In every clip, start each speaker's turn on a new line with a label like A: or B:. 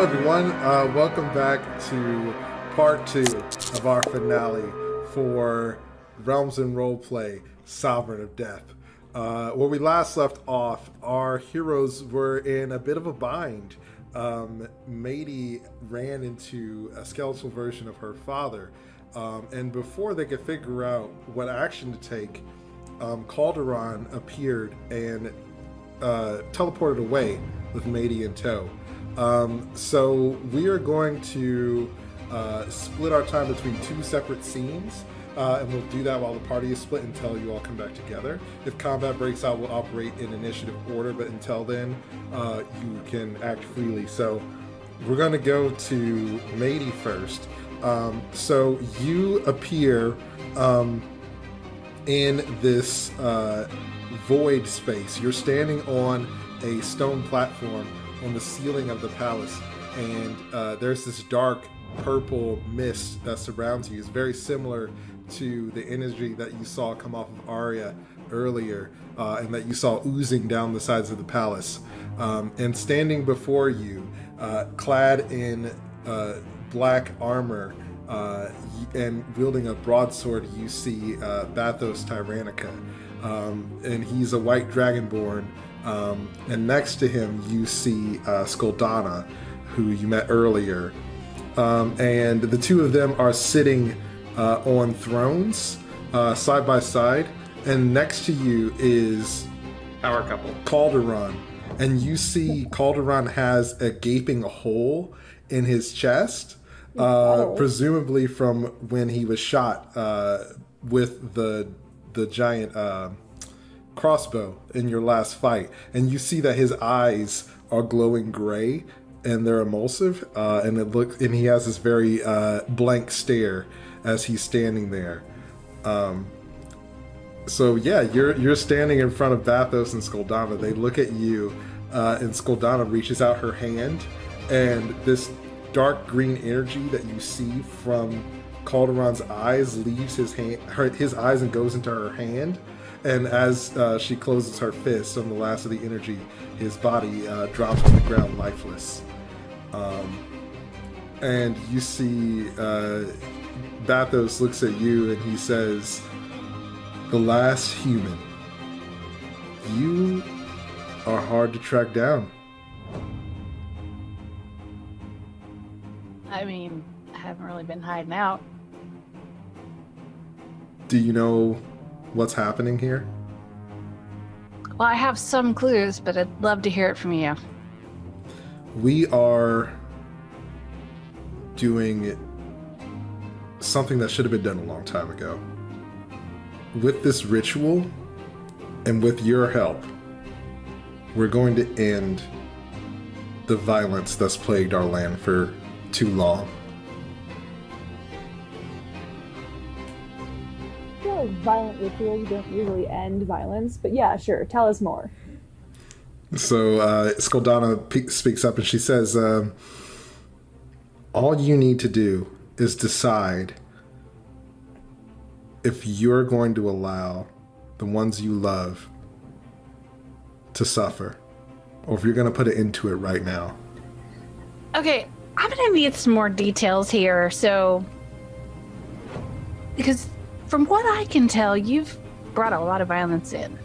A: everyone. Welcome back to part 2 of our finale for Realms and Roleplay, Sovereign of Death. Where we last left off, our heroes were in a bit of a bind. Madie ran into a skeletal version of her father, and before they could figure out what action to take, Calderon appeared and teleported away with Madie in tow. So we are going to split our time between 2 separate scenes, and we'll do that while the party is split until you all come back together. If combat breaks out, we'll operate in initiative order, but until then, you can act freely. So we're going to go to Madie first. So you appear in this void space. You're standing on a stone platform on the ceiling of the palace, and there's this dark purple mist that surrounds you. It's very similar to the energy that you saw come off of Aria earlier, and that you saw oozing down the sides of the palace. And standing before you, clad in black armor and wielding a broadsword, you see Bathos Tyrannica, and he's a white dragonborn. And next to him, you see Skulldana, who you met earlier. And the two of them are sitting on thrones, side by side. And next to you is
B: our couple,
A: Calderon. And you see Calderon has a gaping hole in his chest, presumably from when he was shot with the giant crossbow in your last fight. And you see that his eyes are glowing gray and they're emulsive, and he has this very blank stare as he's standing there. So yeah, you're standing in front of Bathos and Skulldana. They look at you, and Skulldana reaches out her hand, and this dark green energy that you see from Calderon's eyes leaves his eyes and goes into her hand. And as she closes her fist on the last of the energy, his body drops to the ground lifeless. And you see Bathos looks at you and he says, "The last human. You are hard to track down."
C: I mean, I haven't really been hiding out.
A: Do you know what's happening here?
C: Well, I have some clues, but I'd love to hear it from you.
A: We are doing something that should have been done a long time ago. With this ritual, and with your help, we're going to end the violence that's plagued our land for too long.
D: Violent rituals don't usually end violence, but yeah, sure, tell us more.
A: So Skulldana speaks up and she says, all you need to do is decide if you're going to allow the ones you love to suffer, or if you're going to put it into it right now.
C: Okay, I'm going to need some more details here, because from what I can tell, you've brought a lot of violence in.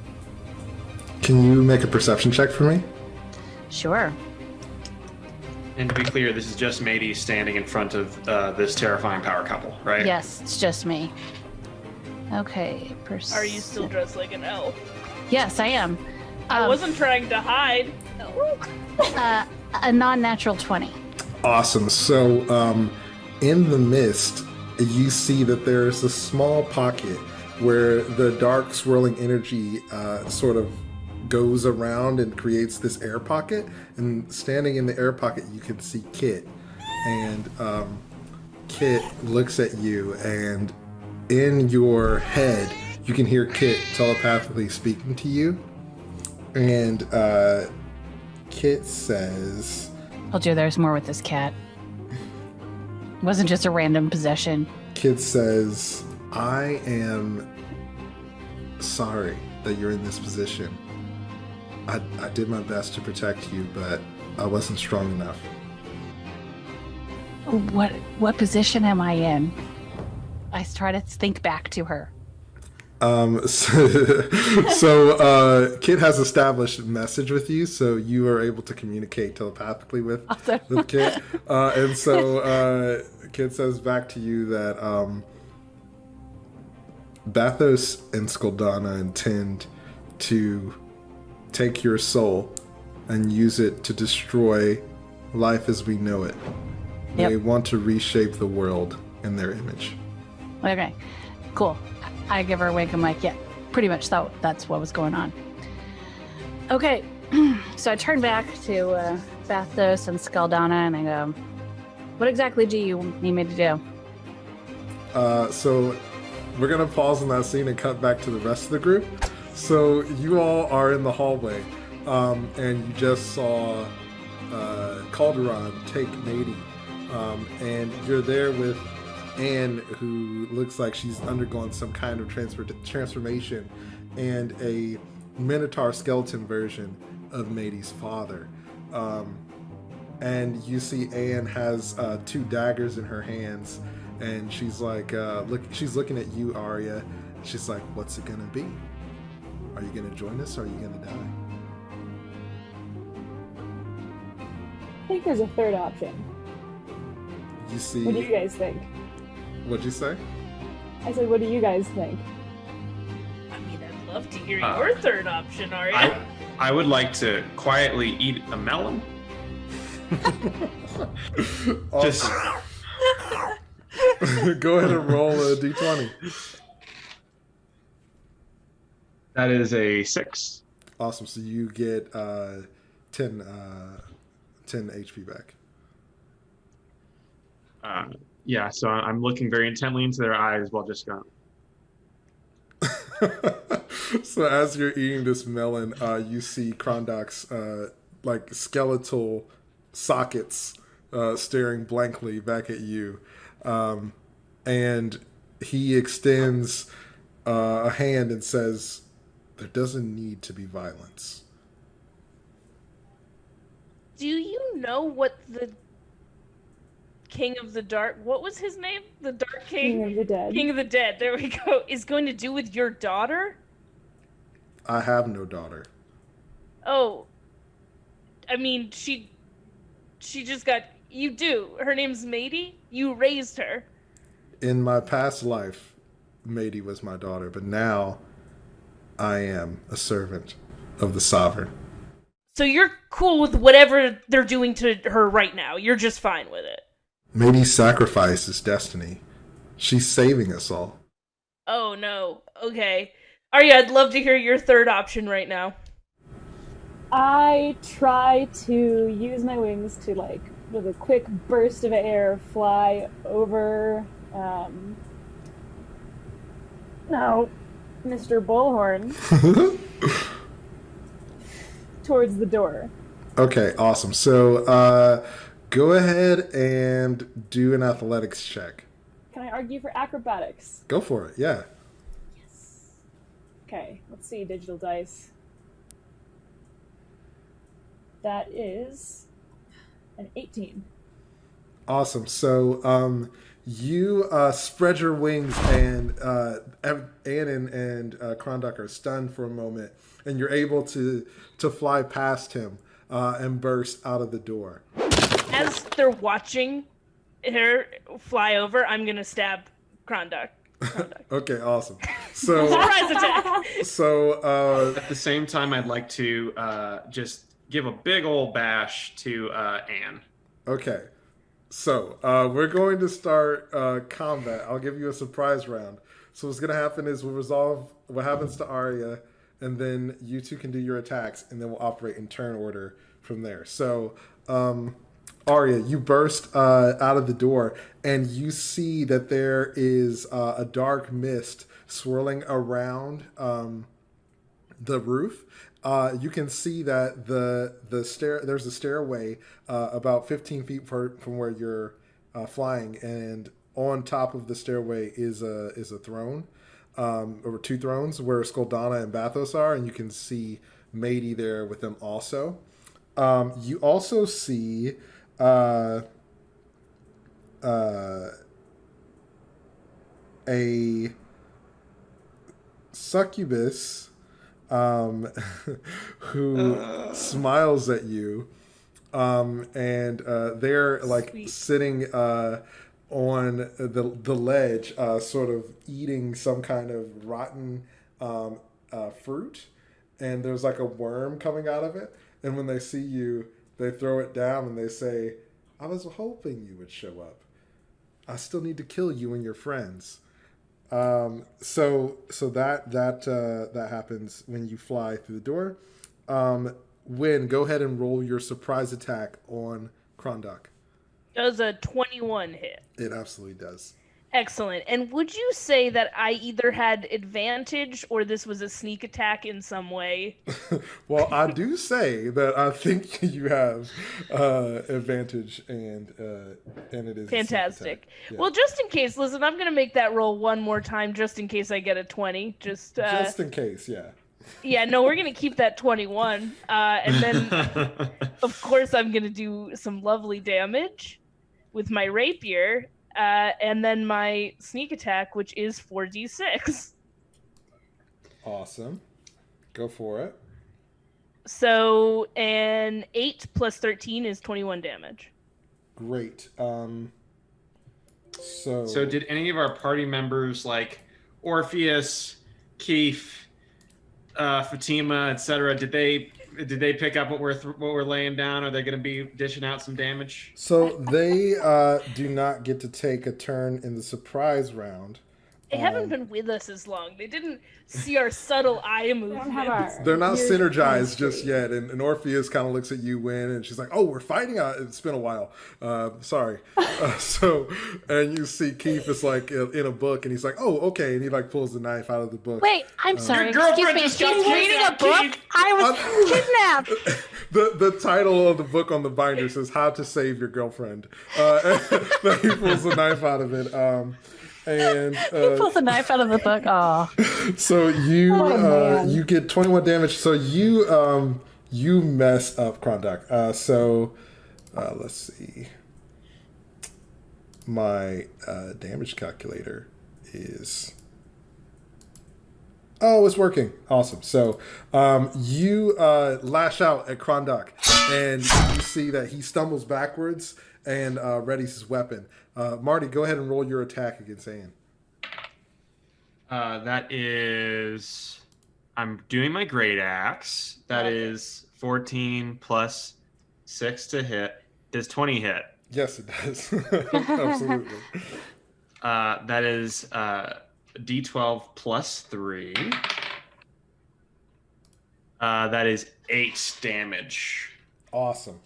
A: Can you make a perception check for me?
C: Sure.
B: And to be clear, this is just Madie standing in front of this terrifying power couple, right?
C: Yes, it's just me. Okay,
E: Are you still dressed like an elf?
C: Yes, I am.
E: I wasn't trying to hide.
C: A non-natural 20.
A: Awesome. So, in the mist, you see that there's a small pocket where the dark swirling energy sort of goes around and creates this air pocket. And standing in the air pocket, you can see Kit. And Kit looks at you, and in your head, you can hear Kit telepathically speaking to you. And Kit says,
C: Told you there's more with this cat. It wasn't just a random possession.
A: Kit says, I am sorry that you're in this position. I did my best to protect you, but I wasn't strong enough.
C: What position am I in? I try to think back to her.
A: So Kit has established a message with you, so you are able to communicate telepathically with Kit. And so Kit says back to you that Bathos and Skulldana intend to take your soul and use it to destroy life as we know it.
C: Yep.
A: They want to reshape the world in their image.
C: Okay, cool. I give her a wink. I'm like, yeah, pretty much that's what was going on. Okay, so I turn back to Bathos and Skulldana and I go, what exactly do you need me to do?
A: So we're going to pause on that scene and cut back to the rest of the group. So you all are in the hallway and you just saw Calderon take Madie. And you're there with Anne, who looks like she's undergone some kind of transformation, and a Minotaur skeleton version of Madie's father. And you see Anne has 2 daggers in her hands, and she's like, she's looking at you, Aria. She's like, what's it gonna be? Are you gonna join us, or are you gonna die?
D: I think there's a third option.
A: You see...
D: What do you guys think?
A: What'd you say?
D: I said, what do you guys think?
E: I mean, I'd love to hear your third option, Aria.
B: I would like to quietly eat a melon. Just
A: go ahead and roll a d20.
B: that is a 6.
A: Awesome. So you get 10 HP back.
B: Yeah, so I'm looking very intently into their eyes while just going.
A: So as you're eating this melon, you see Krondok's like skeletal sockets staring blankly back at you, and he extends a hand and says, "There doesn't need to be violence."
E: Do you know what the King of the Dark, what was his name? The Dark King?
D: King of the Dead.
E: King of the Dead, there we go, is going to do with your daughter?
A: I have no daughter.
E: Oh, I mean, she just got, you do. Her name's Madie? You raised her.
A: In my past life, Madie was my daughter, but now I am a servant of the Sovereign.
E: So you're cool with whatever they're doing to her right now. You're just fine with it.
A: Madie's sacrifice is destiny. She's saving us all.
E: Oh, no. Okay. Aria, I'd love to hear your third option right now.
D: I try to use my wings to, like, with a quick burst of air, fly over, Mr. Bullhorn towards the door.
A: Okay, awesome. So, go ahead and do an athletics check.
D: Can I argue for acrobatics?
A: Go for it, yeah.
D: Yes. Okay, let's see, digital dice. That is an 18.
A: Awesome. So, you spread your wings, and Anne and Krondok are stunned for a moment, and you're able to fly past him and burst out of the door.
E: As they're watching her fly over, I'm going to stab Krondok.
A: Okay, awesome. So,
E: Surprise attack!
A: So,
B: At the same time, I'd like to just give a big old bash to Anne.
A: okay. So, we're going to start combat. I'll give you a surprise round. So what's going to happen is we'll resolve what happens to Aria, and then you two can do your attacks, and then we'll operate in turn order from there. So, Aria, you burst out of the door, and you see that there is a dark mist swirling around the roof. You can see that there's a stairway about 15 feet from where you're flying, and on top of the stairway is a throne, or 2 thrones where Skulldana and Bathos are, and you can see Madie there with them also. You also see a succubus who smiles at you, and they're like
E: Sweet.
A: sitting on the ledge, sort of eating some kind of rotten fruit, and there's like a worm coming out of it. And when they see you, they throw it down and they say, "I was hoping you would show up. I still need to kill you and your friends." So that happens when you fly through the door. Win, go ahead and roll your surprise attack on Krondok.
E: Does a 21 hit?
A: It absolutely does.
E: Excellent. And would you say that I either had advantage or this was a sneak attack in some way?
A: Well, I do say that I think you have advantage, and it is
E: Fantastic.
A: Yeah.
E: Well, just in case, listen, I'm going to make that roll one more time just in case I get a 20. Just
A: in case, yeah.
E: Yeah, no, we're going to keep that 21. And then, of course, I'm going to do some lovely damage with my rapier. And then my sneak attack, which is 4d6.
A: Awesome. Go for it.
E: So an 8 plus 13 is 21 damage.
A: Great.
B: So did any of our party members, like Orpheus, Keith, Fatima, etc., did they pick up what we're laying down? Are they going to be dishing out some damage?
A: So they do not get to take a turn in the surprise round.
E: They haven't been with us as long. They didn't see our subtle eye movements.
A: They're not synergized just yet. And Orpheus kind of looks at you, Win, and she's like, "Oh, we're fighting? It's been a while. Sorry." And you see Keith is like in a book, and he's like, "Oh, okay." And he like pulls the knife out of the book.
C: Wait, I'm sorry.
B: Your girlfriend
C: Excuse me.
B: just
C: He's
B: got
C: reading a
B: kidnapped,
C: book. I was kidnapped.
A: The title of the book on the binder says "How to Save Your Girlfriend." Then he pulls the knife out of it. And
C: He pulls a knife out of the book. Oh,
A: so you get 21 damage. So you mess up Krondok. So let's see. My damage calculator is. Oh, it's working. Awesome. So you lash out at Krondok, and you see that he stumbles backwards and readies his weapon. Marty, go ahead and roll your attack against Anne.
B: That is... I'm doing my great axe. That is 14 plus 6 to hit. Does 20 hit?
A: Yes, it does. Absolutely.
B: That is D12 plus 3. That is 8 damage.
A: Awesome.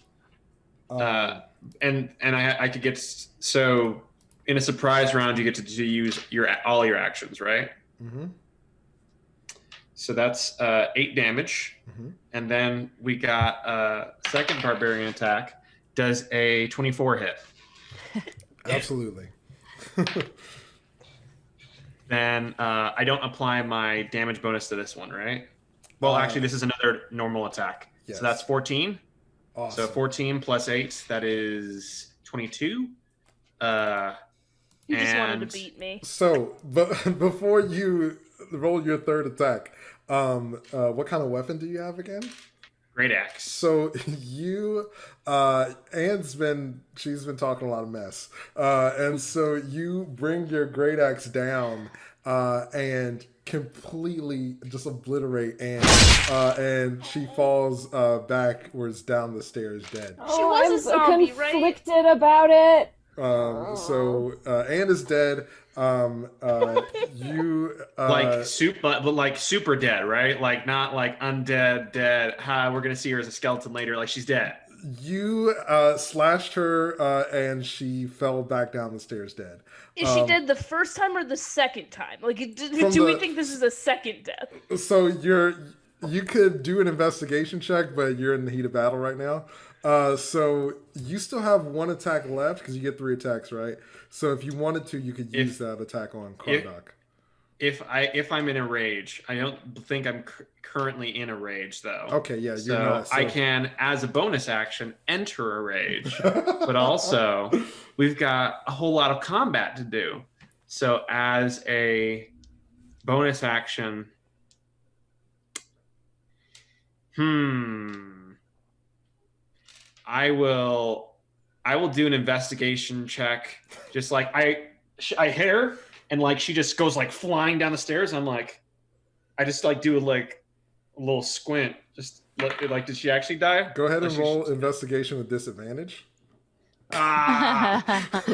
B: And I could get, so in a surprise round you get to use all your actions, right?
A: Mm-hmm.
B: So that's 8 damage.
A: Mm-hmm.
B: And then we got second barbarian attack. Does a 24 hit?
A: Absolutely.
B: Then I don't apply my damage bonus to this one, right? Well, actually, this is another normal attack.
A: Yes.
B: So that's 14.
A: Awesome.
B: So 14 plus 8, that is 22.
E: You just wanted to beat me.
A: So, but before you roll your third attack, what kind of weapon do you have again?
B: Great axe.
A: So you, Anne's she's been talking a lot of mess. And so you bring your great axe down, and completely just obliterate Anne, and she falls backwards down the stairs dead.
E: She was a zombie, right?
D: I'm conflicted about it.
A: So Anne is dead. You
B: like super dead, right? Like not like undead, dead. We're gonna see her as a skeleton later. Like she's dead.
A: You slashed her, and she fell back down the stairs dead.
E: Is she dead the first time or the second time? Like, do we think this is a second death?
A: So you could do an investigation check, but you're in the heat of battle right now. So you still have one attack left because you get 3 attacks, right? So if you wanted to, you could use that attack on Krondok.
B: if I'm in a rage. I don't think I'm currently in a rage though.
A: Okay, yeah, you're
B: so
A: not. So
B: I can, as a bonus action, enter a rage. But also, we've got a whole lot of combat to do. So as a bonus action, I will do an investigation check. Just like I hit her, and like she just goes like flying down the stairs. I'm like, I just like do like a little squint. Just like, did she actually die?
A: Go ahead and roll investigation with disadvantage.
B: Ah!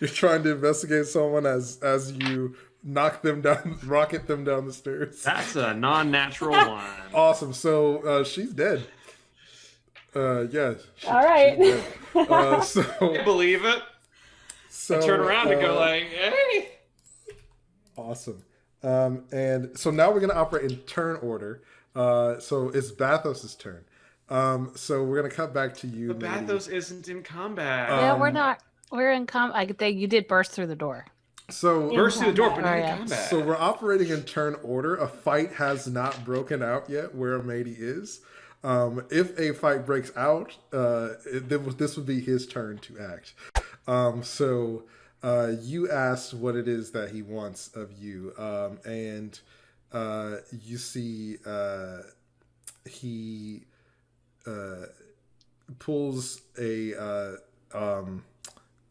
A: You're trying to investigate someone as you knock them down, rocket them down the stairs.
B: That's a non-natural one.
A: Awesome. So she's dead. Yeah.
D: All right.
A: She's dead. So
B: I believe it.
A: So
B: I turn around and go like, hey.
A: Awesome. And so now we're going to operate in turn order. So it's Bathos' turn. So we're going to cut back to you.
B: But Bathos isn't in combat.
C: Yeah, we're not. We're in combat. You did burst through the door.
A: So
B: burst through the door, but not in
C: yeah.
B: combat.
A: So we're operating in turn order. A fight has not broken out yet where Madie is. If a fight breaks out, this would be his turn to act. So you asked what it is that he wants of you, and you see he pulls a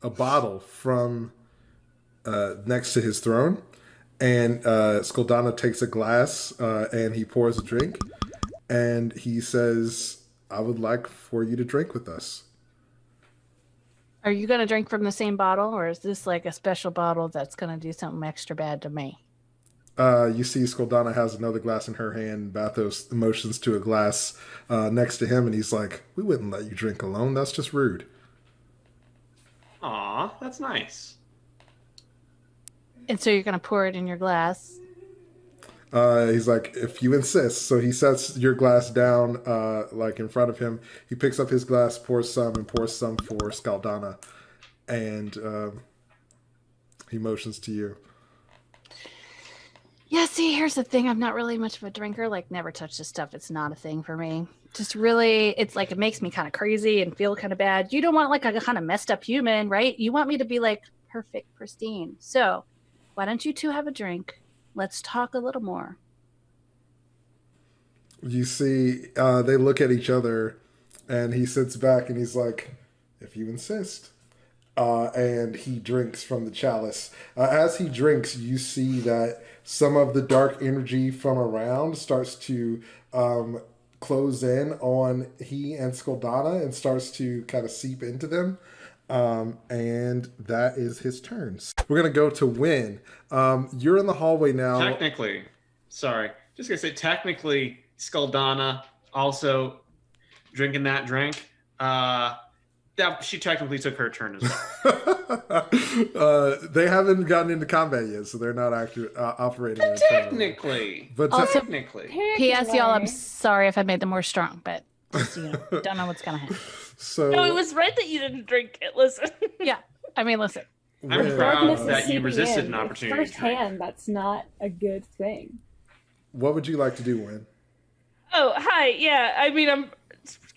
A: bottle from next to his throne, and Skulldana takes a glass and he pours a drink, and he says, "I would like for you to drink with us."
C: Are you going to drink from the same bottle, or is this like a special bottle that's going to do something extra bad to me?
A: You see Skulldana has another glass in her hand. Bathos motions to a glass next to him, and he's like, "We wouldn't let you drink alone. That's just rude."
B: Aw, that's nice.
C: And so you're going to pour it in your glass.
A: He's like, "If you insist." So he sets your glass down like in front of him. He picks up his glass, pours some for Skulldana, and he motions to you.
C: Yeah, see, here's the thing. I'm not really much of a drinker. Like, never touch this stuff. It's not a thing for me. Just really, it's like it makes me kind of crazy and feel kind of bad. You don't want like a kind of messed up human, right? You want me to be like perfect, pristine. So why don't you two have a drink? Let's talk a little more.
A: You see, they look at each other, and he sits back and he's like, "If you insist." And he drinks from the chalice. As he drinks, you see that some of the dark energy from around starts to close in on he and Skulldana and starts to kind of seep into them. And that is his turn. We're going to go to Win. You're in the hallway now.
B: Technically, Skulldana also drinking that drink. That she technically took her turn as well.
A: They haven't gotten into combat yet, so they're not actually operating.
B: But technically.
C: P.S. Y'all, I'm sorry if I made them more strong, but just, don't know what's gonna happen.
A: So
E: No, it was right that you didn't drink it. Listen.
C: Yeah, I mean, listen.
B: I'm proud that you resisted an opportunity.
D: Firsthand, that's not a good thing.
A: What would you like to do, Win?
E: Oh, hi. Yeah, I mean, I'm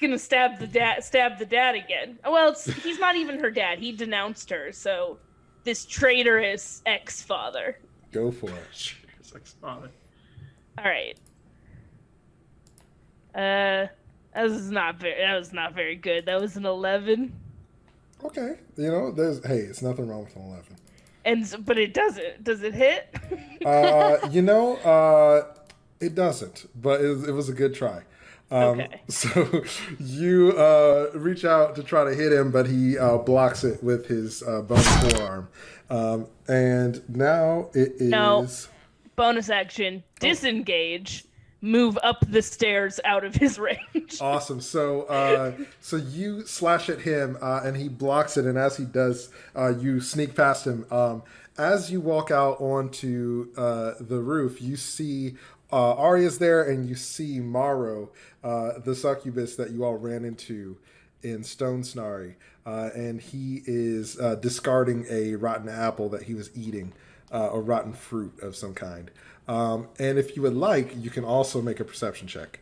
E: gonna stab the dad again. Well, he's not even her dad. He denounced her. So this traitorous ex-father.
A: Go for it.
B: Traitorous ex-father.
E: All right. That was not very good. That was an 11.
A: Okay, it's nothing wrong with an 11.
E: But it doesn't. Does it hit?
A: It doesn't. But it was a good try.
E: Okay.
A: So you reach out to try to hit him, but he blocks it with his bone forearm. And now it is...
E: No. Bonus action. Disengage. Move up the stairs out of his range.
A: Awesome. So you slash at him, and he blocks it. And as he does, you sneak past him. As you walk out onto the roof, you see Aria's there, and you see Mohr, the succubus that you all ran into. in Stone Snarry, and he is discarding a rotten apple that he was eating, or rotten fruit of some kind. And if you would like, you can also make a perception check.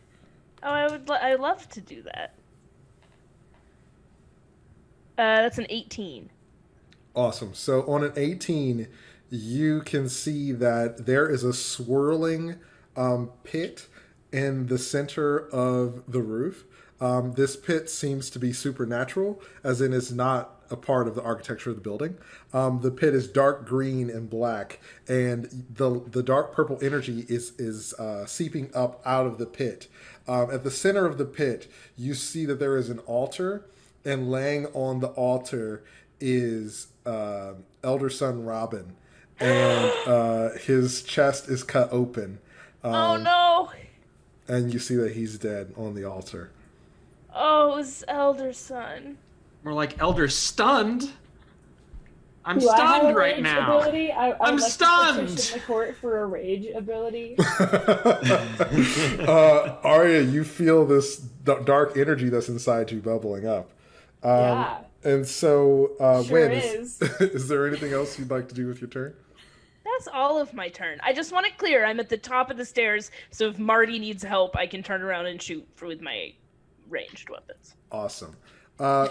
E: Oh, I'd love to do that. That's an 18.
A: Awesome. So on an 18, you can see that there is a swirling pit in the center of the roof. This pit seems to be supernatural, as in it's not a part of the architecture of the building. The pit is dark green and black, and the dark purple energy is seeping up out of the pit. At the center of the pit, you see that there is an altar, and laying on the altar is Elder Son Robin, and his chest is cut open.
E: Oh no!
A: And you see that he's dead on the altar.
E: Oh, it's Elder Son.
B: More like Elder Stunned. I'm
D: Do I have
B: stunned
D: a
B: right
D: rage
B: now.
D: Ability? I
B: I'm
D: would like
B: stunned!
D: To petition the court for a rage ability.
A: Aria, you feel this dark energy that's inside you bubbling up.
D: Yeah.
A: And so,
D: Sure
A: Wynn,
D: is.
A: is there anything else you'd like to do with your turn?
E: That's all of my turn. I just want it clear. I'm at the top of the stairs, so if Marty needs help, I can turn around and shoot with my ranged weapons.
A: Awesome.
E: I'm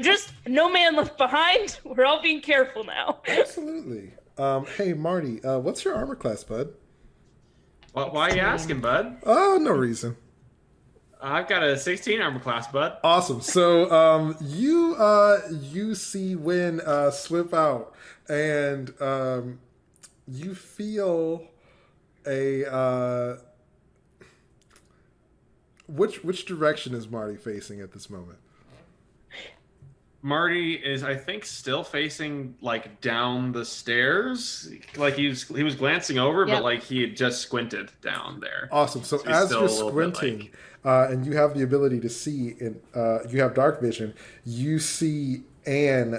E: just no man left behind. We're all being careful now.
A: Absolutely. Hey, Marty, what's your armor class, bud?
B: Why are you asking, bud?
A: Oh, no reason.
B: I've got a 16 armor class, bud.
A: Awesome. So you see Wynn slip out, and you feel a which direction is Marty facing at this moment?
B: Marty is, I think, still facing like down the stairs. Like he was glancing over,
C: Yep.
B: but like he had just squinted down there.
A: Awesome. So
B: he's
A: as
B: still
A: you're
B: a little bit,
A: squinting, and you have the ability to see, and you have dark vision, you see Anne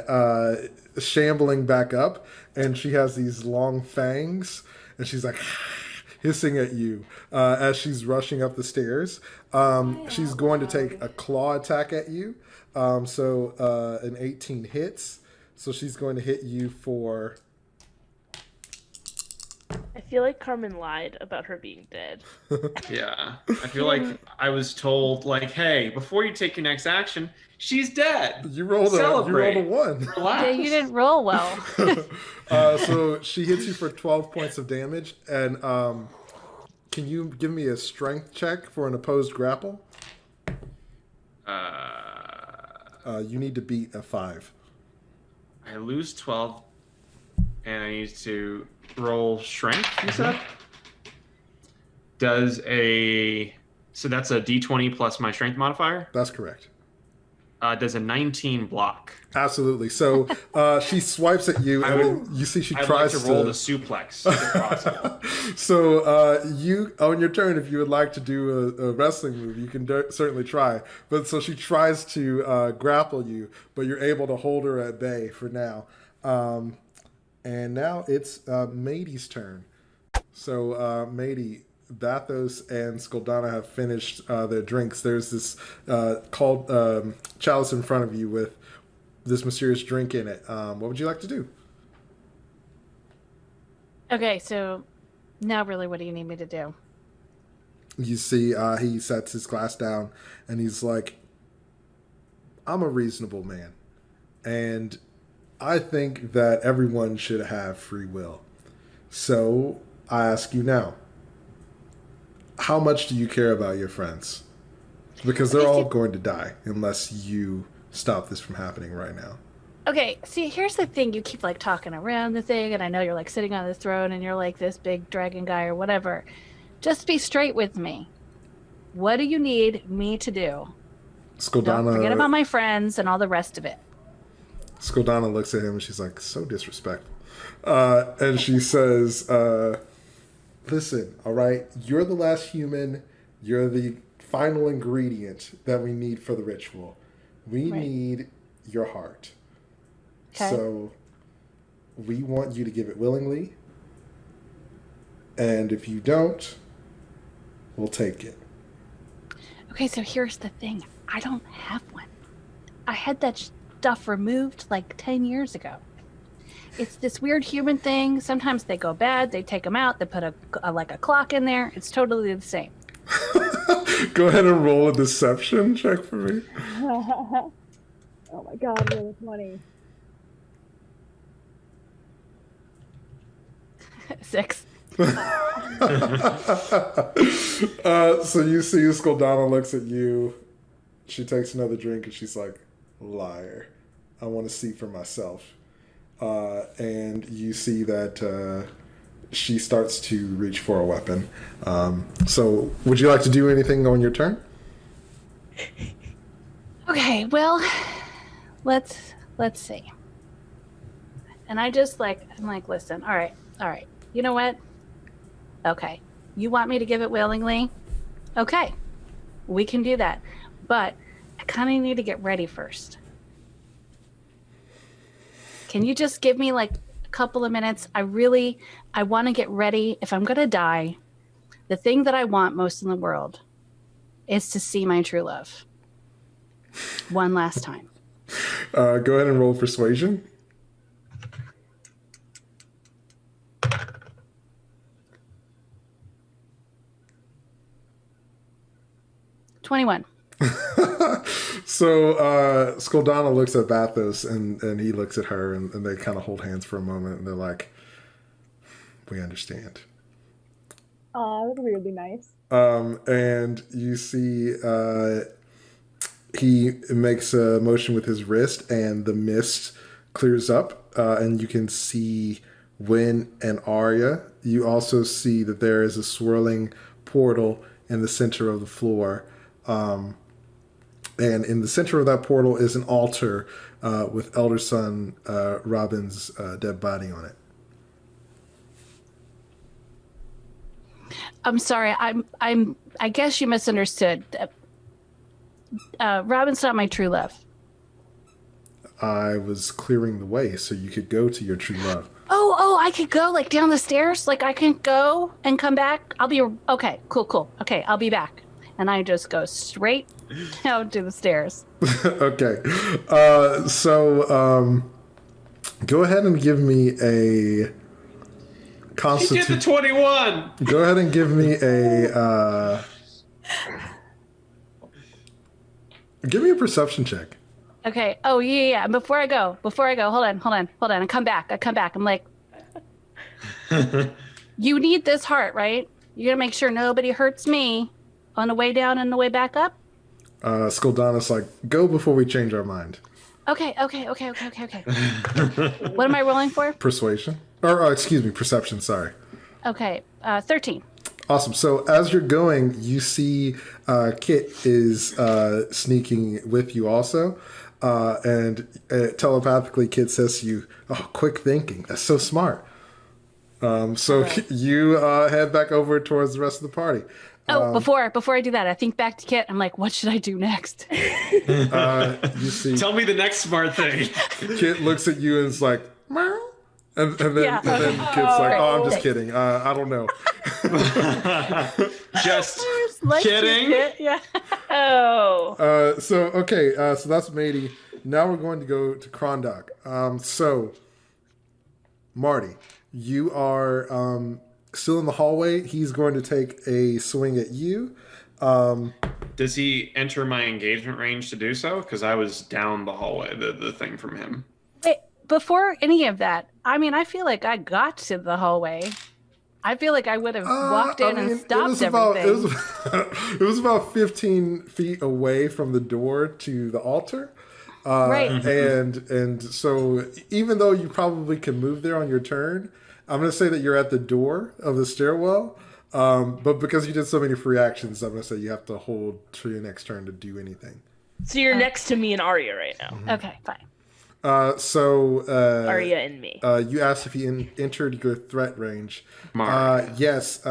A: shambling back up, and she has these long fangs, and she's like hissing at you as she's rushing up the stairs. She's going to take a claw attack at you. So an 18 hits. So she's going to hit you for...
E: I feel like Carmen lied about her being dead.
B: Yeah. I feel like I was told, like, hey, before you take your next action, she's dead.
A: You rolled a 1.
B: Relax.
C: Yeah, you didn't roll well.
A: So she hits you for 12 points of damage. And can you give me a strength check for an opposed grapple? You need to beat a 5.
B: I lose 12, and I need to roll strength, you said? So that's a d20 plus my strength modifier?
A: That's correct.
B: Does a 19 block?
A: Absolutely. So she swipes at you, and you see she
B: I'd
A: tries
B: like to roll the suplex if possible.
A: So you, on your turn, if you would like to do a wrestling move, you can certainly try. But so she tries to grapple you, but you're able to hold her at bay for now. And now it's Madie's turn. So Madie, Bathos and Skulldana have finished their drinks. There's this called chalice in front of you with this mysterious drink in it. What would you like to do?
C: Okay, so now really what do you need me to do?
A: You see he sets his glass down and he's like, I'm a reasonable man. And I think that everyone should have free will. So I ask you now, how much do you care about your friends? Because they're all going to die unless you stop this from happening right now.
C: Okay, see, here's the thing. You keep, like, talking around the thing, and I know you're, like, sitting on the throne, and you're, like, this big dragon guy or whatever. Just be straight with me. What do you need me to do?
A: Skulldana,
C: Don't forget about my friends and all the rest of it.
A: Skulldana looks at him, and she's like, so disrespectful. And she says, listen, all right, you're the last human. You're the final ingredient that we need for the ritual. We need your heart.
C: Okay.
A: So we want you to give it willingly. And if you don't, we'll take it.
C: Okay, so here's the thing. I don't have one. I had that stuff removed like 10 years ago. It's this weird human thing. Sometimes they go bad. They take them out. They put a clock in there. It's totally the same.
A: Go ahead and roll a deception check for me.
D: Oh my god, really funny.
C: 6.
A: So you see Skulldana looks at you. She takes another drink and she's like, liar. I want to see for myself. And you see that she starts to reach for a weapon. So would you like to do anything on your turn?
C: Okay, well, let's see. And I'm like, listen, all right. You know what? Okay. You want me to give it willingly? Okay. We can do that. But I kind of need to get ready first. Can you just give me like a couple of minutes? I want to get ready. If I'm going to die, the thing that I want most in the world is to see my true love. One last time.
A: Go ahead and roll persuasion.
C: 21.
A: So Skulldana looks at Bathos and he looks at her and they kind of hold hands for a moment and they're like, we understand.
D: Aw, that's weirdly nice.
A: And you see he makes a motion with his wrist and the mist clears up and you can see Wynn and Aria. You also see that there is a swirling portal in the center of the floor. And in the center of that portal is an altar with Elder Son Robin's dead body on it.
C: I'm sorry. I guess you misunderstood. Robin's not my true love.
A: I was clearing the way so you could go to your true love.
C: Oh, I could go like down the stairs? Like I can go and come back? Okay, cool. Okay, I'll be back. And I just go straight down to the stairs.
A: Okay. So go ahead and give me a
B: She did the 21.
A: Go ahead and give me a give me a perception check.
C: Okay. Oh yeah. Before I go, hold on. I come back. I'm like, you need this heart, right? You're gonna make sure nobody hurts me on the way down and the way back up?
A: Skulldana's like, go before we change our mind.
C: Okay. What am I rolling for?
A: Persuasion. Or, excuse me, perception, sorry.
C: Okay, 13.
A: Awesome. So as you're going, you see Kit is sneaking with you also. And telepathically, Kit says to you, oh, quick thinking. That's so smart. So right. You head back over towards the rest of the party.
C: Oh, before I do that, I think back to Kit. I'm like, what should I do next?
A: You see,
B: tell me the next smart thing.
A: Kit looks at you and is like, meow. And then Kit's like, oh, I'm just kidding. I don't know.
B: Just kidding.
E: Yeah. Oh.
A: So that's Madie. Now we're going to go to Krondok. So, Marty, you are still in the hallway. He's going to take a swing at you.
B: Does he enter my engagement range to do so? Because I was down the hallway, the thing from him.
C: Wait, before any of that, I mean, I feel like I got to the hallway. I feel like I would have walked in and stopped everything.
A: It was about 15 feet away from the door to the altar.
C: Right.
A: And so even though you probably can move there on your turn, I'm going to say that you're at the door of the stairwell. But because you did so many free actions, I'm going to say you have to hold to your next turn to do anything.
E: So you're next to me and Aria right now.
A: Mm-hmm.
C: Okay, fine.
E: Aria and me.
A: You asked if he entered your threat range.
B: Mohr.
A: Yes.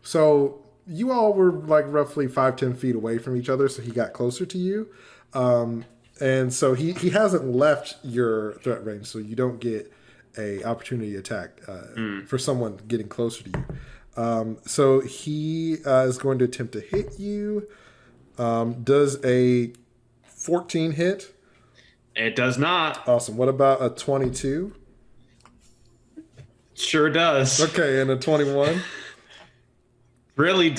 A: So you all were like roughly 5-10 feet away from each other, so he got closer to you. And so he hasn't left your threat range, so you don't get a opportunity attack for someone getting closer to you. So he is going to attempt to hit you. Does a 14 hit?
B: It does not.
A: Awesome. What about a 22?
B: Sure does.
A: Okay, and a 21?
B: Really,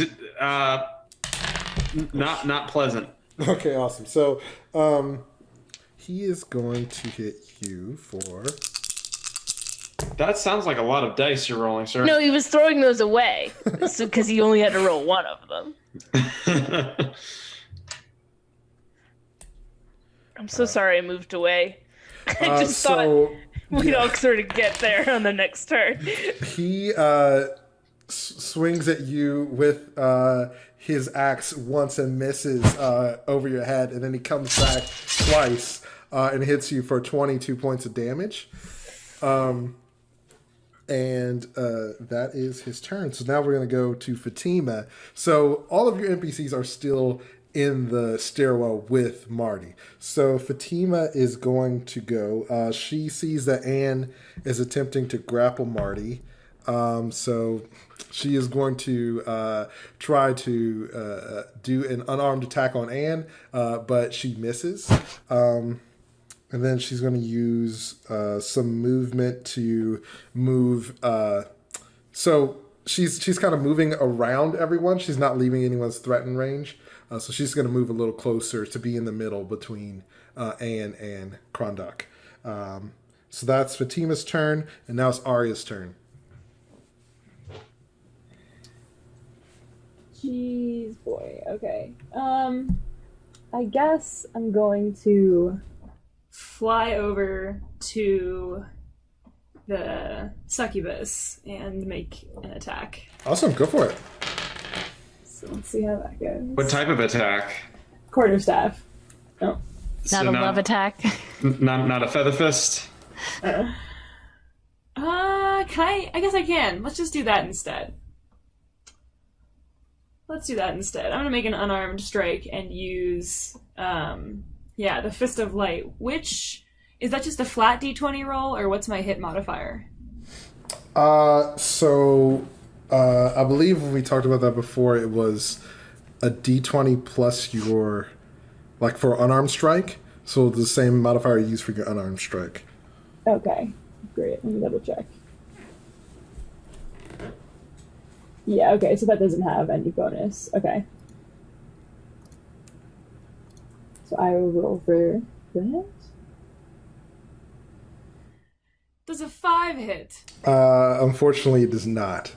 B: not pleasant.
A: Okay, awesome. So, he is going to hit you for...
B: That sounds like a lot of dice you're rolling, sir.
E: No, he was throwing those away because he only had to roll one of them. I'm so sorry I moved away. I just thought we'd all sort of get there on the next turn.
A: He swings at you with his axe once and misses over your head, and then he comes back twice and hits you for 22 points of damage. And that is his turn. So now we're going to go to Fatima. So all of your NPCs are still in the stairwell with Marty. So Fatima is going to go. She sees that Anne is attempting to grapple Marty. So she is going to try to do an unarmed attack on Anne, but she misses. And then she's going to use some movement to move. So she's kind of moving around everyone. She's not leaving anyone's threatened range. So she's going to move a little closer to be in the middle between Anne and Krondok. So that's Fatima's turn, and now it's Aria's turn.
D: Jeez, boy. Okay. I guess I'm going to fly over to the succubus and make an attack.
A: Awesome, go for it.
D: So let's see how that goes.
B: What type of attack?
D: Quarterstaff. Oh.
C: Not a love attack.
B: Not a feather fist.
D: Can I? I guess I can. Let's just do that instead. I'm gonna make an unarmed strike and use, the Fist of Light. Which is that? Just a flat D20 roll, or what's my hit modifier?
A: I believe when we talked about that before, it was a D20 plus your, like for unarmed strike. So the same modifier you use for your unarmed strike.
D: Okay, great. Let me double check. Yeah, okay, so that doesn't have any bonus. Okay. So I will roll for that. Does a 5 hit?
A: Unfortunately, it does not.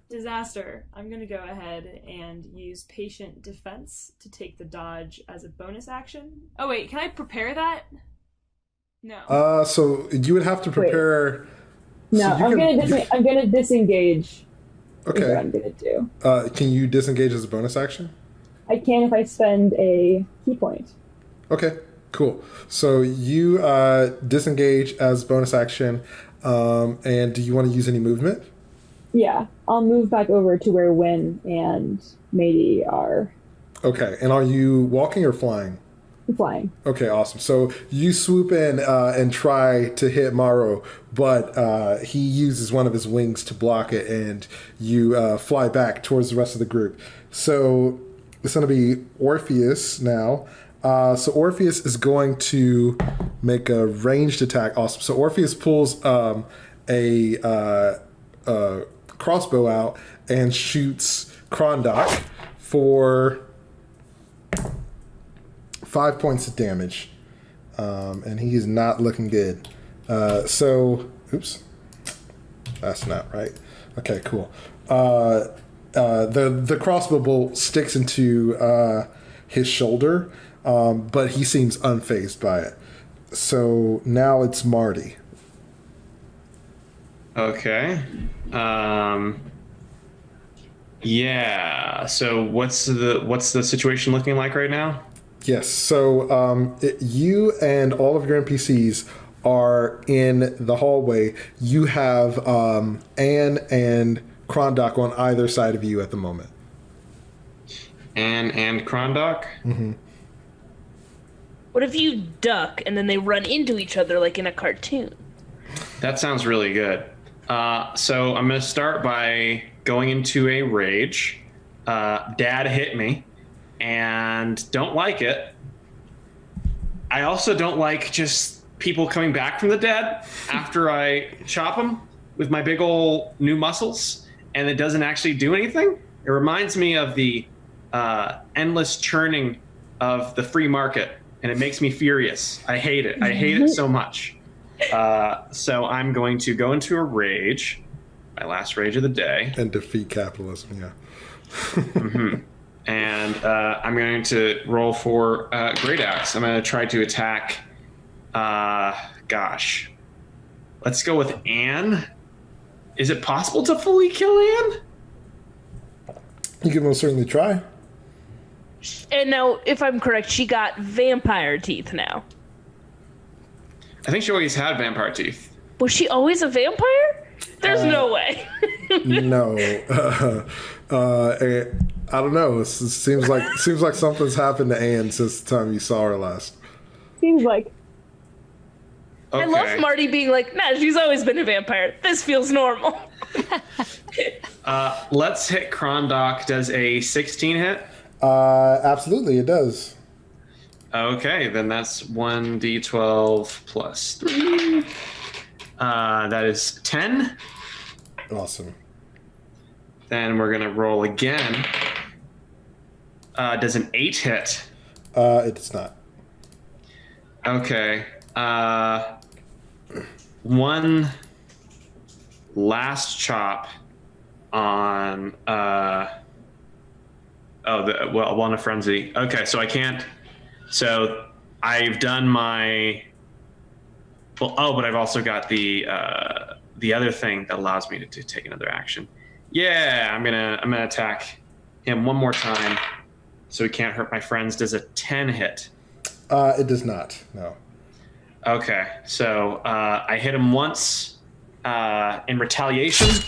D: Disaster. I'm going to go ahead and use Patient Defense to take the dodge as a bonus action. Oh, wait, can I prepare that? No.
A: So you would have to prepare...
D: Wait. No,
A: so
D: I'm going to disengage.
A: Okay.
D: Is what I'm going to do.
A: Can you disengage as a bonus action?
D: I can if I spend a key point.
A: Okay, cool. So you disengage as bonus action, and do you want to use any movement?
D: Yeah, I'll move back over to where Wynn and Madie are.
A: Okay, and are you walking or flying?
D: I'm flying.
A: Okay, awesome. So you swoop in and try to hit Mohr, but he uses one of his wings to block it, and you fly back towards the rest of the group. So it's going to be Orpheus now. So Orpheus is going to make a ranged attack. Awesome. So Orpheus pulls a crossbow out and shoots Krondok for 5 points of damage. And he is not looking good. Oops. That's not right. Okay, cool. The crossbow bolt sticks into his shoulder, but he seems unfazed by it. So now it's Marty.
B: Okay. Yeah. So what's the situation looking like right now?
A: Yes. So you and all of your NPCs are in the hallway. You have Anne and Krondok on either side of you at the moment.
B: Anne and Krondok?
A: Mm-hmm.
E: What if you duck and then they run into each other like in a cartoon?
B: That sounds really good. So I'm going to start by going into a rage. Dad hit me. and don't like it. I also don't like just people coming back from the dead after I chop them with my big ol' new muscles, and it doesn't actually do anything. It reminds me of the endless churning of the free market, and it makes me furious. I hate it. I hate it so much. So I'm going to go into a rage, my last rage of the day.
A: And defeat capitalism, yeah.
B: And I'm going to roll for Great Axe. I'm going to try to attack, gosh. Let's go with Anne. Is it possible to fully kill Anne?
A: You can most certainly try.
E: And now, if I'm correct, she got vampire teeth now.
B: I think she always had vampire teeth.
E: Was she always a vampire? There's no way.
A: No. I don't know. It seems like something's happened to Anne since the time you saw her last.
F: Seems like.
B: Okay.
E: I love Marty being like, nah, she's always been a vampire. This feels normal.
B: Let's hit Krondok. Does a 16 hit?
A: Absolutely, it does.
B: Okay, then that's 1d12 plus 3. That is 10.
A: Awesome.
B: Then we're going to roll again. Does an 8 hit?
A: It does not.
B: Okay. One last chop on one of frenzy. Okay, so I can't. So I've done my. Well, but I've also got the other thing that allows me to take another action. Yeah, I'm gonna attack him one more time, so he can't hurt my friends. Does a 10 hit?
A: It does not. No.
B: Okay, so I hit him once in retaliation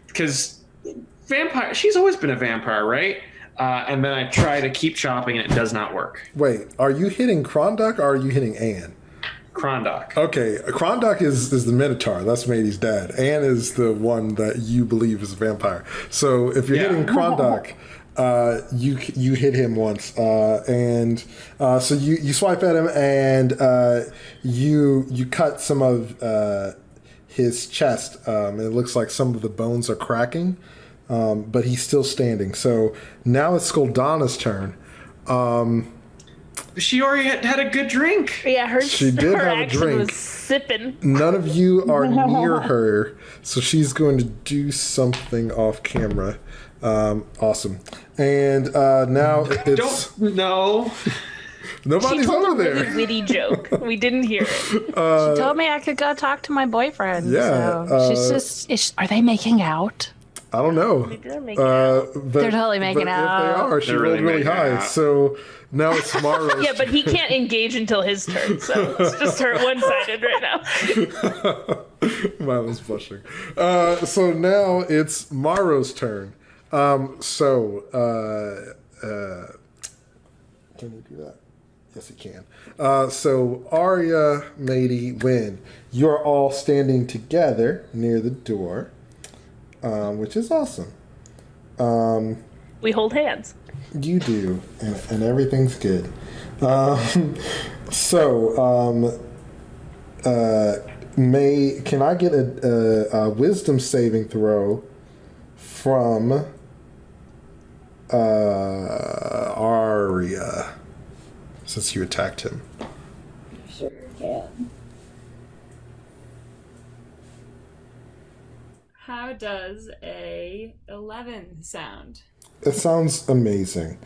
B: because vampire. She's always been a vampire, right? And then I try to keep chopping, and it does not work.
A: Wait, are you hitting Krondok or are you hitting Anne?
B: Krondok.
A: Okay, Krondok is the Minotaur. That's Madie's dad. Anne is the one that you believe is a vampire. So if you're hitting Krondok, you hit him once, and so you swipe at him, and you cut some of his chest. And it looks like some of the bones are cracking, but he's still standing. So now it's Skulldana's turn.
B: She already had a good drink.
E: Yeah,
A: she did
E: her
A: have a
E: action
A: drink.
E: was sipping.
A: None of you are near her, so she's going to do something off camera. Awesome. And now it's...
B: No.
A: Nobody's
E: She told
A: over
E: a
A: there.
E: really witty joke. We didn't hear it.
C: She told me I could go talk to my boyfriend.
A: Yeah,
C: So she's just... Are they making out?
A: I don't know.
E: They're making out.
C: They're totally making out.
A: If they are, she
B: They're
A: rolled
B: really
A: really
B: making
A: high.
B: out.
A: So now it's Mohr.
E: Yeah, but he can't engage until his turn, so it's just her one-sided right now.
A: Miellyn's blushing. So now it's Mohro's turn. Can you do that? Yes, he can. So Aria, Madie, Wynn, you're all standing together near the door, which is awesome.
E: We hold hands.
A: You do, and everything's good. Can I get a wisdom saving throw from Aria, since you attacked him?
F: Sure can.
D: How does a 11 sound?
A: It sounds amazing.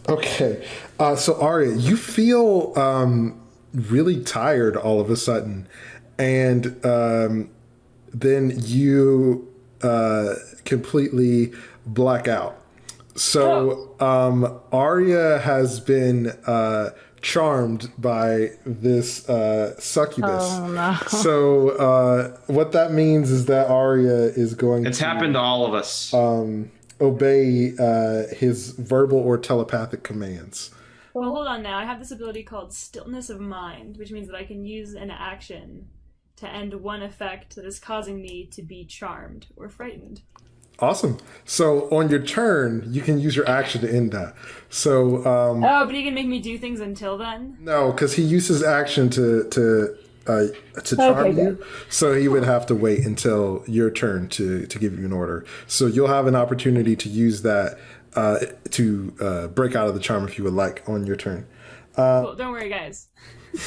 A: Okay. So Aria, you feel really tired all of a sudden, and then you completely black out. So Aria has been charmed by this succubus.
C: Oh, no.
A: So what that means is that Aria is going
B: It's
A: to
B: happened to all of us.
A: obey his verbal or telepathic commands.
D: Well, hold on now. I have this ability called Stillness of Mind, which means that I can use an action to end one effect that is causing me to be charmed or frightened.
A: Awesome. So on your turn, you can use your action to end that. So
D: but he can make me do things until then?
A: no, because he uses action to charm you. So he would have to wait until your turn to give you an order. So you'll have an opportunity to use that to break out of the charm if you would like on your turn.
D: Cool. Don't worry, guys.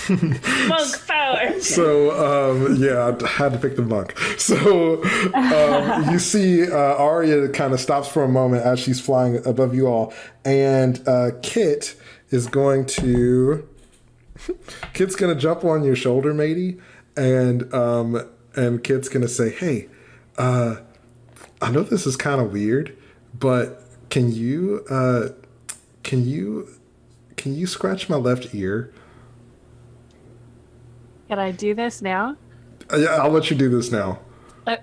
E: Monk power.
A: So, yeah, I had to pick the monk. So, you see Aria kind of stops for a moment as she's flying above you all. And Kit's going to jump on your shoulder, Madie. And Kit's going to say, hey, I know this is kind of weird, but can you scratch my left ear?
C: Can I do this now?
A: Yeah, I'll let you do this now.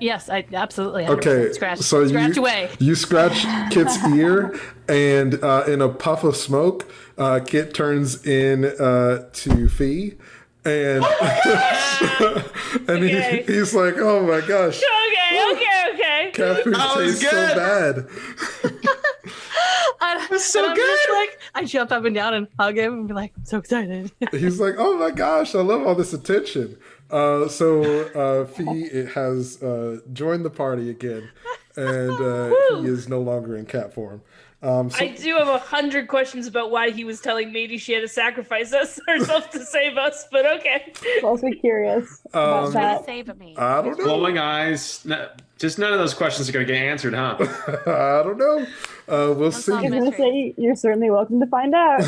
C: Yes, I absolutely.
A: Okay,
C: scratch
A: away. You scratch Kit's ear, and in a puff of smoke, Kit turns in to Fee, and and he's like, "Oh my gosh!
E: Okay.
A: Cat food tastes so bad."
C: It's so good. I jump up and down and hug him and be like, I'm so excited.
A: He's like, oh my gosh, I love all this attention. So Fee has joined the party again, and he is no longer in cat form.
E: I do have 100 questions about why he was telling Madie she had to sacrifice herself to save us, but okay.
F: I'm also curious about that.
C: Save me.
A: I don't know.
B: Glowing eyes. Just none of those questions are going to get answered, huh?
A: I don't know. We'll see.
F: I was going to say, you're certainly welcome to find out.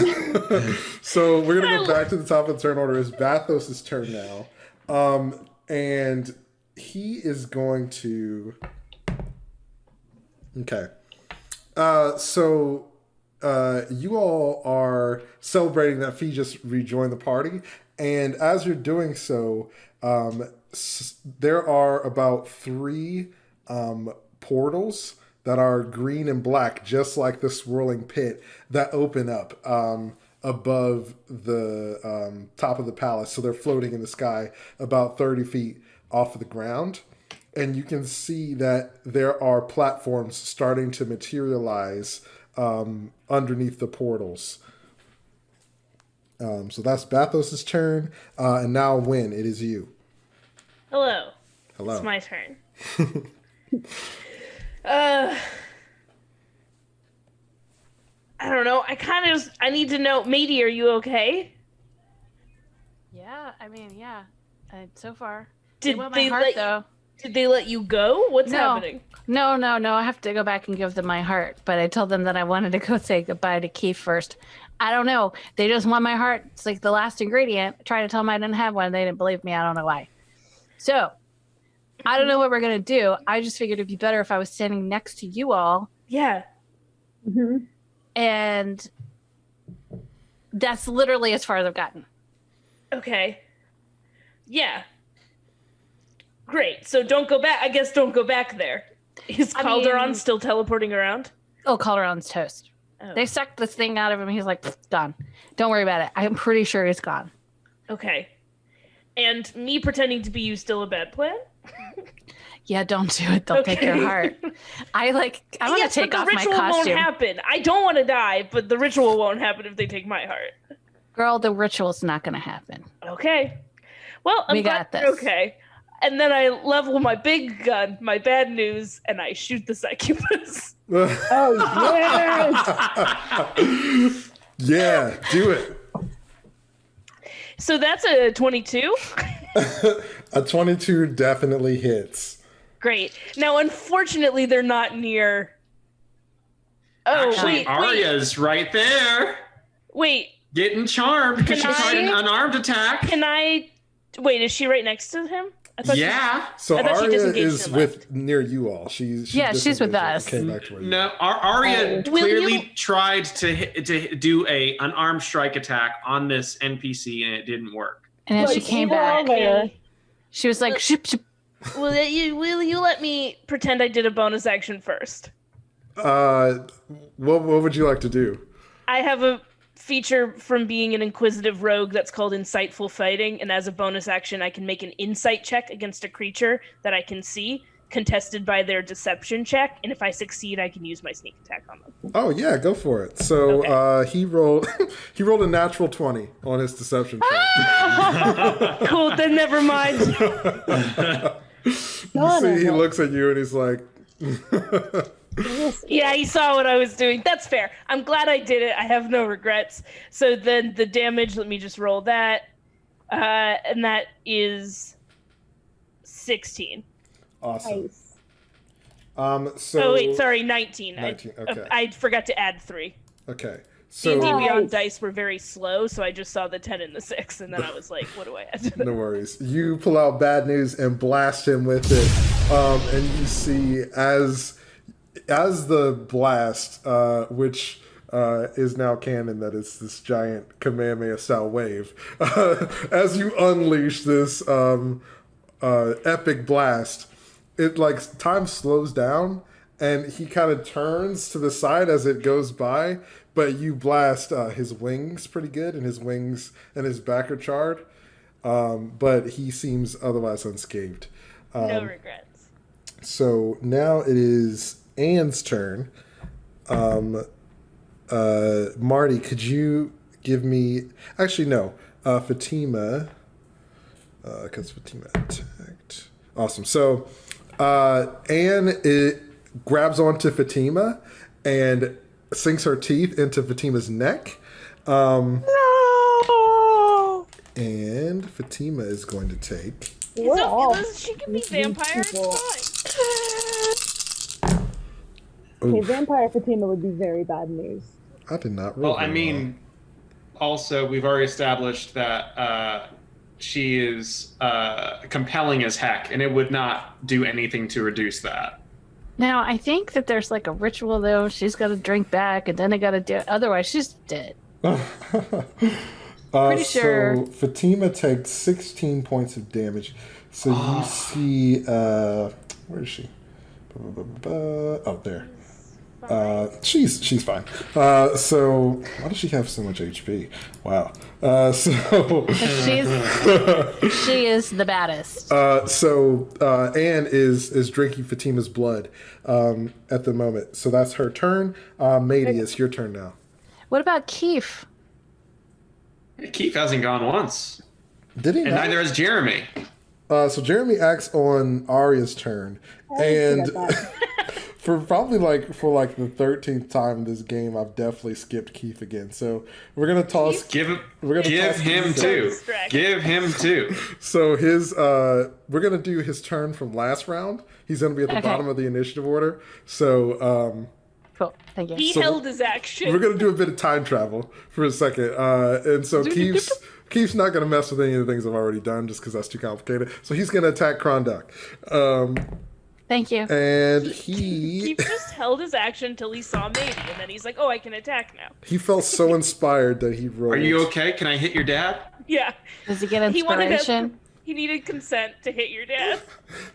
A: So we're going to go back to the top of the turn order. It's Bathos' turn now. And he is going to... Okay. So you all are celebrating that Fee just rejoined the party. And as you're doing so, there are about 3 portals that are green and black, just like the swirling pit, that open up above the top of the palace. So they're floating in the sky about 30 feet off of the ground. And you can see that there are platforms starting to materialize underneath the portals. So that's Bathos' turn. And now, Wynn, it is you.
E: Hello. It's my turn. I don't know. I need to know. Madie, are you okay?
C: Yeah, I mean, yeah. So far.
E: Did
C: they
E: let you go? What's happening?
C: No. I have to go back and give them my heart. But I told them that I wanted to go say goodbye to Keith first. I don't know. They just want my heart. It's like the last ingredient. I tried to tell them I didn't have one. They didn't believe me. I don't know why. So, I don't know what we're going to do. I just figured it'd be better if I was standing next to you all.
E: Yeah.
F: Mm-hmm.
C: And that's literally as far as I've gotten.
E: Okay. Yeah. Great. So don't go back. I guess don't go back there. Is Calderon still teleporting around?
C: Oh, Calderon's toast. Oh. They sucked this thing out of him. He's like, gone. Don't worry about it. I'm pretty sure he's gone.
E: Okay. And me pretending to be you still a bad plan?
C: Yeah, don't do it. They'll take your heart. I want to take off my costume.
E: The ritual won't happen. I don't want to die, but the ritual won't happen if they take my heart.
C: Girl, the ritual's not going to happen.
E: Okay. Well,
C: we got this.
E: Okay. And then I level my big gun, my bad news, and I shoot the succubus.
F: Oh, yes!
A: Yeah, do it.
E: So that's a 22?
A: A 22 definitely hits.
E: Great. Now, unfortunately, they're not near... Oh,
B: actually, Aria's right there.
E: Wait.
B: Getting charmed because she tried an unarmed attack.
E: Can I... Wait, is she right next to him?
B: Yeah.
A: So Aria is near you all. She's
C: with us.
A: Came back to where
B: no, Aria clearly tried to do a unarmed strike attack on this NPC and it didn't work.
C: And then she came back. She was like, ship.
E: Will you let me pretend I did a bonus action first?
A: What would you like to do?
E: I have a feature from being an inquisitive rogue that's called Insightful Fighting, and as a bonus action, I can make an insight check against a creature that I can see, contested by their deception check, and if I succeed, I can use my sneak attack on them.
A: Oh yeah, go for it. So
E: Okay.
A: he rolled a natural 20 on his deception check.
E: Cool, then never mind.
A: You see, he looks at you and he's like,
E: Yeah, he saw what I was doing. That's fair. I'm glad I did it. I have no regrets. So then the damage, let me just roll that. And that is 16.
A: awesome.
F: Nice.
A: So
E: Oh, wait, sorry, 19.
A: 19, okay.
E: I forgot to add 3.
A: Okay.
E: D&D
A: So
E: Beyond dice were very slow, so I just saw the 10 and the 6, and then I was like, what do I add?
A: no worries. You pull out bad news and blast him with it. And you see as the blast, which is now canon, that it's this giant Kamehameha style wave. As you unleash this epic blast, it like time slows down and he kind of turns to the side as it goes by, but you blast his wings pretty good, and his wings and his back are charred, but he seems otherwise unscathed.
E: No regrets.
A: So now it is Anne's turn. Marty, could you give me... Actually, no. Fatima. Because Fatima attacked. Awesome. So Anne grabs onto Fatima and sinks her teeth into Fatima's neck.
E: No!
A: And Fatima is going to take...
F: We're all
E: She can be vampire. It's
F: people.
E: fine.
F: Okay, Vampire Fatima would be very bad news.
A: I did not roll.
B: Well, I mean, also, we've already established that she is compelling as heck, and it would not do anything to reduce that.
C: Now, I think that there's like a ritual, though. She's got to drink back, and then they got to do it. Otherwise, she's dead. Pretty sure.
A: So Fatima takes 16 points of damage. So you see, where is she? Oh, there. She's fine. So why does she have so much HP? Wow.
C: She is the baddest.
A: So Anne is drinking Fatima's blood at the moment. So that's her turn. Madie, it's your turn now.
C: What about Keith?
B: Keith hasn't gone once,
A: Did he?
B: and
A: not?
B: neither has Jeremy.
A: So Jeremy acts on Aria's turn, and for the 13th time in this game, I've definitely skipped Keith again. So we're gonna toss.
B: Give him
A: Keith
B: two. Give him two.
A: So we're gonna do his turn from last round. He's gonna be at the bottom of the initiative order. So
C: Cool. Thank you.
E: He held his action.
A: we're gonna do a bit of time travel for a second, and so Keith's not gonna mess with any of the things I've already done just because that's too complicated. So he's gonna attack Krondok.
C: Thank you.
A: And
E: He just held his action until he saw Madie, and then he's like, "Oh, I can attack now."
A: he felt so inspired that he rolled.
B: Are you okay? Can I hit your dad?
E: Yeah.
C: Does he get
E: He wanted
C: inspiration?
E: He needed consent to hit your dad.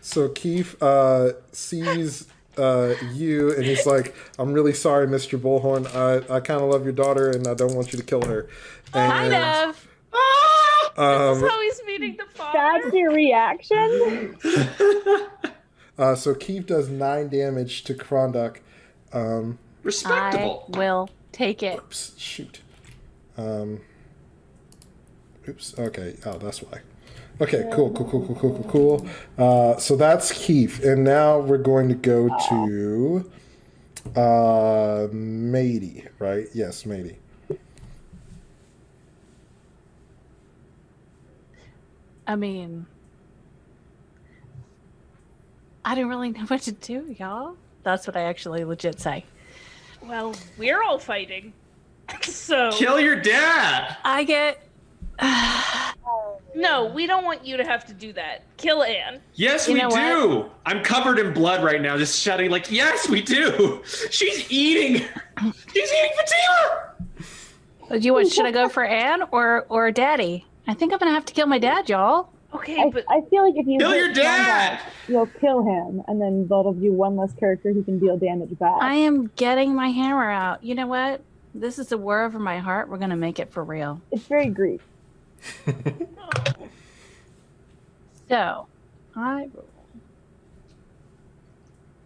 A: So Keith sees you, and he's like, "I'm really sorry, Mr. Bullhorn. I kind of love your daughter, and I don't want you to kill her."
C: Kind
A: And,
C: of.
E: This is how he's meeting the father.
F: That's your reaction?
A: So Keith does 9 damage to Krondok.
B: Respectable.
C: I will take it.
A: Oops, shoot. Oops. Okay. Oh, that's why. Okay. Cool. So that's Keith, and now we're going to go to Madie, right? Yes, Madie.
C: I mean, I don't really know what to do, y'all. That's what I actually legit say.
E: Well, we're all fighting. So
B: Kill your dad.
C: I get.
E: no, we don't want you to have to do that. Kill Anne.
B: Yes,
C: You
B: we
C: know
B: do. I'm covered in blood right now, just shouting like, "Yes, we do." She's eating Fatima.
C: Should I go for Anne or Daddy? I think I'm gonna have to kill my dad, y'all.
E: Okay, but
F: I feel like if you
B: Kill
F: hit
B: your dad.
F: combat, you'll kill him, and then that'll give you one less character who can deal damage back.
C: I am getting my hammer out. You know what? This is a war over my heart. We're going to make it for real.
F: It's very Greek.
C: So, I roll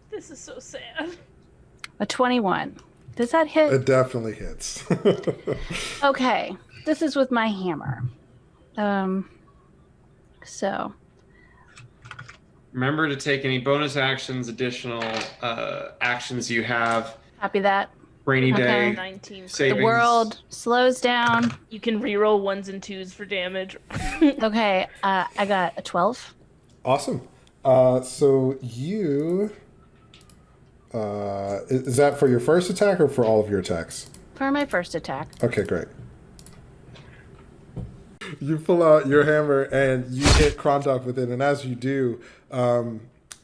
E: This is so sad.
C: a 21. Does that hit?
A: It definitely hits.
C: Okay. This is with my hammer. So,
B: Remember to take any bonus actions, additional actions you have.
C: copy that.
B: Rainy
C: Okay.
B: day,
E: 19.
B: savings.
C: The world slows down.
E: You can reroll 1s and 2s for damage.
C: Okay, I got a 12.
A: Awesome. So you... is that for your first attack or for all of your attacks?
C: For my first attack.
A: Okay, great. You pull out your hammer and you hit Krondok with it, and as you do,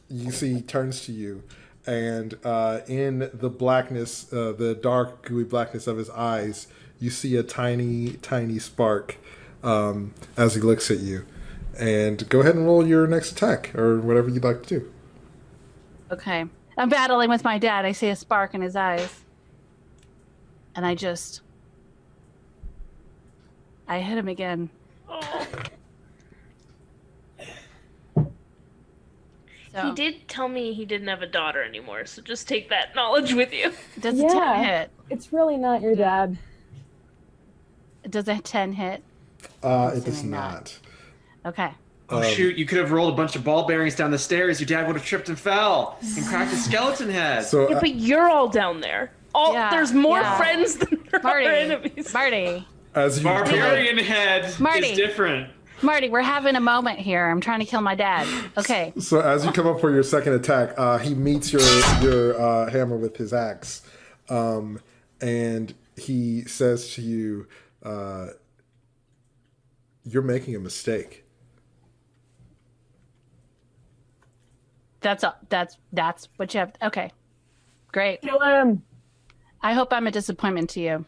A: you see he turns to you, and in the blackness, the dark, gooey blackness of his eyes, you see a tiny, tiny spark as he looks at you. And go ahead and roll your next attack, or whatever you'd like to do.
C: Okay. I'm battling with my dad. I see a spark in his eyes. And I hit him again.
E: Oh.
C: So,
E: He did tell me he didn't have a daughter anymore, so just take that knowledge with you.
C: does a
F: Yeah.
C: 10 hit?
F: It's really not your dad.
C: Does a 10 hit?
A: It does
C: Assuming
A: not.
C: Okay.
B: Oh shoot! You could have rolled a bunch of ball bearings down the stairs. Your dad would have tripped and fell and cracked his skeleton head.
A: So
E: Yeah, but you're all down there.
C: Yeah,
E: There's more
C: yeah.
E: friends than there
C: Marty.
E: are enemies.
C: Marty.
A: as you
B: Barbarian head
C: Marty.
B: is different.
C: Marty, we're having a moment here. I'm trying to kill my dad. Okay.
A: So as you come up for your second attack, he meets your hammer with his axe, and he says to you, "You're making a mistake."
C: That's what you have. Okay. Great.
F: Kill him.
C: I hope I'm a disappointment to you.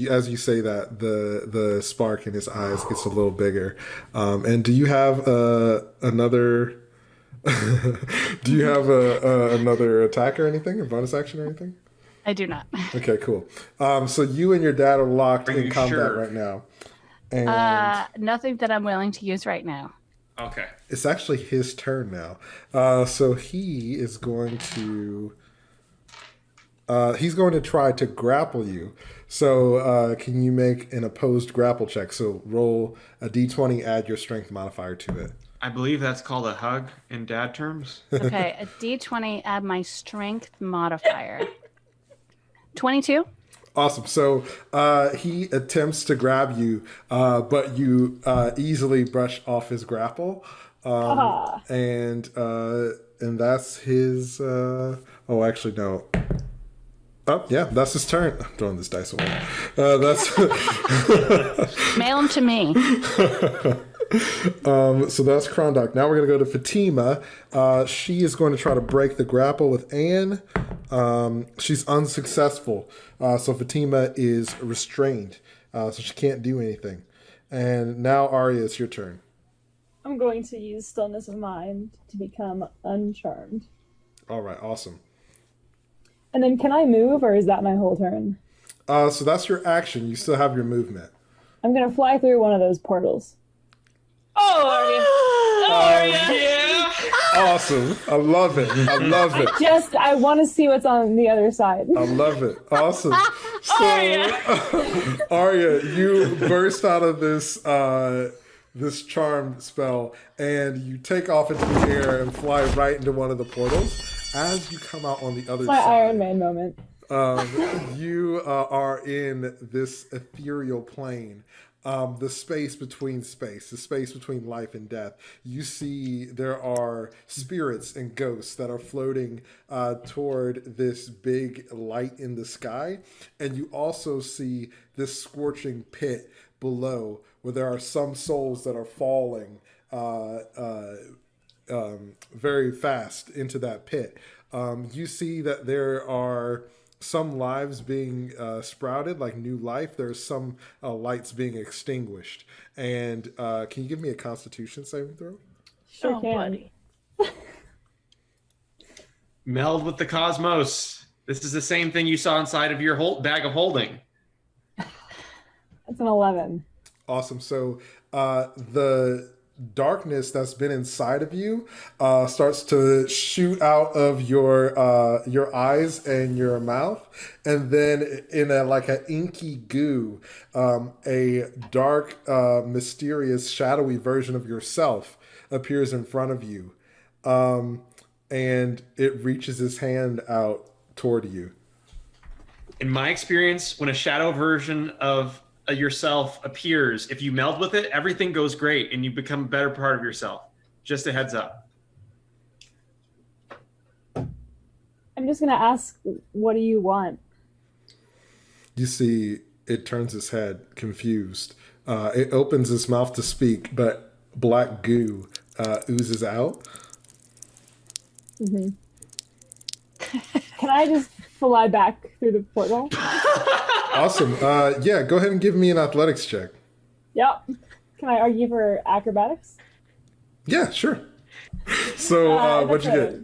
A: As you say that, the spark in his eyes gets a little bigger. And do you have another? Do you have another attack or anything, a bonus action or anything?
C: I do not.
A: Okay, cool. So you and your dad are locked
B: Are
A: in
B: you
A: combat
B: sure?
A: right now, and
C: Nothing that I'm willing to use right now.
B: Okay.
A: it's actually his turn now. So he is going to. He's going to try to grapple you. So can you make an opposed grapple check? So roll a d20, add your strength modifier to it.
B: I believe that's called a hug in dad terms.
C: Okay, a d20, add my strength modifier. 22?
A: Awesome. So he attempts to grab you, but you easily brush off his grapple. And that's his... oh, actually, no. Oh, yeah, that's his turn. I'm throwing this dice away. That's
C: Mail them to me.
A: so that's Krondok. Now we're going to go to Fatima. She is going to try to break the grapple with Anne. She's unsuccessful. So Fatima is restrained. So she can't do anything. And now Aria, it's your turn.
F: I'm going to use stillness of mind to become uncharmed.
A: All right, awesome.
F: And then can I move, or is that my whole turn?
A: So that's your action. You still have your movement.
F: I'm going to fly through one of those portals.
E: Oh, Aria.
B: Yeah.
A: Awesome. I love it. I love it.
F: I want to see what's on the other side.
A: I love it. Awesome. So, Aria, you burst out of this this charm spell, and you take off into the air and fly right into one of the portals. As you come out on the other
F: My
A: side,
F: Iron Man moment.
A: you are in this ethereal plane. The space between space, the space between life and death. You see there are spirits and ghosts that are floating toward this big light in the sky. And you also see this scorching pit below where there are some souls that are falling very fast into that pit. You see that there are some lives being sprouted, like new life. There's some lights being extinguished. And can you give me a Constitution saving throw?
F: Sure
E: Oh,
F: can.
E: buddy.
B: Meld with the cosmos. This is the same thing you saw inside of your bag of holding.
F: That's an 11.
A: Awesome. So the darkness that's been inside of you starts to shoot out of your eyes and your mouth, and then in an inky goo, a dark, mysterious, shadowy version of yourself appears in front of you, and it reaches its hand out toward you.
B: In my experience, when a shadow version of yourself appears, if you meld with it, everything goes great and you become a better part of yourself. Just a heads up.
F: I'm just gonna ask, what do you want?
A: You see it turns its head, confused. It opens its mouth to speak, but black goo oozes out.
F: Mm-hmm. Can I just fly back through the portal?
A: Awesome. Yeah, go ahead and give me an athletics check.
F: Yep. Can I argue for acrobatics?
A: Yeah, sure. So what'd you get?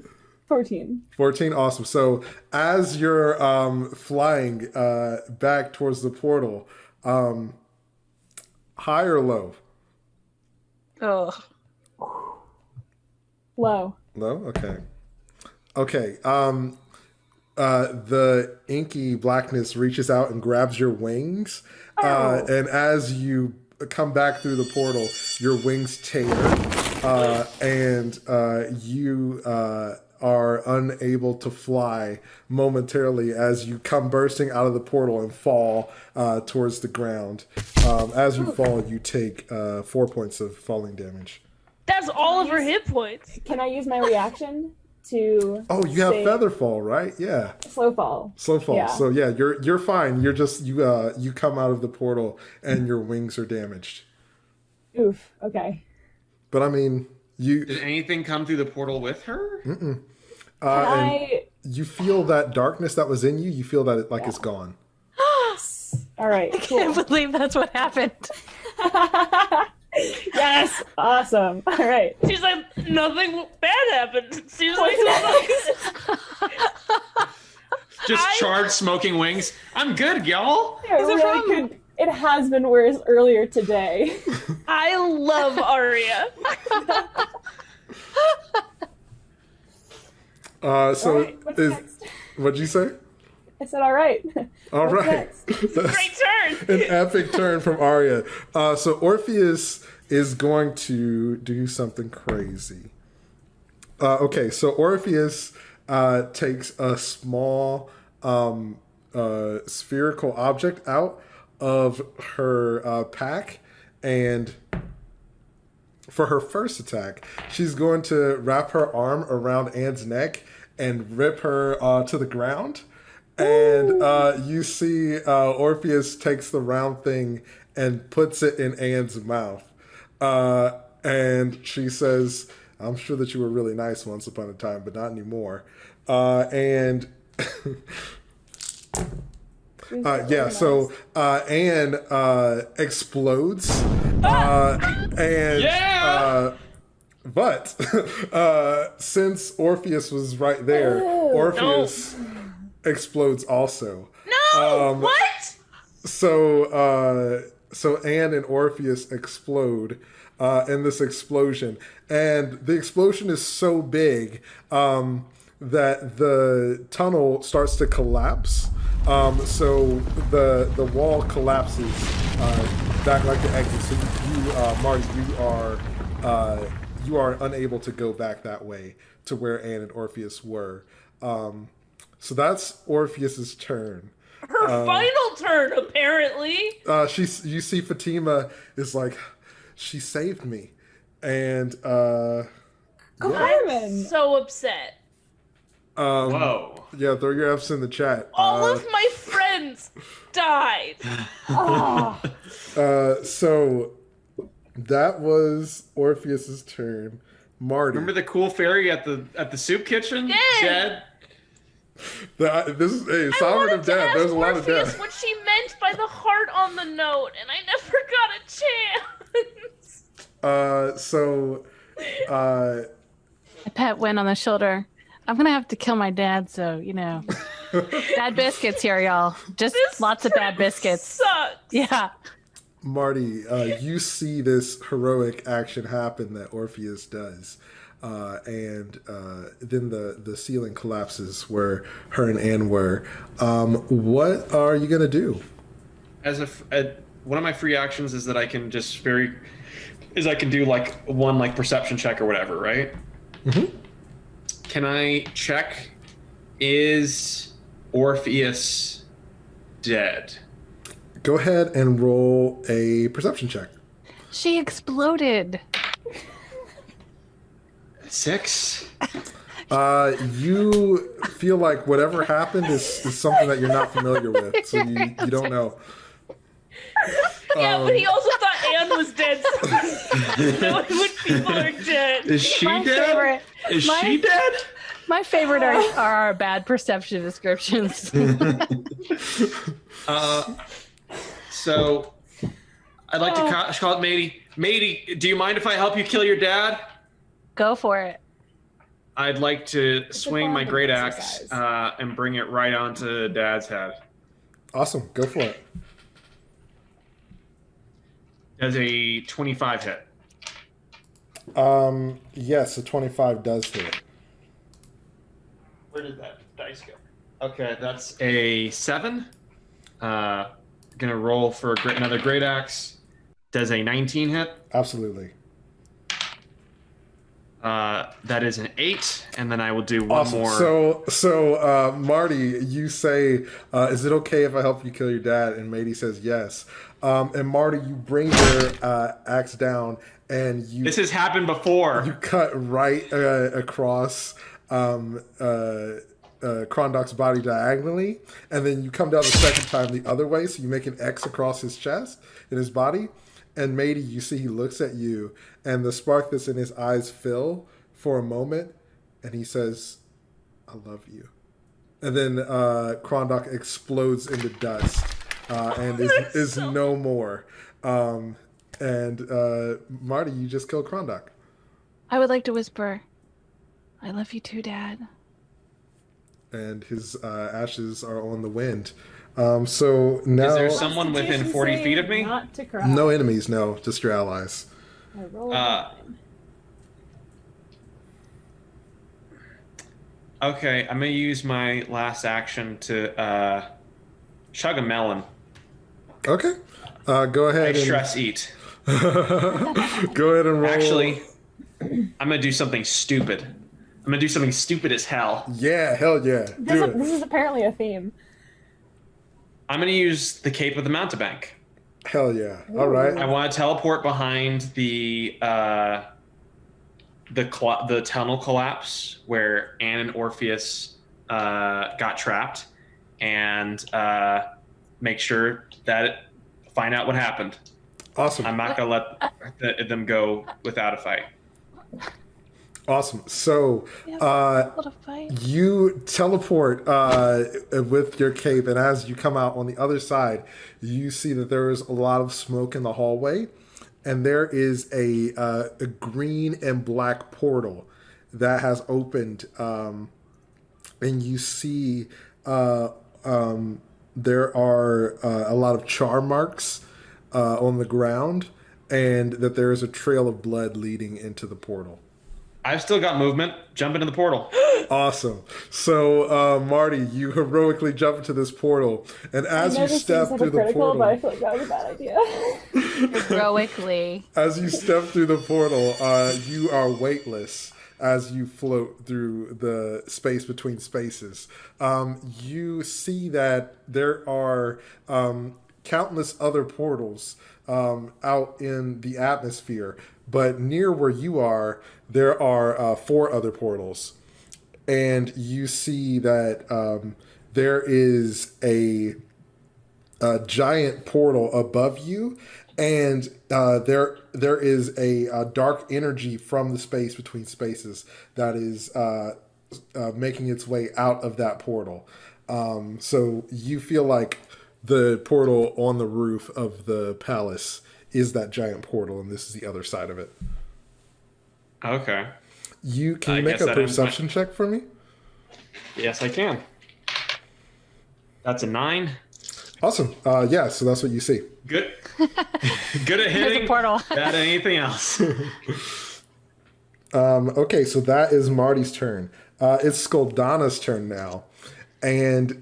F: 14.
A: 14, awesome. So as you're flying back towards the portal, high or low?
C: Oh.
F: Low.
A: Low? Okay. Okay. The inky blackness reaches out and grabs your wings. And as you come back through the portal, your wings tear. And you are unable to fly momentarily as you come bursting out of the portal and fall towards the ground. As you fall, you take 4 points of falling damage.
E: That's all of her hit points.
F: Can I use my reaction to...
A: Oh, you have feather fall, right? Yeah.
F: Slow fall.
A: Slow fall.
F: Yeah.
A: So yeah, you're fine. You're just you come out of the portal and your wings are damaged.
F: Oof. Okay.
A: But I mean,
B: Did anything come through the portal with her?
A: Mm-mm.
F: And
A: you feel that darkness that was in you. You feel that it's gone.
F: All right.
C: I can't believe that's what happened.
F: Yes. Awesome. All right.
E: She's like, nothing bad happened. She's like,
B: Just charged smoking wings. I'm good, y'all.
F: It has been worse earlier today.
E: I love Aria.
A: So
F: right, what's next?
A: What'd you say?
F: I said, all right.
A: All
F: What's
A: right.
F: next?
E: Great turn.
A: An epic turn from Aria. So Orpheus is going to do something crazy. Okay, so Orpheus takes a small spherical object out of her pack, and for her first attack, she's going to wrap her arm around Anne's neck and rip her to the ground. And you see Orpheus takes the round thing and puts it in Anne's mouth. And she says, I'm sure that you were really nice once upon a time, but not anymore. And so Anne explodes. But since Orpheus was right there, Orpheus explodes also.
E: No! What?
A: So Anne and Orpheus explode in this explosion. And the explosion is so big that the tunnel starts to collapse. So the wall collapses back like the exit. So you Marty, you are unable to go back that way to where Anne and Orpheus were. So that's Orpheus's turn.
E: Her final turn, apparently.
A: You see Fatima is like, she saved me. And
F: Carmen!
E: So upset.
B: Whoa.
A: Yeah, throw your F's in the chat.
E: All of my friends died.
A: So that was Orpheus's turn. Marty.
B: Remember the cool fairy at the soup kitchen?
E: Yeah.
B: Dead?
A: This is a sovereign of death. There's a lot of
E: Orpheus
A: death.
E: what she meant by the heart on the note, and I never got a chance.
C: A pet went on the shoulder. I'm gonna have to kill my dad, so Bad biscuits here, y'all. Just
E: This
C: lots of bad
E: trip
C: biscuits.
E: Sucks.
C: Yeah.
A: Marty, you see this heroic action happen that Orpheus does. And then the ceiling collapses where her and Anne were. What are you going to do?
B: One of my free actions is that I can I can do like one like perception check or whatever, right?
A: Mm-hmm.
B: Can I check, is Orpheus dead?
A: Go ahead and roll a perception check.
C: She exploded.
B: 6?
A: You feel like whatever happened is something that you're not familiar with, so you don't know.
E: Yeah, but he also thought Anne was dead. So knowing when people are dead.
B: Is she
C: My
B: dead?
C: favorite-
B: Is
C: my-
B: she dead?
C: My favorite are our bad perception descriptions.
B: So I'd like to call it Madie. Madie, do you mind if I help you kill your dad?
C: Go for it.
B: I'd like to swing my
D: bonding
B: great axe
D: exercise.
B: and bring it right onto Dad's head.
A: Awesome. Go for it.
B: Does a 25 hit?
A: Yes, a 25 does hit.
B: Where did that dice go? Okay, that's a 7. Gonna roll for another great axe. Does a 19 hit?
A: Absolutely.
B: That is an 8, and then I will do one
A: Awesome.
B: more.
A: So Marty, you say, "Is it okay if I help you kill your dad?" And Madie says, "Yes." And Marty, you bring your axe down, and
B: This has happened before.
A: you cut right across Krondok's body diagonally, and then you come down the second time the other way, so you make an X across his chest and his body. And Madie, you see he looks at you, and the spark that's in his eyes fill for a moment, and he says, "I love you." And then Krondok explodes into dust and is no more. And Marty, you just killed Krondok.
C: I would like to whisper, I love you too, Dad.
A: And his ashes are on the wind. So now...
B: Is there someone within
D: Constitution
B: 40
D: save
B: feet of me?
D: Not to cry.
A: No enemies, no. Just your allies.
D: I rolled a 9.
B: Okay, I'm gonna use my last action to chug a melon.
A: Okay. Go
B: I
A: ahead and...
B: stress eat.
A: Go ahead and roll...
B: Actually, I'm gonna do something stupid. I'm gonna do something stupid as hell.
A: Yeah, hell yeah. Do it.
D: This is apparently a theme.
B: I'm gonna use the Cape of the Mountebank.
A: Hell yeah. All right.
B: I want to teleport behind the tunnel collapse where Anne and Orpheus got trapped, and make sure that find out what happened.
A: Awesome.
B: I'm not gonna let them go without a fight.
A: Awesome. So
C: What a fight.
A: you teleport with your cape, and as you come out on the other side, you see that there is a lot of smoke in the hallway, and there is a green and black portal that has opened, and you see there are a lot of char marks on the ground, and that there is a trail of blood leading into the portal.
B: I've still got movement. Jump into the portal.
A: Awesome. So, Marty, you heroically jump into this portal, and as you step through the portal,
F: but I feel like that was a bad idea.
C: Heroically.
A: as you step through the portal, you are weightless as you float through the space between spaces. You see that there are countless other portals out in the atmosphere, but near where you are, there are 4 other portals. And you see that there is a giant portal above you, and there is a dark energy from the space between spaces that is making its way out of that portal. So you feel like the portal on the roof of the palace is that giant portal, and this is the other side of it.
B: Okay.
A: Can
B: I
A: you make
B: guess
A: a perception check for me?
B: Yes, I can. That's a 9.
A: Awesome. Yeah, so that's what you see.
B: Good. Good at hitting.
C: There's a portal.
B: Bad at anything else.
A: Okay, so that is Marty's turn. It's Skulldana's turn now. And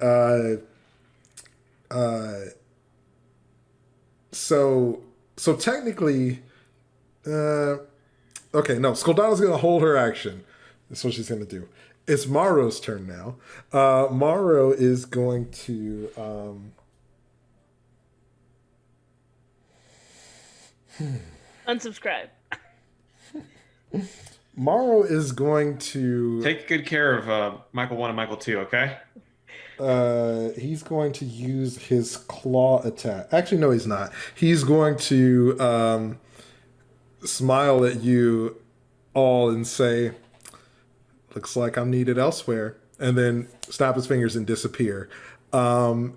A: so technically, okay, no, Skulldana's going to hold her action. That's what she's going to do. It's Morrow's turn now. Morrow is going to...
E: Unsubscribe.
A: Morrow is going to...
B: Take good care of Michael 1 and Michael 2, okay?
A: He's going to use his claw attack. Actually, no, he's not. He's going to smile at you all and say, looks like I'm needed elsewhere. And then snap his fingers and disappear. And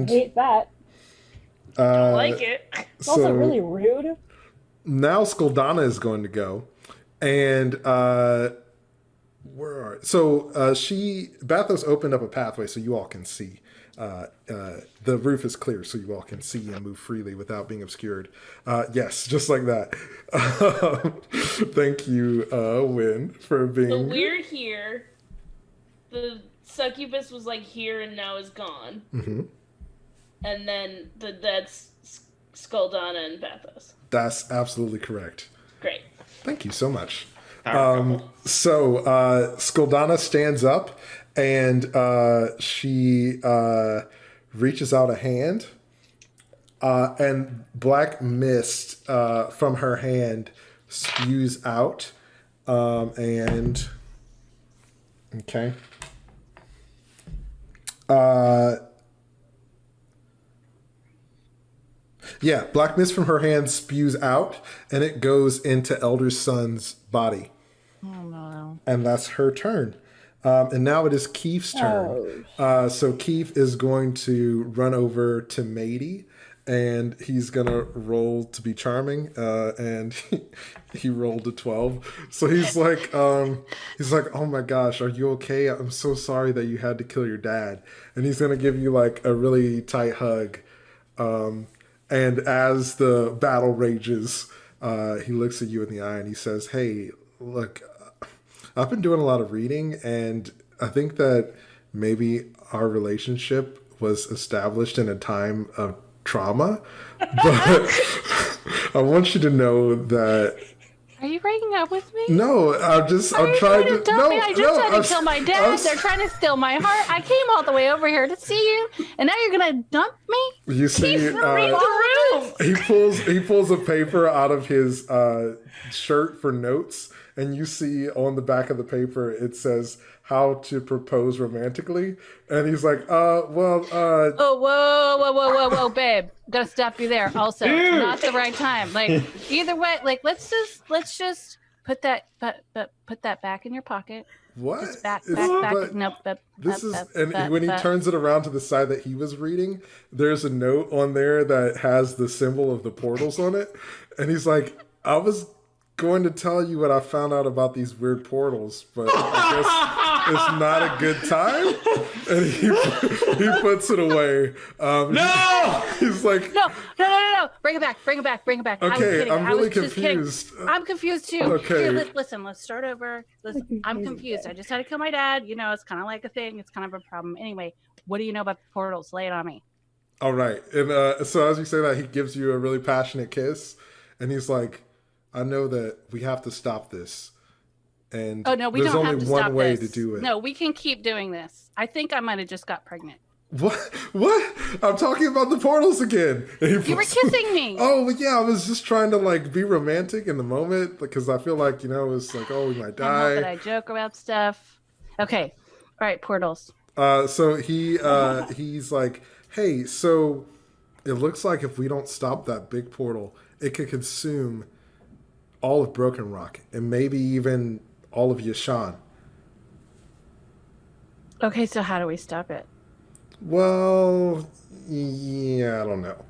F: Hate that.
E: Don't like it.
F: It's also really rude.
A: Now Skulldana is going to go. And Bathos opened up a pathway so you all can see. The roof is clear so you all can see and move freely without being obscured. Yes, just like that. Thank you, Wynn, for being...
E: So we're here. The succubus was like here and now is gone.
A: Mm-hmm.
E: And then that's Skulldana and Bathos.
A: That's absolutely correct.
E: Great.
A: Thank you so much.
B: Power
A: So Skulldana stands up and she reaches out a hand and black mist from her hand spews out. And okay. Yeah, black mist from her hand spews out, and it goes into Elder Sun's body.
C: Oh, no.
A: And that's her turn. And now it is Keith's turn. So Keith is going to run over to Madie, and he's going to roll to be charming. And he rolled a 12. So he's like, oh my gosh, are you okay? I'm so sorry that you had to kill your dad. And he's going to give you like a really tight hug. And as the battle rages, he looks at you in the eye and he says, hey, look, I've been doing a lot of reading, and I think that maybe our relationship was established in a time of trauma. But I want you to know that...
C: Are you breaking up with me?
A: No, I'm trying to...
C: Dump me? I just had to kill my dad. They're trying to steal my heart. I came all the way over here to see you, and now you're going to dump me?
A: You see,
E: Read the room.
A: he pulls a paper out of his shirt for notes, and you see on the back of the paper it says how to propose romantically, and he's like,
C: Oh, whoa, babe! Gotta stop you there. Also, not the right time. Like, either way, like let's just put that back in your pocket.
A: what?
C: Just back. Nope.
A: When he turns it around to the side that he was reading, there's a note on there that has the symbol of the portals on it, and he's like, I was going to tell you what I found out about these weird portals, but I guess it's not a good time. And he puts it away.
B: No!
A: He's like,
C: No! Bring it back.
A: Okay, I'm really confused.
C: I'm confused too.
A: Okay.
C: Here, listen, let's start over. I'm confused. I just had to kill my dad. You know, it's kind of like a thing. It's kind of a problem. Anyway, what do you know about the portals? Lay it on me.
A: all right. And so as you say that, he gives you a really passionate kiss, and he's like, I know that we have to stop this. And
C: Oh no, we
A: there's
C: don't
A: only
C: have to
A: one
C: stop
A: way
C: this.
A: to do it.
C: No, we can keep doing this. I think I might have just got pregnant.
A: What? I'm talking about the portals again. And
C: You were kissing me.
A: Oh, well, yeah, I was just trying to like be romantic in the moment because I feel like, it's like, oh, we might
C: I know that
A: die.
C: I joke about stuff. Okay. All right, portals.
A: So he's like, hey, so it looks like if we don't stop that big portal, it could consume all of Broken Rock and maybe even all of Yashan.
C: Okay, so how do we stop it?
A: Well, yeah, I don't know.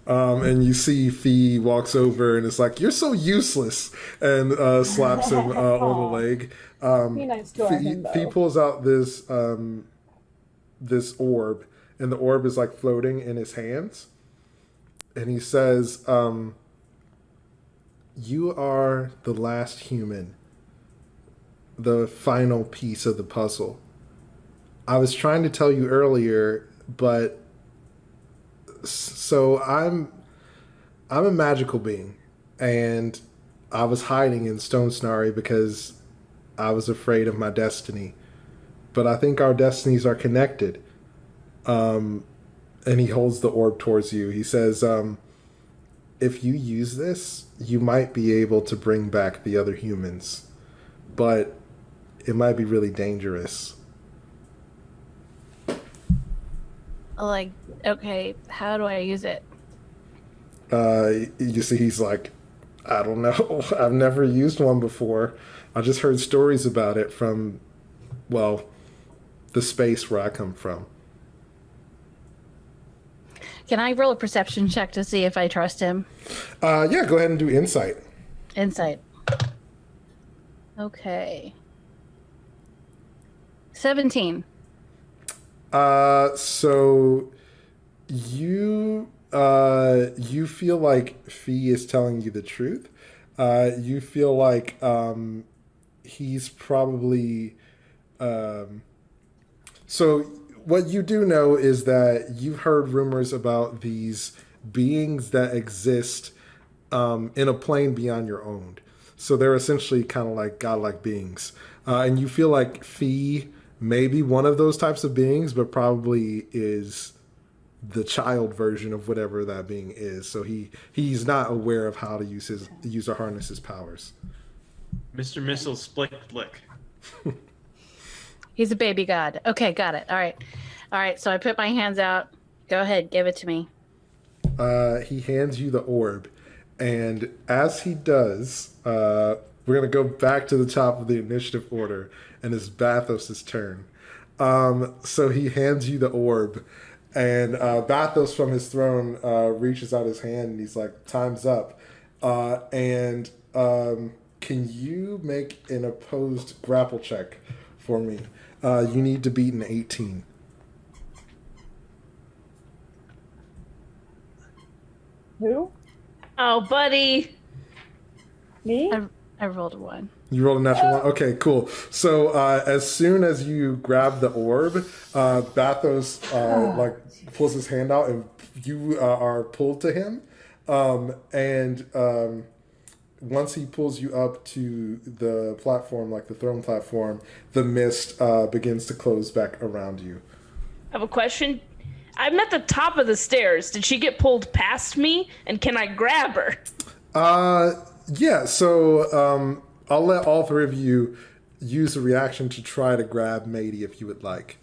A: And you see Fee walks over and is like, you're so useless, and slaps him on the leg.
F: Be nice to our himbo.
A: Fee pulls out this this orb and the orb is like floating in his hands. And he says, you are the last human, the final piece of the puzzle. I was trying to tell you earlier, but so I'm a magical being, and I was hiding in Stone Snarry because I was afraid of my destiny. But I think our destinies are connected. And he holds the orb towards you. He says, if you use this, you might be able to bring back the other humans. But it might be really dangerous.
C: Like, okay, how do I use it?
A: You see, he's like, I don't know. I've never used one before. I just heard stories about it from, well, the space where I come from.
C: Can I roll a perception check to see if I trust him?
A: Yeah, go ahead and do insight.
C: Insight. Okay. 17.
A: So you feel like Fee is telling you the truth. You feel like he's probably so what you do know is that you've heard rumors about these beings that exist in a plane beyond your own. So they're essentially kind of like godlike beings. And you feel like Fee may be one of those types of beings, but probably is the child version of whatever that being is. So he's not aware of how to use or harness his powers.
B: Mr. Missile Splick Flick.
C: He's a baby god. Okay, got it. All right. So I put my hands out. Go ahead, give it to me.
A: He hands you the orb, and as he does, we're gonna go back to the top of the initiative order, and it's Bathos' turn. So he hands you the orb, and Bathos from his throne reaches out his hand, and he's like, "Time's up." Can you make an opposed grapple check for me? You need to beat an 18.
F: Who?
E: Oh, buddy.
F: Me?
C: I rolled a 1.
A: You rolled a natural 1? Okay, cool. So as soon as you grab the orb, Bathos like pulls his hand out, and you are pulled to him. Once he pulls you up to the platform, like the throne platform, the mist begins to close back around you.
E: I have a question. I'm at the top of the stairs. Did she get pulled past me? And can I grab her?
A: Yeah, so I'll let all three of you use a reaction to try to grab Madie if you would like.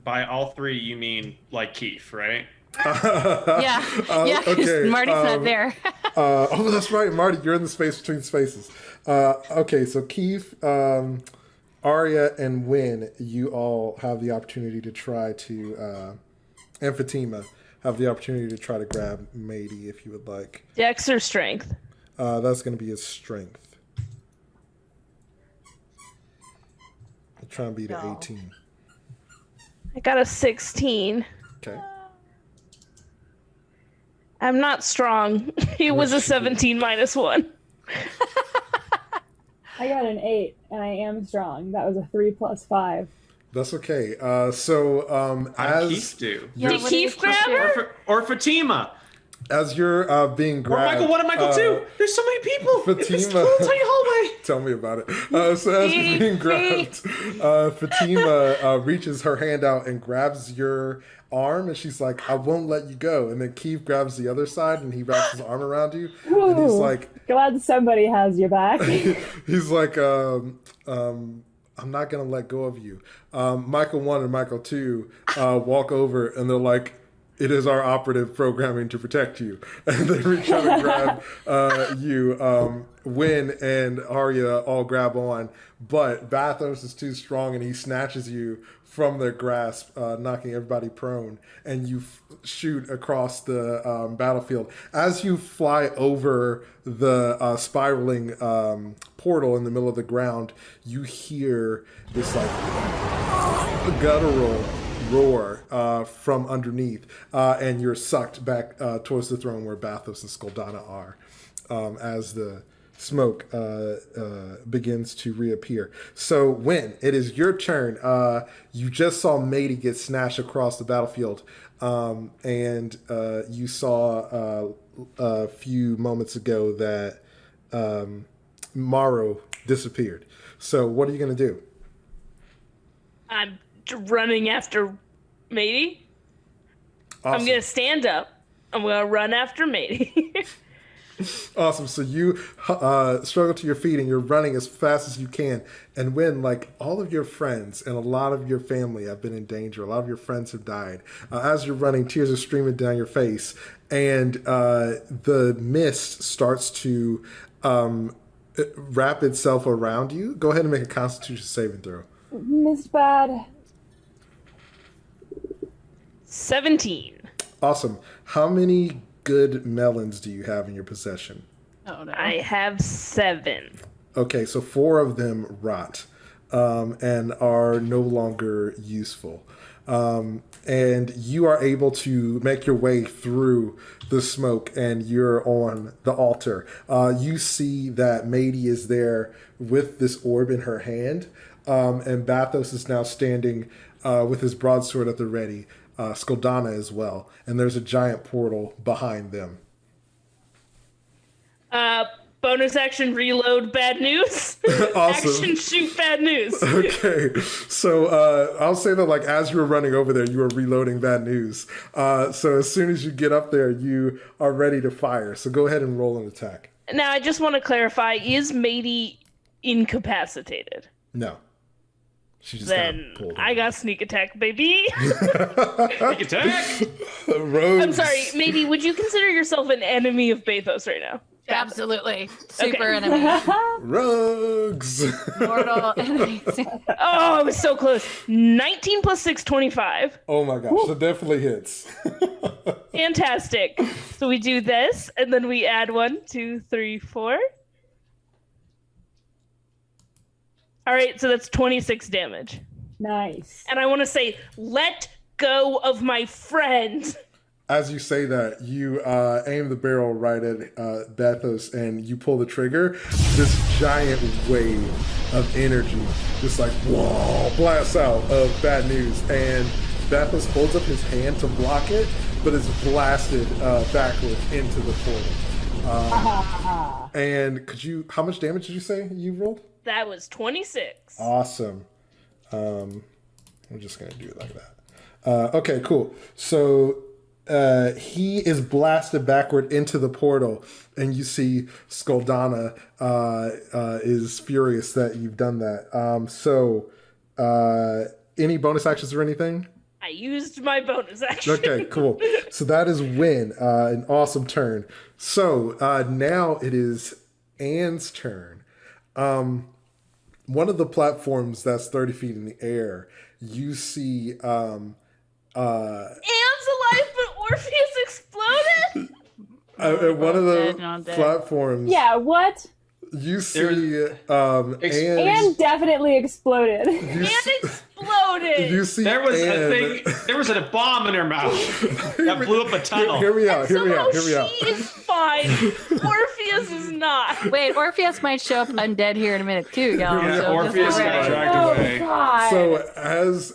B: By all three, you mean like Keith, right?
C: Yeah,
A: okay,
C: Marty's not there.
A: Oh, that's right, Marty, you're in the space between spaces. Okay, so Keith, Aria, and Wynn, you all have the opportunity to try to, and Fatima have the opportunity to try to grab Madie if you would like.
E: Dex or strength?
A: That's going to be his strength. I'll try and beat an 18.
E: I got a 16.
A: Okay.
E: I'm not strong. It was a 17 minus 1.
F: I got an 8, and I am strong. That was a 3 plus 5.
A: That's okay. So as
B: Keith do?
E: Did Keith grab her?
B: Or Fatima?
A: As you're being grabbed,
B: Or Michael 1 and Michael 2. There's so many people in this
A: Fatima,
B: little tiny hallway.
A: Tell me about it. So as you're being grabbed, Fatima reaches her hand out and grabs your arm, and she's like, "I won't let you go." And then Keith grabs the other side, and he wraps his arm around you, and he's like,
F: Glad somebody has your back.
A: he's like, I'm not gonna let go of you. Michael 1 and Michael 2 walk over, and they're like, "It is our operative programming to protect you." And they reach out and grab you. Wynn and Aria all grab on, but Bathos is too strong, and he snatches you from their grasp, knocking everybody prone, and you shoot across the battlefield. As you fly over the spiraling portal in the middle of the ground, you hear this like guttural roar from underneath, and you're sucked back towards the throne where Bathos and Skulldana are, as the smoke begins to reappear. So when it is your turn, you just saw Madie get snatched across the battlefield, and you saw a few moments ago that Mohr disappeared. So what are you going to do?
E: I'm running after Madie.
A: Awesome.
E: I'm going to stand up. I'm going to run after Madie.
A: Awesome. So you struggle to your feet and you're running as fast as you can. And when, like, all of your friends and a lot of your family have been in danger, a lot of your friends have died, as you're running, tears are streaming down your face. And the mist starts to wrap itself around you. Go ahead and make a Constitution saving throw.
F: Missed bad.
E: 17.
A: Awesome. How many good melons do you have in your possession?
C: Oh no.
E: I have 7.
A: Okay, so 4 of them rot and are no longer useful. And you are able to make your way through the smoke, and you're on the altar. You see that Madie is there with this orb in her hand, and Bathos is now standing with his broadsword at the ready. Skulldana as well, and there's a giant portal behind them.
E: Bonus action reload bad news.
A: Awesome.
E: Action shoot bad news.
A: Okay, so I'll say that, like, as you were running over there, you were reloading bad news. So as soon as you get up there, you are ready to fire. So go ahead and roll an attack.
E: Now I just want to clarify: is Madie incapacitated?
A: No. She just
E: Then
A: got pulled
E: I got sneak attack, baby.
B: Sneak attack!
A: Rogues.
E: I'm sorry, Madie. Would you consider yourself an enemy of Bathos right now?
C: Absolutely. Super
E: Okay.
C: enemy.
A: Rogues.
C: Mortal enemies.
E: Oh, it was so close. 19 plus 6, 25.
A: Oh my gosh, that definitely hits.
E: Fantastic. So we do this, and then we add 1, 2, 3, 4. All right, so that's 26 damage.
F: Nice.
E: And I want to say, let go of my friend.
A: As you say that, you aim the barrel right at Bathos, and you pull the trigger. This giant wave of energy just like, whoa, blasts out of bad news. And Bathos holds up his hand to block it, but is blasted backward into the portal. And how much damage did you say you rolled?
E: That was 26.
A: Awesome. I'm just going to do it like that. Okay, cool. So he is blasted backward into the portal, and you see Skulldana is furious that you've done that. So any bonus actions or anything?
E: I used my bonus action.
A: Okay, cool. So that is win. An awesome turn. So now it is Anne's turn. One of the platforms that's 30 feet in the air, you see
E: Anne's alive, but Orpheus exploded?
A: at one of the
C: Not dead.
A: platforms.
F: Yeah, what?
A: You see
F: Anne definitely exploded.
E: Anne exploded!
A: You see
B: There was
A: Anne.
B: a thing. There was a bomb in her mouth that blew up a tunnel.
A: Hear me out. Hear me
E: Somehow
A: out. Hear me out.
E: she is fine. Orpheus is not.
C: Wait, Orpheus might show up undead here in a minute too, y'all.
B: Yeah,
C: so
B: Orpheus
C: just
B: got
C: alright.
B: dragged
F: Oh,
B: away.
F: God.
A: So as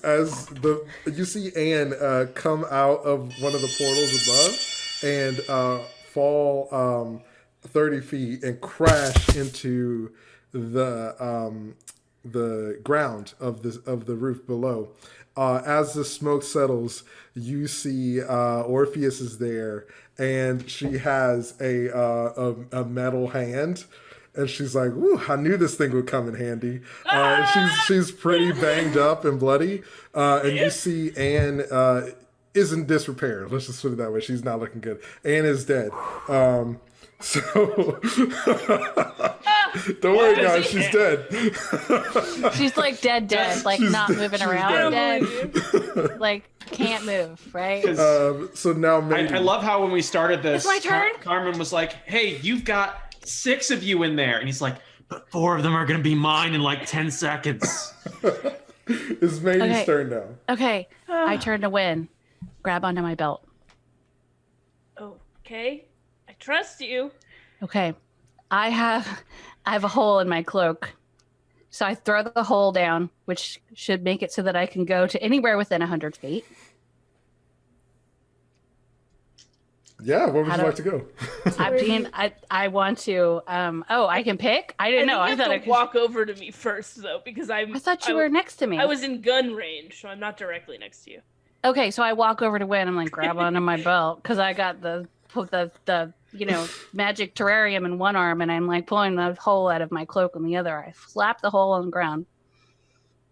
A: you see Anne come out of one of the portals above and fall 30 feet and crash into the ground of the roof below. As the smoke settles, you see Orpheus is there, and she has a metal hand. And she's like, "Ooh, I knew this thing would come in handy." She's pretty banged up and bloody, and you see Anne is in disrepair. Let's just put it that way. She's not looking good. Anne is dead. So don't worry, guys. She's dead.
C: She's like dead, like
A: She's
C: not
A: dead.
C: moving
A: She's
C: around,
A: dead.
C: like can't move, right?
A: So now maybe
B: I love how when we started this,
C: It's my turn?
B: Carmen was like, "Hey, you've got 6 of you in there," and he's like, "But 4 of them are gonna be mine in like 10 seconds."
A: It's Madie's turn now.
C: Okay, I turn to Win. Grab onto my belt.
E: Okay, I trust you.
C: Okay, I have a hole in my cloak. So I throw the hole down, which should make it so that I can go to anywhere within 100 feet.
A: Yeah, where would you like to go?
C: I want to. I can pick. I didn't know. I thought I could
E: walk over to me first, though, because I
C: thought you were next to me.
E: I was in gun range, so I'm not directly next to you.
C: Okay, so I walk over to Win. I'm like, grab onto my belt because I got the magic terrarium in one arm, and I'm like pulling the hole out of my cloak in the other. I slap the hole on the ground,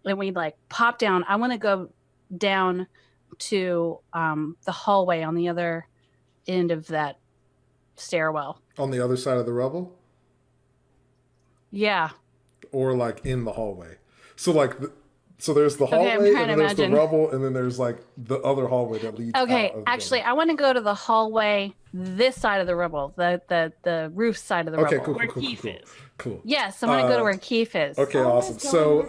C: and we like pop down. I want to go down to the hallway on the other end of that stairwell.
A: On the other side of the rubble?
C: Yeah.
A: Or like in the hallway. So like so there's the hallway, and then there's the rubble, and then there's like the other hallway that leads out of
C: actually, I want to go to the hallway this side of the rubble, the roof side of the rubble.
A: Cool,
E: where Keith is.
A: Cool.
C: Yes, I want to go to where Keith is.
A: Okay, awesome. So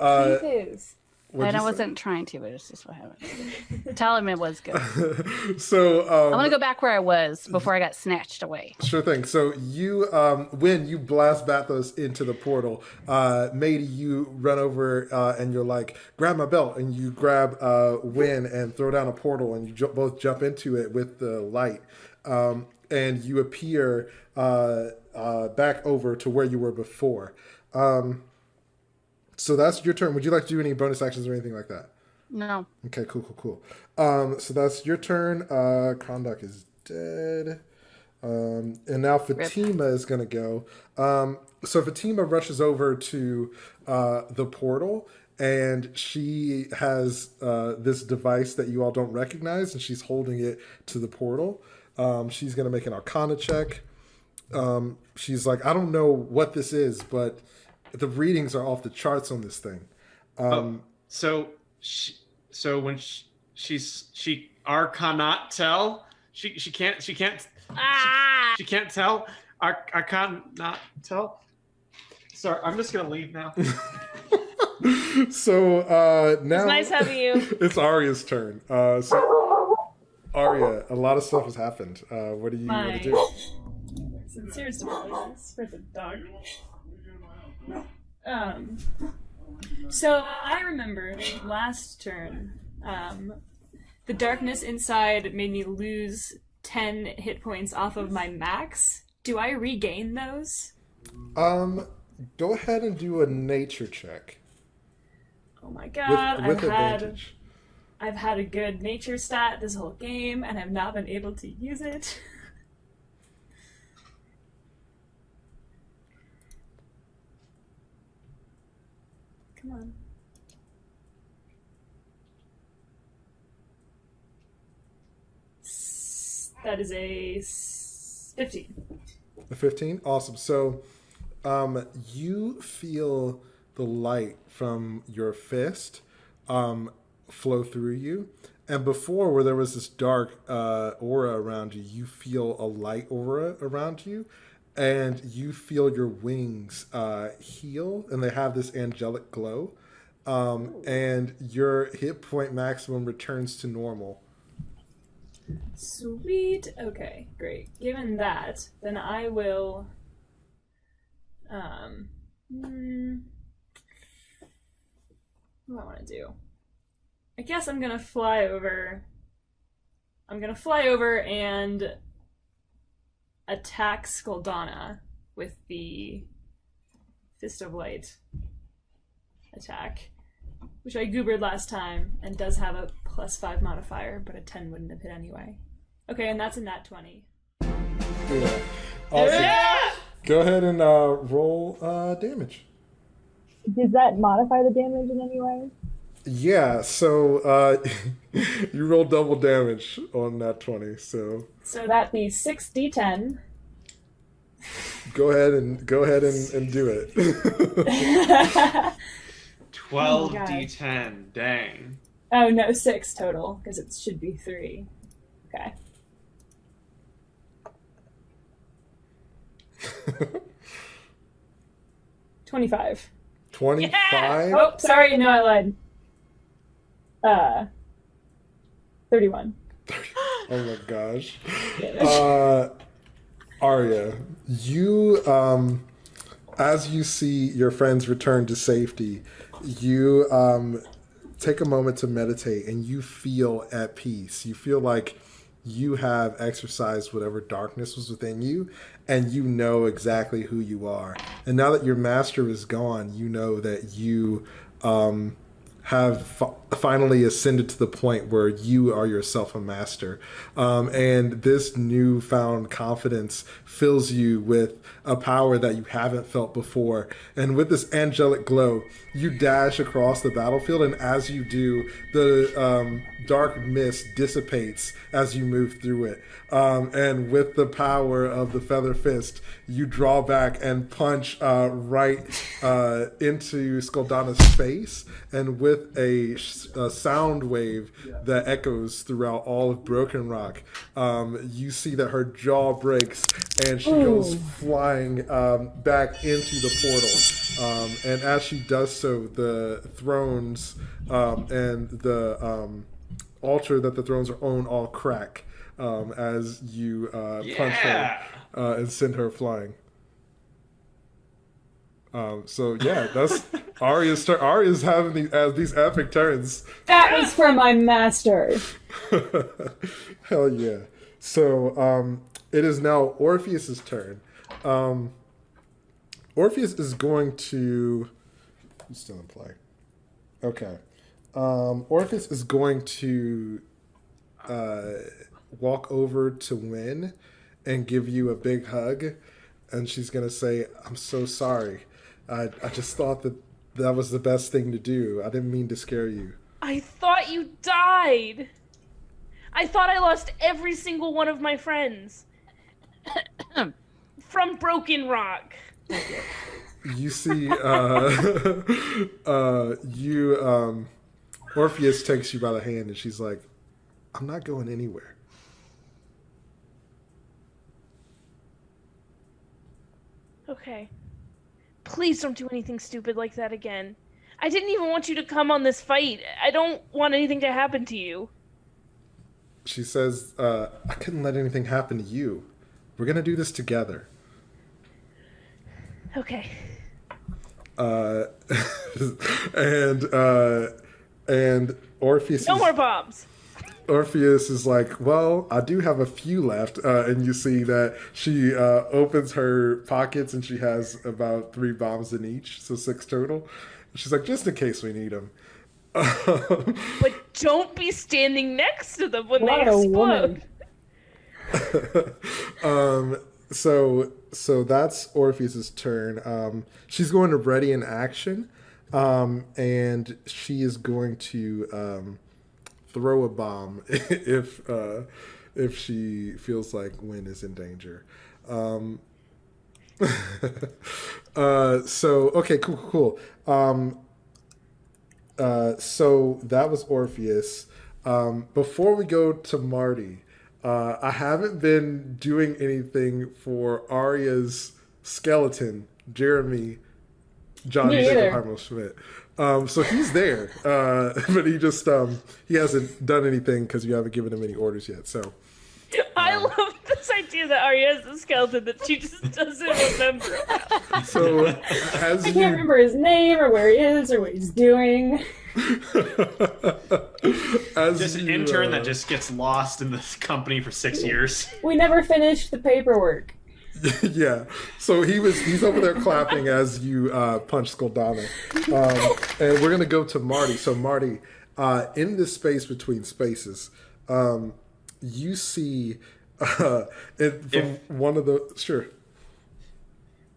C: and I wasn't trying to, but it's just what happened. Tell him it was good.
A: So
C: I want to go back where I was before I got snatched away.
A: Sure thing. So you, when you blast Bathos into the portal, Madie, you run over and you're like, grab my belt, and you grab Win and throw down a portal, and you both jump into it with the light, and you appear back over to where you were before. So that's your turn. Would you like to do any bonus actions or anything like that?
C: No.
A: Okay, cool. So that's your turn. Kondak is dead. And now Fatima is going to go. So Fatima rushes over to the portal, and she has this device that you all don't recognize, and she's holding it to the portal. She's going to make an Arcana check. She's like, I don't know what this is, but the readings are off the charts on this thing.
B: So when she cannot tell. She can't. She can't tell. I cannot tell. Sorry, I'm just gonna leave now.
A: So now
E: it's nice having you.
A: It's Aria's turn. So Aria, a lot of stuff has happened. What do you want to do?
D: Sincere apologies for the dog. So I remember last turn, the darkness inside made me lose 10 hit points off of my max. Do I regain those?
A: Go ahead and do a nature check.
D: Oh my god,
A: with advantage.
D: I've had a good nature stat this whole game, and I've not been able to use it. Come on. That is a 15.
A: A 15? Awesome. So you feel the light from your fist flow through you. And before, where there was this dark aura around you, you feel a light aura around you. And you feel your wings heal, and they have this angelic glow. And your hit point maximum returns to normal.
D: Sweet. Okay, great. Given that, then I will... what do I want to do? I guess I'm gonna fly over... and attack Skulldana with the Fist of Light attack, which I goobered last time and does have a +5 modifier, but a 10 wouldn't have hit anyway. Okay, and that's a nat 20.
A: Yeah. Awesome. Yeah! Go ahead and roll damage.
F: Does that modify the damage in any way?
A: Yeah, so you roll double damage on that 20, so
F: that'd be 6d10.
A: Go ahead and do it.
B: 12 d10. Dang.
D: Oh no, 6 total, because it should be 3. Okay. $25.
A: 25?
D: Oh, sorry, no, I lied.
F: 31.
A: Oh my gosh. Aria, you, as you see your friends return to safety, you take a moment to meditate and you feel at peace. You feel like you have exercised whatever darkness was within you, and you know exactly who you are. And now that your master is gone, you know that you have finally ascended to the point where you are yourself a master. And this newfound confidence fills you with a power that you haven't felt before. And with this angelic glow, you dash across the battlefield, and as you do, the dark mist dissipates as you move through it. And with the power of the Feather Fist, you draw back and punch right into Skulldana's face, and with a sound wave that echoes throughout all of Broken Rock, you see that her jaw breaks and she goes flying back into the portal. And as she does so, the thrones and the altar that the thrones are on all crack as you punch her and send her flying. So yeah, that's Aria's turn. Aria's having these epic turns.
F: That was for my master.
A: Hell yeah. So it is now Orpheus's turn. Orpheus is going to... He's still in play. Okay. Orpheus is going to walk over to Wynn and give you a big hug. And she's going to say, I'm so sorry. I just thought that was the best thing to do. I didn't mean to scare you.
E: I thought you died. I thought I lost every single one of my friends. From Broken Rock.
A: You see, Orpheus takes you by the hand and she's like, I'm not going anywhere.
E: Okay. Please don't do anything stupid like that again. I didn't even want you to come on this fight. I don't want anything to happen to you.
A: She says, I couldn't let anything happen to you. We're going to do this together.
E: Okay.
A: And Orpheus...
E: No more bombs!
A: Orpheus is like, well, I do have a few left. And you see that she opens her pockets and she has about 3 bombs in each, so 6 total. She's like, just in case we need them.
E: But don't be standing next to them when
F: What
E: they
F: a
E: explode.
F: woman.
A: So that's Orpheus's turn. She's going to ready in action, and she is going to throw a bomb if she feels like Wynn is in danger. Okay, cool. So that was Orpheus. Before we go to Marty, I haven't been doing anything for Aria's skeleton, Jeremy Johnny Schmidt. So he's there, but he just he hasn't done anything because you haven't given him any orders yet. So
E: I love this idea that Aria has a skeleton that she just doesn't remember.
A: So as
F: I can't remember his name or where he is or what he's doing.
B: Just an intern that just gets lost in this company for 6 years.
F: We never finished the paperwork.
A: Yeah, so he's over there clapping as you punch Skulldana, and we're gonna go to Marty. So Marty, in this space between spaces, you see one of the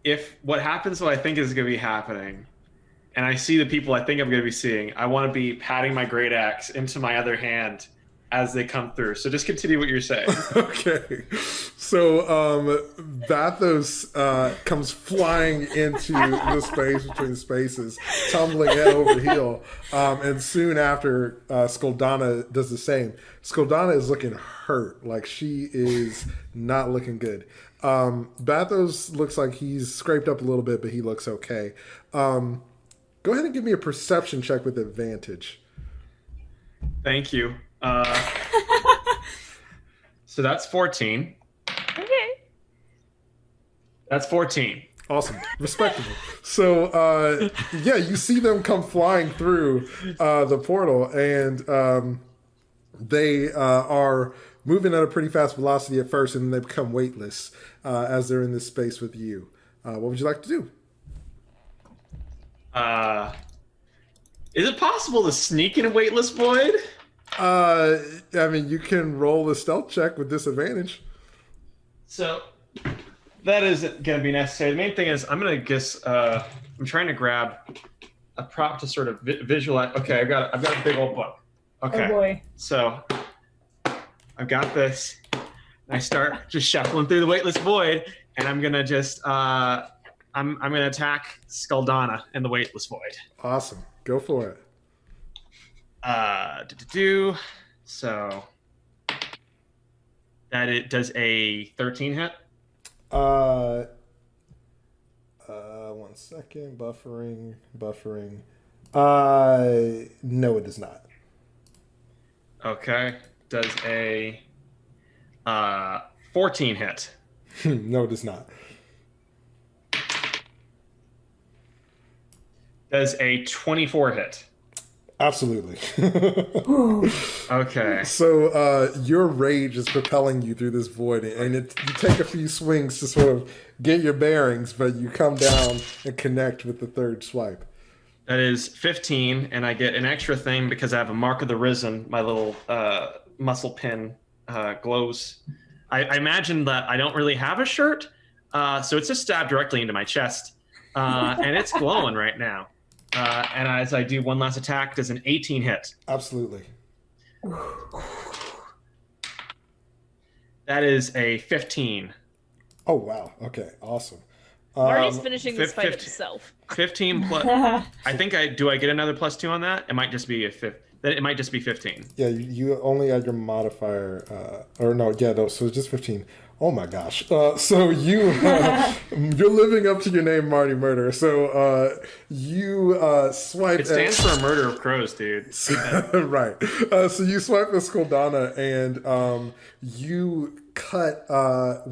B: If what happens, what I think is going to be happening, and I see the people I think I'm going to be seeing, I want to be patting my great axe into my other hand as they come through. So just continue what you're saying.
A: Okay. So Bathos comes flying into the space between spaces, tumbling head over heel. And soon after, Skulldana does the same. Skulldana is looking hurt. Like, she is not looking good. Bathos looks like he's scraped up a little bit, but he looks okay. Go ahead and give me a perception check with advantage.
B: Thank you. So that's 14.
E: Okay.
B: That's 14.
A: Awesome. Respectable. So, yeah, you see them come flying through the portal, and they are moving at a pretty fast velocity at first, and then they become weightless as they're in this space with you. What would you like to do?
B: Is it possible to sneak in a weightless void?
A: I mean, you can roll a stealth check with disadvantage.
B: So that isn't going to be necessary. The main thing is I'm going to guess. I'm trying to grab a prop to sort of visualize. Okay, I've got a big old book. Okay.
F: Oh boy.
B: So I've got this. I start just shuffling through the weightless void, and I'm gonna just I'm gonna attack Skulldana in the weightless void.
A: Awesome. Go for it.
B: So that it does a 13 hit.
A: 1 second. Buffering. No, it does not.
B: Okay. Does a 14 hit.
A: No, it does not.
B: Does a 24 hit.
A: Absolutely.
B: Okay.
A: So your rage is propelling you through this void, and you take a few swings to sort of get your bearings, but you come down and connect with the third swipe.
B: That is 15, and I get an extra thing because I have a Mark of the Risen. My little muscle pin glows. I imagine that I don't really have a shirt, so it's just stabbed directly into my chest, and it's glowing right now. And as I do one last attack, does an 18 hit.
A: Absolutely.
B: That is a 15.
A: Oh, wow. Okay, awesome.
E: Marty's finishing this fight
B: 15
E: himself.
B: 15 plus. I think do I get another +2 on that? It might just be it might just be 15.
A: Yeah, you only add your modifier, so it's just 15. Oh my gosh. So you're living up to your name, Marty Murder. So you swipe.
B: It stands for a murder of crows, dude.
A: Right. So you swipe at Skulldana, and you cut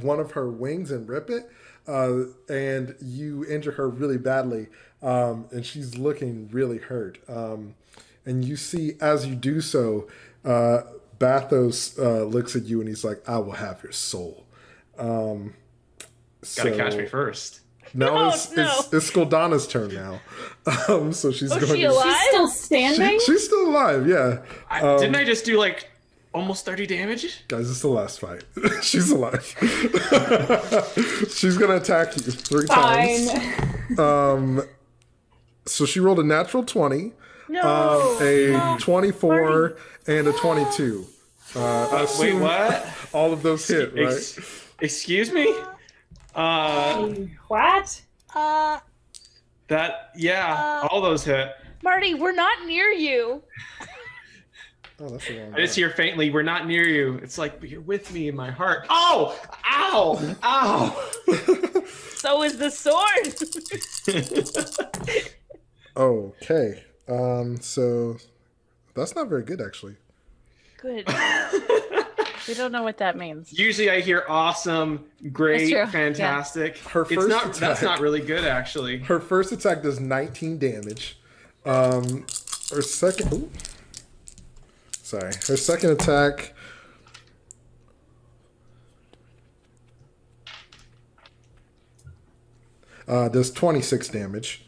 A: one of her wings and rip it, and you injure her really badly, and she's looking really hurt. And you see, as you do so, Bathos looks at you and he's like, "I will have your soul."
B: Gotta catch me first.
A: No, it's Skulldana's turn now. So she's going.
E: She alive?
F: She's still standing?
A: She's still alive, yeah.
B: Didn't I just do like almost 30 damage?
A: Guys, it's the last fight. She's alive. She's gonna attack you 3 times. So she rolled a natural 20, a 24, and a 22.
B: Wait, what?
A: All of those hit, right?
B: Excuse me?
F: What?
B: All those hit.
E: Marty, we're not near you.
A: Oh, that's the wrong
B: I just hear faintly, "We're not near you." It's like, but you're with me in my heart. Oh! Ow! Ow!
E: So is the sword.
A: Okay. So that's not very good, actually.
E: Good.
C: We don't know what that means.
B: Usually I hear awesome, great,
C: That's true.
B: fantastic.
A: Her first attack-
B: That's not really good, actually.
A: Her first attack does 19 damage. Her second... Her second attack... does 26 damage.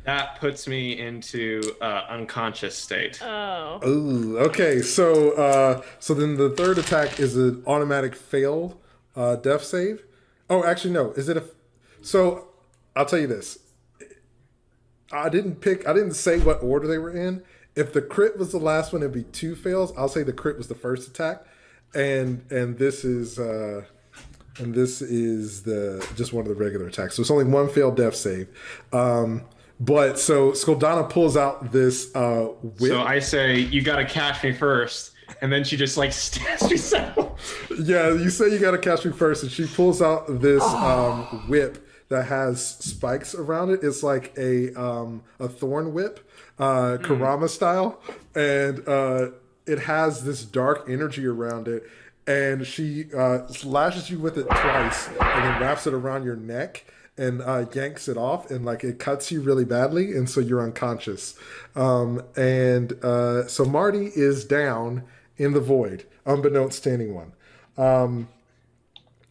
B: That puts me into unconscious state.
E: Oh.
A: Ooh, okay. So then the third attack is an automatic fail death save. Oh, actually no. Is it a? So I'll tell you this. I didn't say what order they were in. If the crit was the last one, it'd be 2 fails. I'll say the crit was the first attack, and this is just one of the regular attacks. So it's only 1 failed death save. But so Skulldana pulls out this whip.
B: So I say, "You got to catch me first," and then she just like stabs me so.
A: Yeah, you say you gotta catch me first, and she pulls out this whip that has spikes around it. It's like a thorn whip, Karama style, and it has this dark energy around it. And she lashes you with it twice, and then wraps it around your neck and yanks it off, and like it cuts you really badly, and so you're unconscious. So Marty is down in the void, unbeknownst to anyone.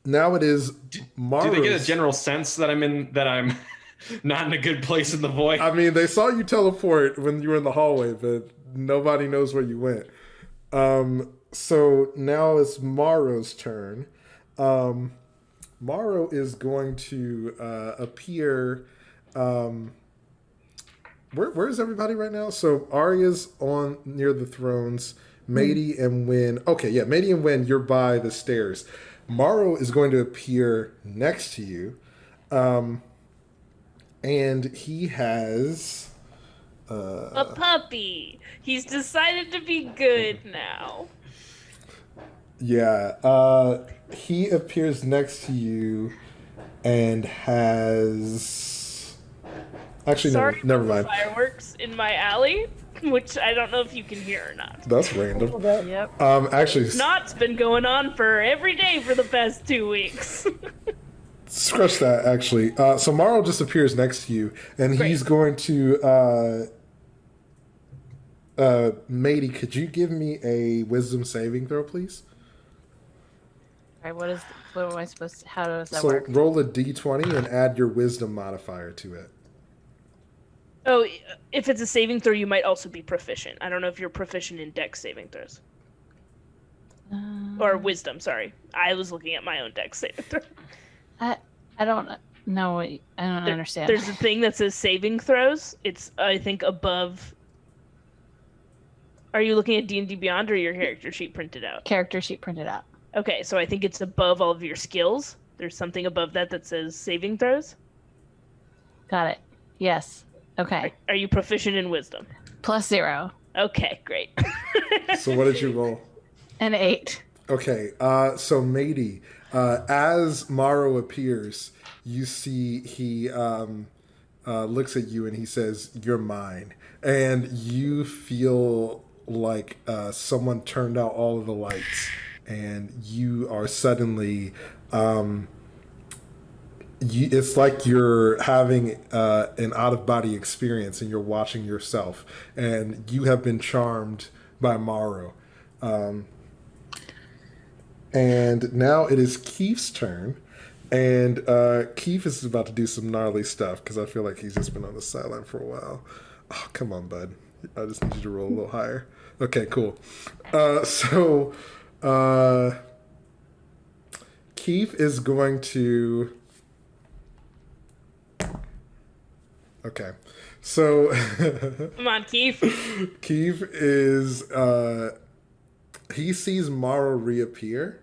A: Now it is Morrow's.
B: Do they get a general sense that I'm not in a good place in the void?
A: I mean, they saw you teleport when you were in the hallway, but nobody knows where you went. So now it's Morrow's turn. Morrow is going to appear. Where is everybody right now? So Aria's on near the thrones. Madie and Wynn. Okay, yeah, Madie and Wynn, you're by the stairs. Morrow is going to appear next to you. And he has
E: a puppy. He's decided to be good now.
A: Yeah, he appears next to you and has... Actually,
E: Sorry,
A: never mind.
E: Fireworks in my alley, which I don't know if you can hear or not.
A: That's random.
E: Yep.
A: Actually...
E: Snot's been going on for every day for the past 2 weeks.
A: Scratch that, actually. So Morrow just appears next to you, and
E: Great.
A: he's going to... Madie, could you give me a wisdom saving throw, please?
C: All right, what am I supposed to, how does that
A: So
C: work?
A: roll a d20 and add your wisdom modifier to it.
E: Oh, if it's a saving throw, you might also be proficient. I don't know if you're proficient in dex saving throws. Or wisdom, sorry. I was looking at my own dex saving throw.
C: I don't know. I don't understand.
E: There's a thing that says saving throws. It's, I think, above... Are you looking at D&D Beyond or your character sheet printed out?
C: Character sheet printed out.
E: Okay, so I think it's above all of your skills. There's something above that says saving throws.
C: Got it. Yes. Okay.
E: Are you proficient in wisdom?
C: +0.
E: Okay, great.
A: So what did you roll?
C: An 8.
A: Okay, so Madie, as Morrow appears, you see he looks at you and he says, "You're mine." And you feel like someone turned out all of the lights, and you are suddenly... it's like you're having an out-of-body experience, and you're watching yourself, and you have been charmed by Morrow. And now it is Keith's turn, and Keith is about to do some gnarly stuff, because I feel like he's just been on the sideline for a while. Oh, come on, bud. I just need you to roll a little higher. Okay, cool. Keith is going to... Okay. So...
E: Come on, Keith.
A: Keith is... he sees Morrow reappear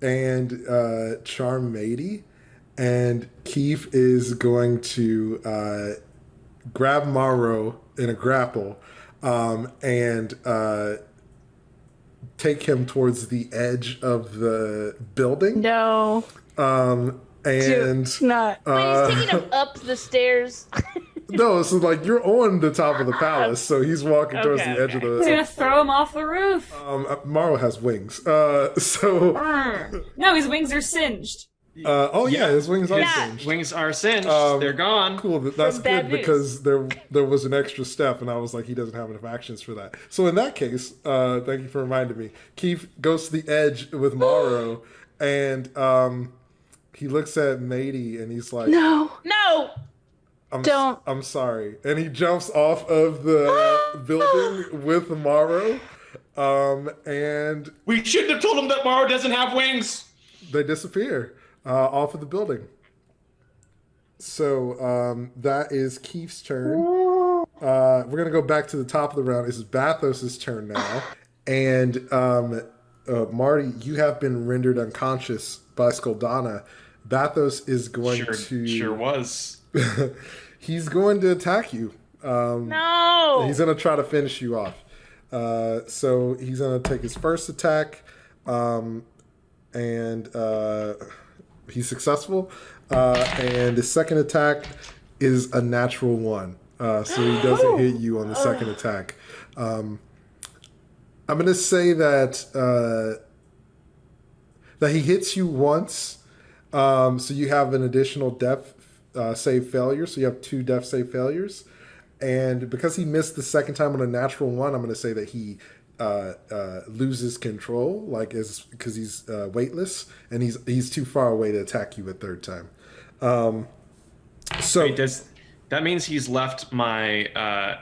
A: and charm Madie, and Keith is going to grab Morrow in a grapple and take him towards the edge of the building.
C: No.
A: And
C: Not.
E: Wait, he's taking him up the stairs.
A: no, so like you're on the top of the palace, so he's walking towards the edge of
D: He's
A: the.
D: gonna throw him off the roof.
A: Morrow has wings, so.
D: No, his wings are singed.
A: His wings are singed.
B: Wings are singed. They're gone.
A: Cool, that's
E: From
A: good
E: bad news.
A: because there was an extra step, and I was like, he doesn't have enough actions for that. So in that case, thank you for reminding me. Keith goes to the edge with Morrow, and he looks at Madie, and he's like,
C: No. Don't.
A: I'm sorry. And he jumps off of the building with Morrow, and
B: We shouldn't have told him that Morrow doesn't have wings.
A: they disappear off of the building. So that is Keith's turn. We're going to go back to the top of the round. This is Bathos' turn now. And Marty, you have been rendered unconscious by Skulldana. Bathos is going to...
B: Sure was.
A: He's going to attack you.
E: No.
A: He's going to try to finish you off. So he's going to take his first attack and he's successful. And the second attack is a natural 1. So he doesn't hit you on the second attack. I'm going to say that he hits you once. So you have an additional death save failure. So you have 2 death save failures. And because he missed the second time on a natural 1, I'm going to say that he loses control, because he's weightless, and he's too far away to attack you a third time. So
B: Wait, that means he's left my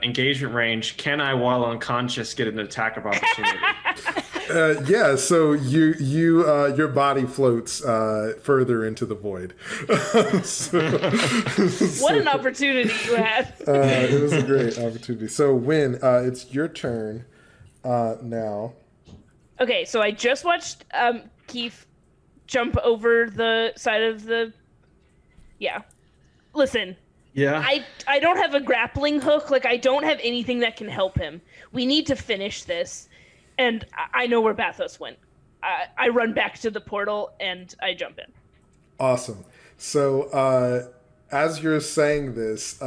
B: engagement range. Can I, while unconscious, get an attack of opportunity?
A: yeah, so your body floats further into the void.
E: What an opportunity you had.
A: It was a great opportunity. So, Win, it's your turn now.
E: Okay, so I just watched Keith jump over the side of the... Yeah. Listen.
B: Yeah.
E: I don't have a grappling hook. Like, I don't have anything that can help him. We need to finish this. And I know where Bathos went. I run back to the portal and I jump in.
A: Awesome. So as you're saying this,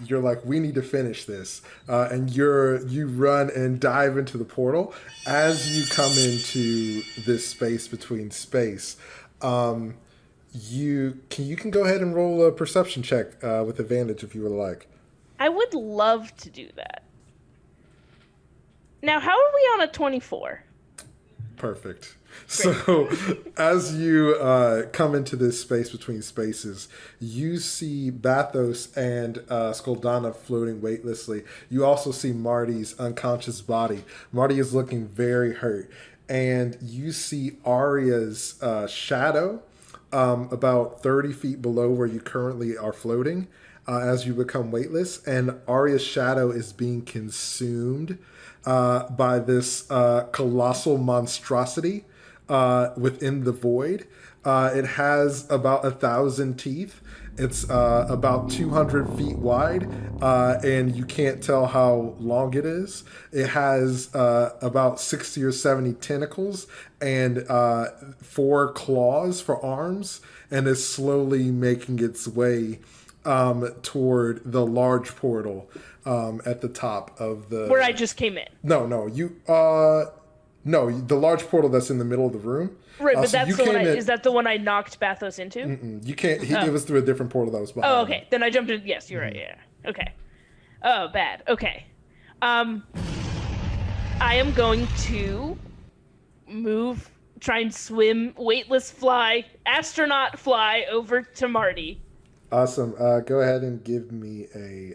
A: you're like, we need to finish this. And you run and dive into the portal. As you come into this space between space, you can go ahead and roll a perception check with advantage if you would like.
E: I would love to do that. Now, how are we on a 24?
A: Perfect. So, as you come into this space between spaces, you see Bathos and Skulldana floating weightlessly. You also see Marty's unconscious body. Marty is looking very hurt. And you see Aria's shadow about 30 feet below where you currently are floating as you become weightless. And Aria's shadow is being consumed by this colossal monstrosity within the void. It has about 1,000 teeth. It's about 200 feet wide, and you can't tell how long it is. It has about 60 or 70 tentacles and 4 claws for arms, and is slowly making its way toward the large portal at the top of the...
E: Where I just came in.
A: No, the large portal that's in the middle of the room.
E: Right, but
A: so
E: that's the one is that the one I knocked Bathos into?
A: You can't... It was through a different portal that was behind.
E: Oh, okay. Then I jumped in... Yes, you're right, yeah. Okay. Oh, bad. Okay. I am going to move, try and swim, weightless fly, astronaut fly over to Marty.
A: Awesome. Go ahead and give me a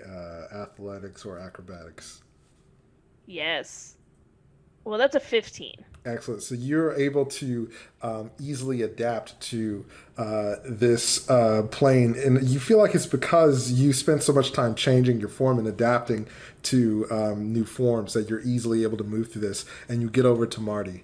A: athletics or acrobatics.
E: Yes. Well, that's a 15.
A: Excellent. So you're able to easily adapt to this plane, and you feel like it's because you spent so much time changing your form and adapting to new forms that you're easily able to move through this, and you get over to Marty.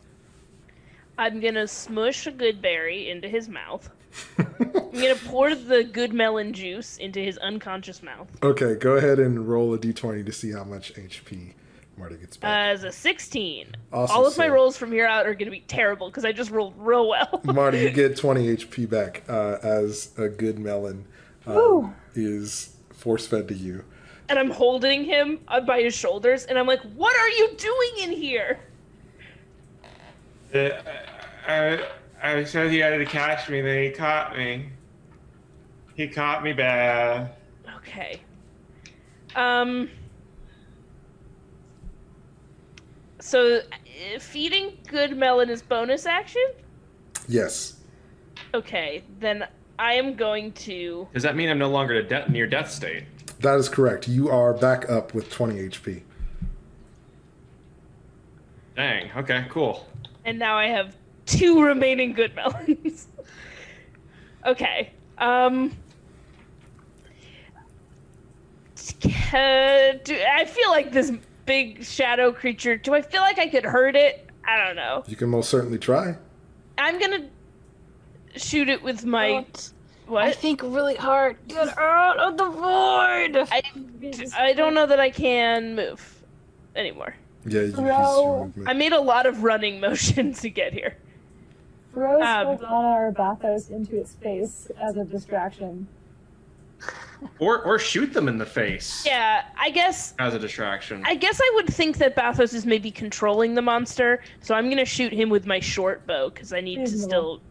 E: I'm going to smush a good berry into his mouth. I'm going to pour the good melon juice into his unconscious mouth.
A: Okay, go ahead and roll a d20 to see how much HP Marty gets back.
E: As a 16.
A: Awesome.
E: All of my rolls from here out are going to be terrible because I just rolled real well.
A: Marty, you get 20 HP back as a good melon is force-fed to you.
E: And I'm holding him by his shoulders, and I'm like, what are you doing in here?
B: I said he had to catch me, then he caught me. He caught me bad.
E: Okay. So, feeding good melon is bonus action?
A: Yes.
E: Okay, then I am going to...
B: Does that mean I'm no longer near death state?
A: That is correct. You are back up with 20 HP.
B: Dang, okay, cool.
E: And now I have 2 remaining good melons. Okay. I feel like this big shadow creature, do I feel like I could hurt it? I don't know.
A: You can most certainly try.
E: I'm gonna shoot it with my... What?
C: I think really hard. Get out of the void!
E: I don't know that I can move anymore.
A: Yeah, you
F: Throw.
A: use your
E: I made a lot of running motion to get here.
F: Throw Skulldana or Bathos into its face as a distraction.
B: Or shoot them in the face.
E: Yeah, I guess
B: as a distraction.
E: I guess I would think that Bathos is maybe controlling the monster, so I'm gonna shoot him with my short bow because I need to still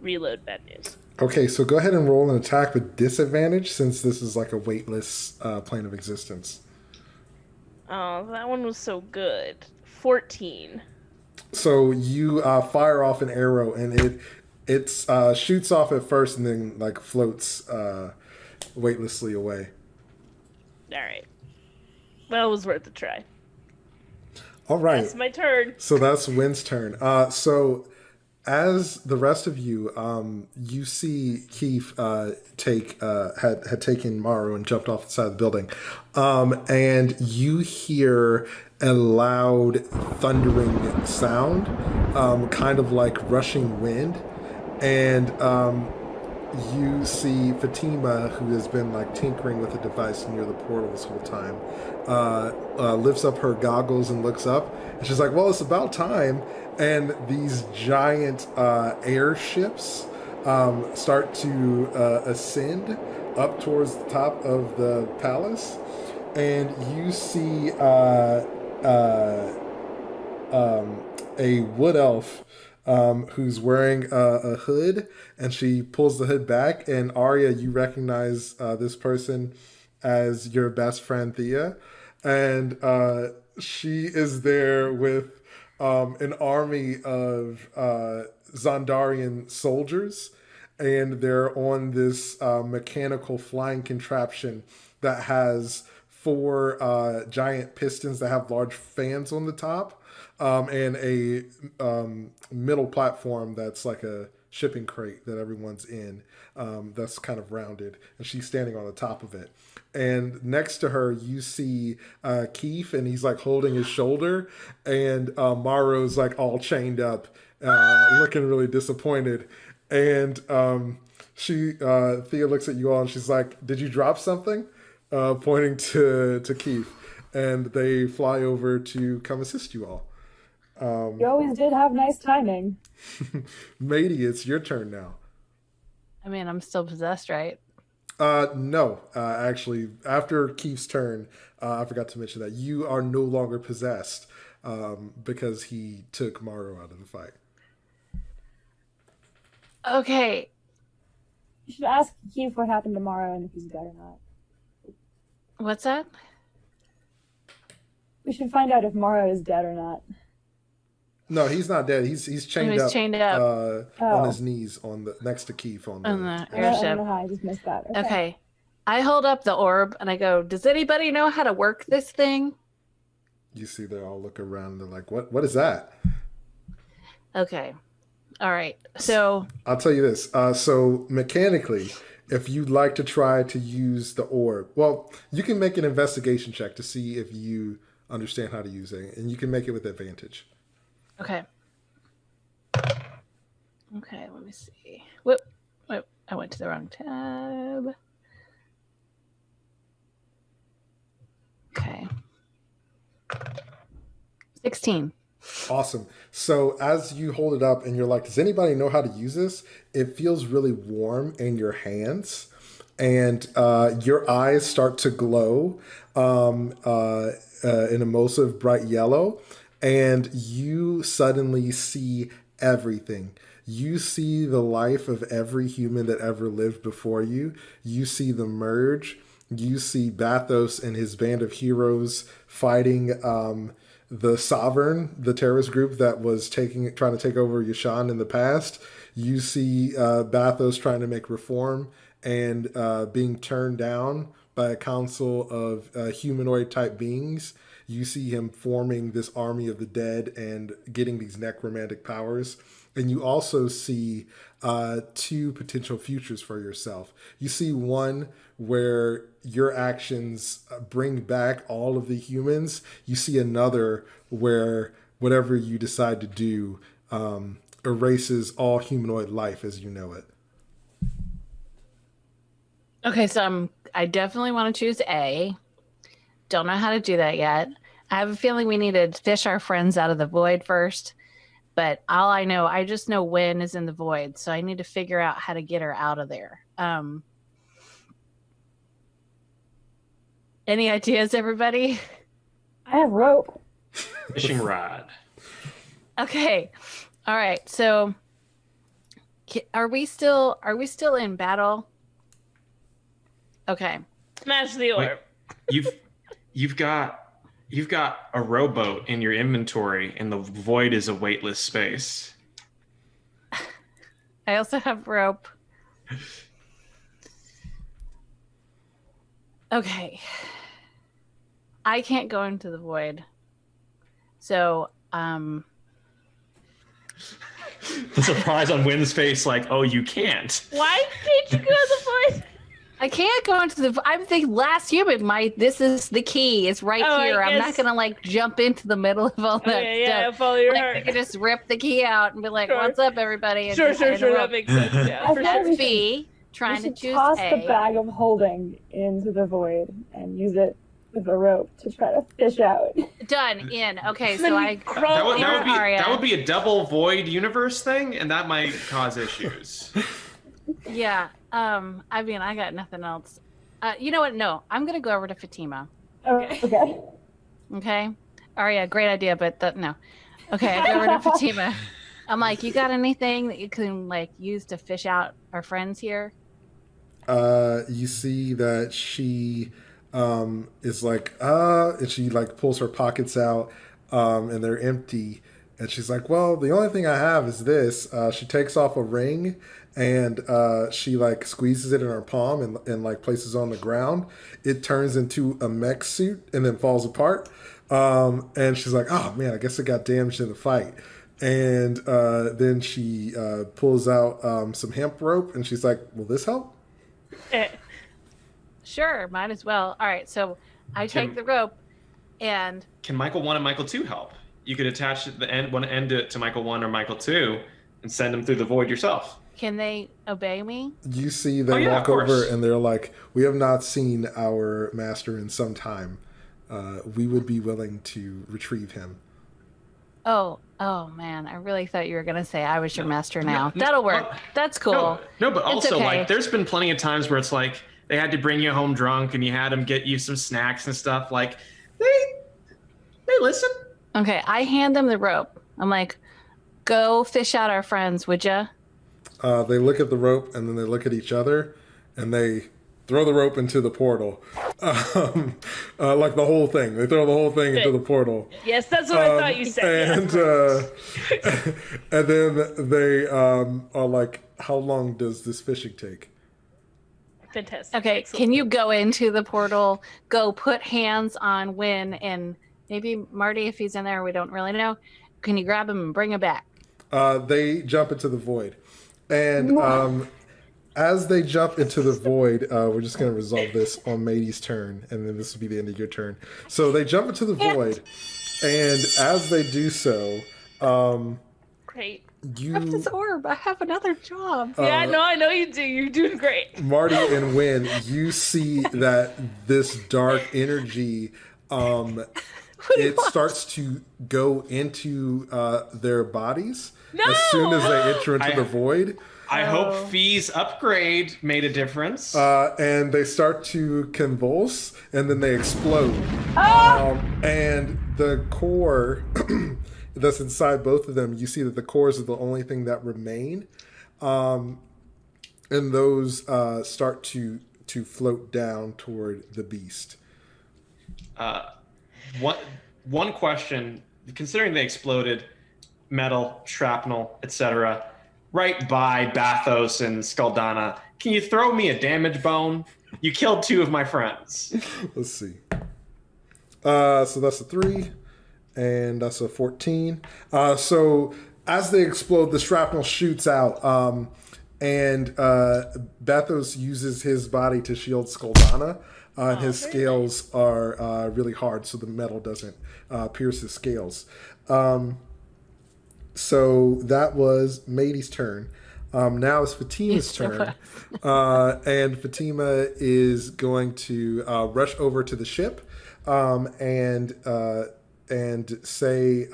E: reload bad news.
A: Okay, so go ahead and roll an attack with disadvantage since this is like a weightless plane of existence.
E: Oh, that one was so good. 14.
A: So you fire off an arrow and it shoots off at first and then like floats weightlessly away.
E: All right. Well, it was worth a try.
A: All right.
E: That's my turn.
A: So that's Wynn's turn. So as the rest of you, you see Keith had taken Mohr and jumped off the side of the building. And you hear a loud thundering sound, kind of like rushing wind. And you see Fatima, who has been like tinkering with a device near the portal this whole time, lifts up her goggles and looks up. And she's like, well, it's about time. And these giant airships start to ascend up towards the top of the palace. And you see a wood elf who's wearing a hood, and she pulls the hood back. And Aria, you recognize this person as your best friend Thea, and she is there with an army of Zandarian soldiers, and they're on this mechanical flying contraption that has 4 giant pistons that have large fans on the top. And a middle platform that's like a shipping crate that everyone's in, that's kind of rounded, and she's standing on the top of it. And next to her, you see Keith, and he's like holding his shoulder, and Morrow's like all chained up, looking really disappointed. And Thea looks at you all, and she's like, "Did you drop something?" Pointing to Keith, and they fly over to come assist you all.
F: You always did have nice timing.
A: Madie, it's your turn now.
C: I mean, I'm still possessed, right?
A: No. Actually, after Keith's turn, I forgot to mention that you are no longer possessed because he took Mohr out of the fight.
C: Okay.
F: You should ask Keith what happened tomorrow and if he's dead or not.
C: What's that?
F: We should find out if Mohr is dead or not.
A: No, he's not dead. He's chained up.
C: Chained up
A: on his knees next to Keith on the
C: airship.
F: I don't know how I just missed that.
C: Okay. I hold up the orb and I go, "Does anybody know how to work this thing?"
A: You see they all look around and they're like, What is that?
C: Okay. All right. So
A: I'll tell you this. So mechanically, if you'd like to try to use the orb, well, you can make an investigation check to see if you understand how to use it, and you can make it with advantage.
C: Okay. Okay, let me see. Whoop. I went to the wrong tab. Okay. 16.
A: Awesome. So as you hold it up and you're like, does anybody know how to use this? It feels really warm in your hands, and your eyes start to glow an emulsive bright yellow, and you suddenly see everything. You see the life of every human that ever lived before you. You see the merge. You see Bathos and his band of heroes fighting the Sovereign, the terrorist group that was trying to take over Yashan in the past. You see Bathos trying to make reform and being turned down by a council of humanoid-type beings. You see him forming this army of the dead and getting these necromantic powers. And you also see 2 potential futures for yourself. You see one where your actions bring back all of the humans. You see another where whatever you decide to do erases all humanoid life as you know it.
C: Okay, so I definitely want to choose A. Don't know how to do that yet. I have a feeling we need to fish our friends out of the void first. but I just know Wynn is in the void, so I need to figure out how to get her out of there. Any ideas, everybody?
F: I have rope.
B: Fishing rod.
C: Okay. All right. So are we still in battle? Okay.
E: Smash the orb.
B: Wait, you've got a rowboat in your inventory, and the void is a weightless space.
C: I also have rope. Okay. I can't go into the void. So,
B: The surprise on Wynn's face, like, oh, you can't.
E: Why can't you go to the void?
C: I can't go into the. I'm the last human. This is the key. It's right here. I'm not gonna like jump into the middle of all that stuff.
E: Yeah, follow your
C: like,
E: heart.
C: I could just rip the key out and be like,
E: Sure.
C: "What's up, everybody?" And
E: Sure.
C: just kind of
E: That makes sense. Yeah.
F: I think
C: That's
F: we
C: B.
F: We
C: Trying to
F: should
C: choose
F: toss
C: A.
F: the bag of holding into the void and use it with a rope to try to fish out.
C: Done. In. Okay,
E: Then
C: so
E: you
C: I.
E: crawl
B: That would be a double void universe thing, and that might cause issues.
C: Yeah. I mean, I got nothing else. You know what? No, I'm gonna go over to Fatima.
F: Okay.
C: Okay. Aria, great idea, but no. Okay, I go over to Fatima. I'm like, you got anything that you can like use to fish out our friends here?
A: You see that she is like, and she like pulls her pockets out, and they're empty. And she's like, well, the only thing I have is this. She takes off a ring and she like squeezes it in her palm and like places it on the ground. It turns into a mech suit and then falls apart. And she's like, oh man, I guess it got damaged in the fight. And then she pulls out some hemp rope and she's like, will this help?
C: Sure, might as well. All right, so I take the rope and...
B: Can Michael 1 and Michael 2 help? You could attach one end to Michael 1 or Michael 2 and send them through the void yourself.
C: Can they obey me?
A: You see them walk over and they're like, we have not seen our master in some time. We would be willing to retrieve him.
C: Oh man, I really thought you were going to say I was your master now. That'll work. That's cool.
B: No, but also
C: okay.
B: like there's been plenty of times where it's like they had to bring you home drunk and you had them get you some snacks and stuff. Like they listen.
C: Okay, I hand them the rope. I'm like, go fish out our friends, would ya?
A: They look at the rope and then they look at each other and they throw the rope into the portal. Like the whole thing. They throw the whole thing into the portal.
E: Yes, that's what I thought you said.
A: And, and then they are like, how long does this fishing take?
E: Fantastic.
C: Okay,
E: Excellent.
C: can you go into the portal, go put hands on Wynn and maybe Marty if he's in there, we don't really know. Can you grab him and bring him back?
A: They jump into the void. And as they jump into the void, we're just going to resolve this on Madie's turn, and then this will be the end of your turn. So they jump into the void, and as they do so,
E: Great.
C: I have this orb. I have another job.
E: Yeah, no, I know you do. You're doing great.
A: Marty and Wynn, you see that this dark energy, it starts to go into their bodies as soon as they enter into the void.
B: I hope Fee's upgrade made a difference.
A: And they start to convulse, and then they explode. And the core that's inside both of them, you see that the cores are the only thing that remain. And those start to float down toward the beast.
B: One question, considering they exploded, metal, shrapnel, etc., right by Bathos and Skulldana, can you throw me a damage bone? You killed 2 of my friends.
A: Let's see. So that's a 3, and that's a 14. So as they explode, the shrapnel shoots out, and Bathos uses his body to shield Skulldana. And his scales are really hard, so the metal doesn't pierce his scales. So that was Madie's turn. Now it's Fatima's turn. And Fatima is going to rush over to the ship and say,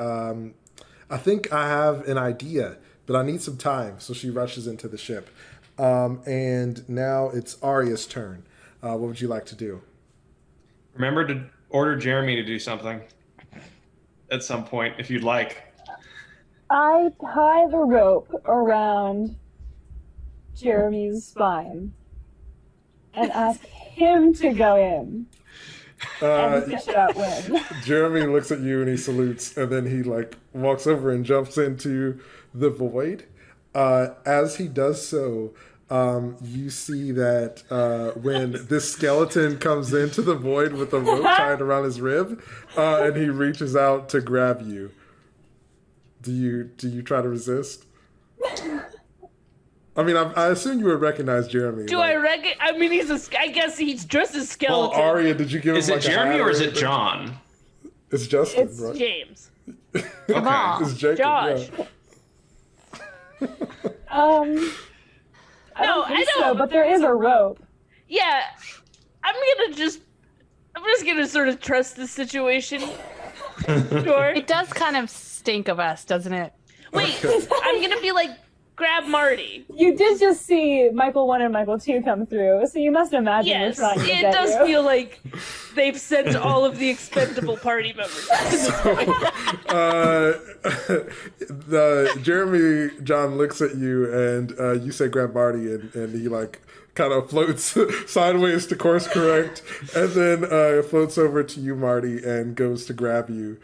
A: I think I have an idea, but I need some time. So she rushes into the ship. And now it's Aria's turn. What would you like to do?
B: Remember to order Jeremy to do something at some point, if you'd like.
F: I tie the rope around Jeremy's spine and ask him to go in and fish it out with.
A: Jeremy looks at you and he salutes, and then he walks over and jumps into the void. As he does so, you see that when this skeleton comes into the void with a rope tied around his rib, and he reaches out to grab you. Do you try to resist? I mean, I assume you would recognize Jeremy.
E: I mean, I guess he's dressed as skeleton.
A: Well, Aria, did you give him
B: Is it Jeremy or is it John?
A: It's Justin,
F: It's
A: right?
E: James.
B: Okay.
A: It's Jacob,
E: Josh.
A: yeah.
F: I don't think so, but there is a rope.
E: Yeah, I'm just gonna sort of trust the situation. Sure.
C: It does kind of stink of us, doesn't it?
E: Wait, I'm gonna be like, grab Marty.
F: You did just see Michael 1 and Michael 2 come through, so you must imagine
E: Yes,
F: we're trying to
E: it
F: get
E: does
F: you.
E: feel like they've sent all of the expendable party members.
A: The Jeremy John looks at you and you say grab Marty and he kind of floats sideways to course correct and then floats over to you, Marty, and goes to grab you.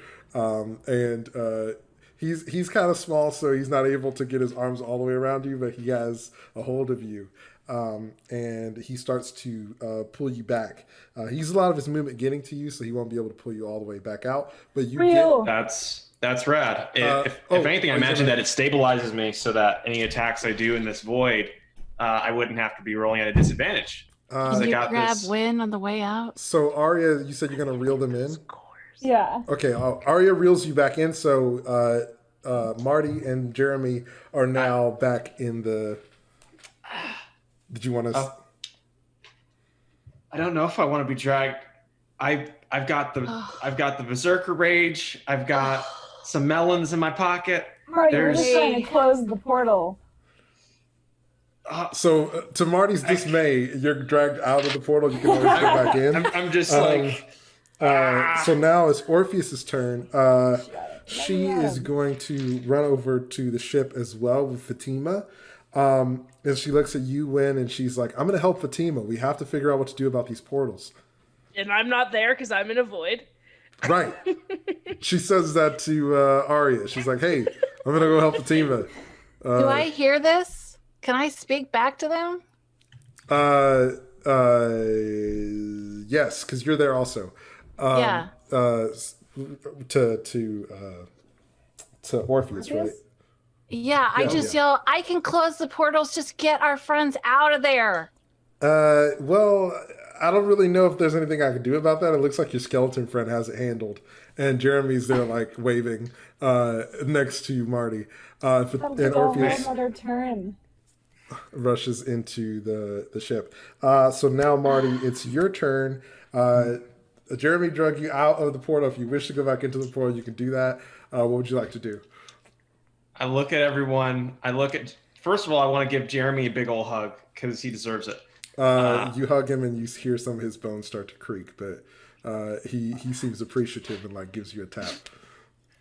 A: He's kind of small, so he's not able to get his arms all the way around you, but he has a hold of you. And he starts to pull you back. He uses a lot of his movement getting to you, so he won't be able to pull you all the way back out. But you
F: Real.
B: That's rad. If anything, I imagine that it stabilizes me so that any attacks I do in this void, I wouldn't have to be rolling at a disadvantage.
C: Can you grab Win on the way out?
A: So Aria, you said you're going to reel them in?
F: Yeah.
A: Okay, Aria reels you back in, so Marty and Jeremy are now back in the... Did you want to...
B: I don't know if I want to be dragged. I've got the Berserker Rage. I've got some melons in my pocket.
F: Marty, we're just trying to close the portal.
A: So to Marty's dismay, you're dragged out of the portal. You can always go back in.
B: I'm just
A: So now it's Orpheus's turn. She is going to run over to the ship as well with Fatima. And she looks at you, Win, and she's like, I'm going to help Fatima. We have to figure out what to do about these portals.
E: And I'm not there because I'm in a void.
A: Right. She says that to Aria. She's like, hey, I'm going to go help Fatima.
C: Do I hear this? Can I speak back to them?
A: Yes, because you're there also.
C: Yeah.
A: To Orpheus, right?
C: Yeah, I just yell, I can close the portals, just get our friends out of there.
A: Well, I don't really know if there's anything I can do about that. It looks like your skeleton friend has it handled. And Jeremy's there waving next to Marty. And Orpheus
F: Another turn.
A: rushes into the ship. So now, Marty, it's your turn. Jeremy drug you out of the portal. If you wish to go back into the portal, you can do that. What would you like to do?
B: I look at everyone. First of all, I want to give Jeremy a big old hug because he deserves it.
A: You hug him and you hear some of his bones start to creak, but he seems appreciative and gives you a tap.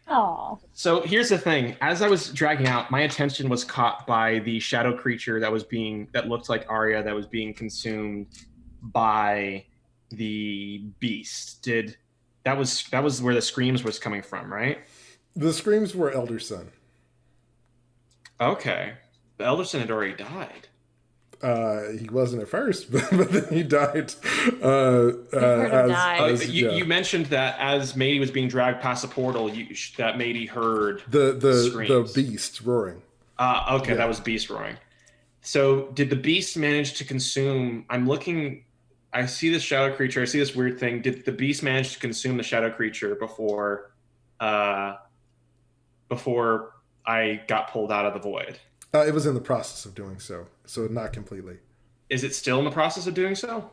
F: Aw.
B: So here's the thing. As I was dragging out, my attention was caught by the shadow creature that looked like Aria, that was being consumed by the beast. That was where the screams was coming from, right?
A: The screams were Elder Son.
B: Okay. The Elder Son had already died.
A: He wasn't at first, but then he died.
B: You mentioned that as Madie was being dragged past the portal, that Madie heard
A: the beast roaring.
B: Okay,
A: Yeah.
B: that was beast roaring. So did the beast manage to consume? I see this shadow creature. I see this weird thing. Did the beast manage to consume the shadow creature before I got pulled out of the void?
A: It was in the process of doing so not completely.
B: Is it still in the process of doing so?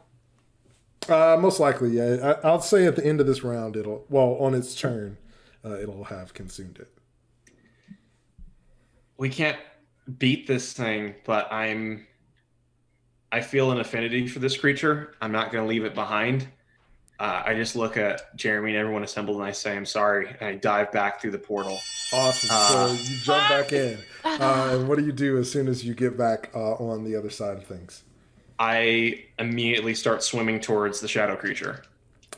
A: Most likely, yeah. I'll say at the end of this round, on its turn, it'll have consumed it.
B: we can't beat this thing, but I feel an affinity for this creature. I'm not going to leave it behind. I just look at Jeremy and everyone assembled, and I say, "I'm sorry," and I dive back through the portal.
A: Awesome. So you jump back in. And what do you do as soon as you get back on the other side of things?
B: I immediately start swimming towards the shadow creature.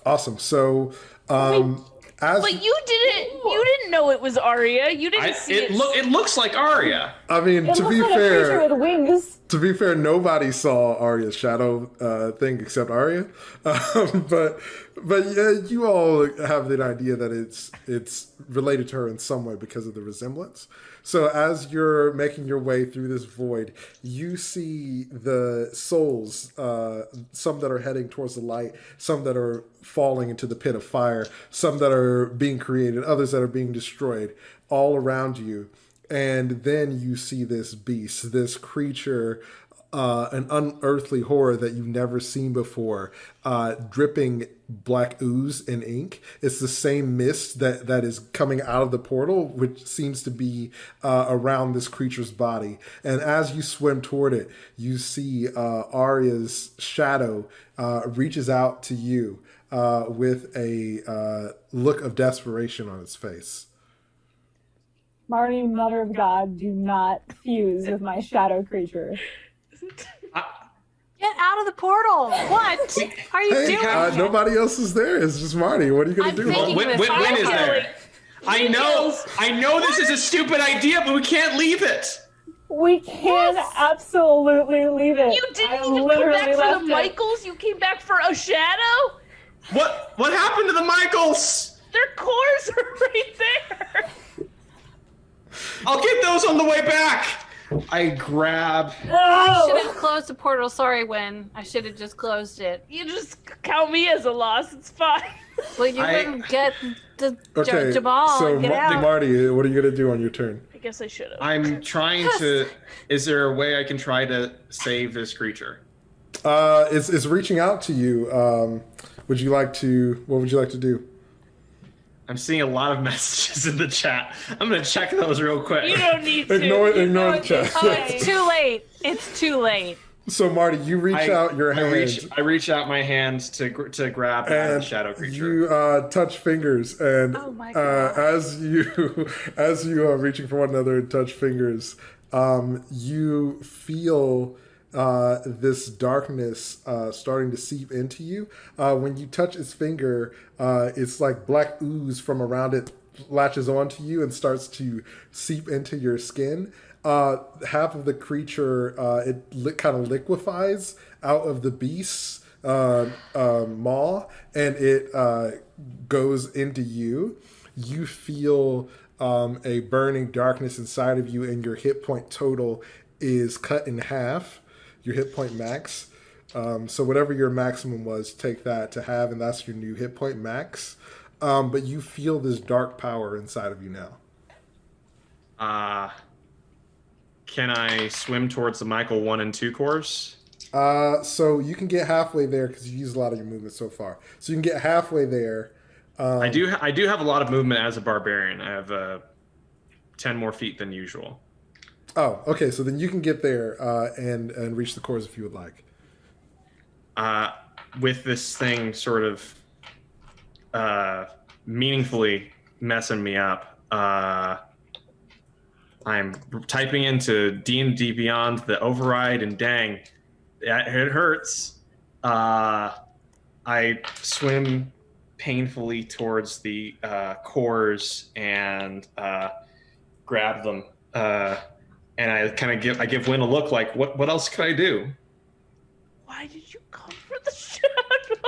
A: Awesome. So,
E: But you didn't know it was Aria. You didn't see it.
B: It looks like Aria.
A: I mean,
F: It
A: to
F: looks
A: be
F: like a creature
A: fair,
F: with wings.
A: to be fair, nobody saw Arya's shadow thing except Aria. But yeah, you all have the idea that it's related to her in some way because of the resemblance. So as you're making your way through this void, you see the souls, some that are heading towards the light, some that are falling into the pit of fire, some that are being created, others that are being destroyed, all around you. And then you see this beast, this creature, an unearthly horror that you've never seen before, dripping black ooze and ink. It's the same mist that is coming out of the portal, which seems to be around this creature's body. And as you swim toward it, you see Aria's shadow reaches out to you with a look of desperation on its face.
F: Marty, Mother of God, do not fuse with my shadow creature.
C: Get out of the portal! What are you doing?
A: Nobody else is there. It's just Marty. What are you going to do?
B: When is there? I know this is a stupid idea, but we can't leave it.
F: We can absolutely leave it.
E: You didn't even come back for the Michaels? You came back for a shadow?
B: What happened to the Michaels?
E: Their cores are right there.
B: I'll get those on the way back. I grab.
C: I should have closed the portal. Sorry, Wynn. I should have just closed it.
E: You just count me as a loss. It's fine.
C: Well, you wouldn't get the
A: Okay,
C: Jabal
A: so
C: and get out.
A: Marty, what are you going to do on your turn?
E: I guess I should have.
B: I'm trying to. Is there a way I can try to save this creature?
A: It's reaching out to you. What would you like to do?
B: I'm seeing a lot of messages in the chat. I'm gonna check those real quick.
E: You don't need to.
A: Ignore the chat.
C: Oh, it's too late. It's too late.
A: So Marty, you reach out your hand.
B: I reach out my hands to grab the shadow creature.
A: You touch fingers, and
C: Oh my God.
A: as you are reaching for one another and touch fingers, you feel this darkness starting to seep into you. When you touch its finger, it's like black ooze from around it latches onto you and starts to seep into your skin. Half of the creature, kind of liquefies out of the beast's maw, and it goes into you. You feel a burning darkness inside of you, and your hit point total is cut in half. Your hit point max. So whatever your maximum was, take that to have, and that's your new hit point max. But you feel this dark power inside of you now.
B: Can I swim towards the Michael 1 and 2 cores?
A: So you can get halfway there because you used a lot of your movement so far. So you can get halfway there.
B: I do have a lot of movement as a barbarian. I have 10 more feet than usual.
A: Oh, okay. So then you can get there and reach the cores if you would like.
B: With this thing sort of meaningfully messing me up, I'm typing into D&D Beyond the override, and dang, it hurts. I swim painfully towards the cores and grab them. And I give Wynn a look like, what else could I do?
E: Why did you come for the shadow?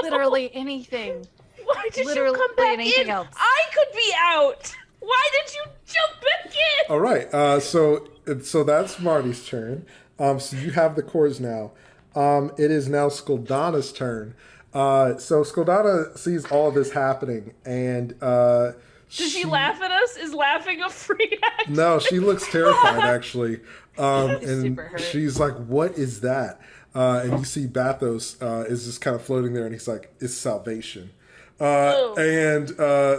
C: Literally anything.
E: Why did
C: Literally
E: you come back
C: anything
E: in?
C: else.
E: I could be out. Why did you jump back in?
A: All right. So that's Marty's turn. So you have the cores now. It is now Skulldana's turn. So Skulldana sees all of this happening, and
E: Does she laugh at us? Is laughing a free act?
A: No, she looks terrified actually. And
C: super hurt.
A: she's like, "What is that?" And you see Bathos is just kind of floating there, and he's like, "It's salvation." And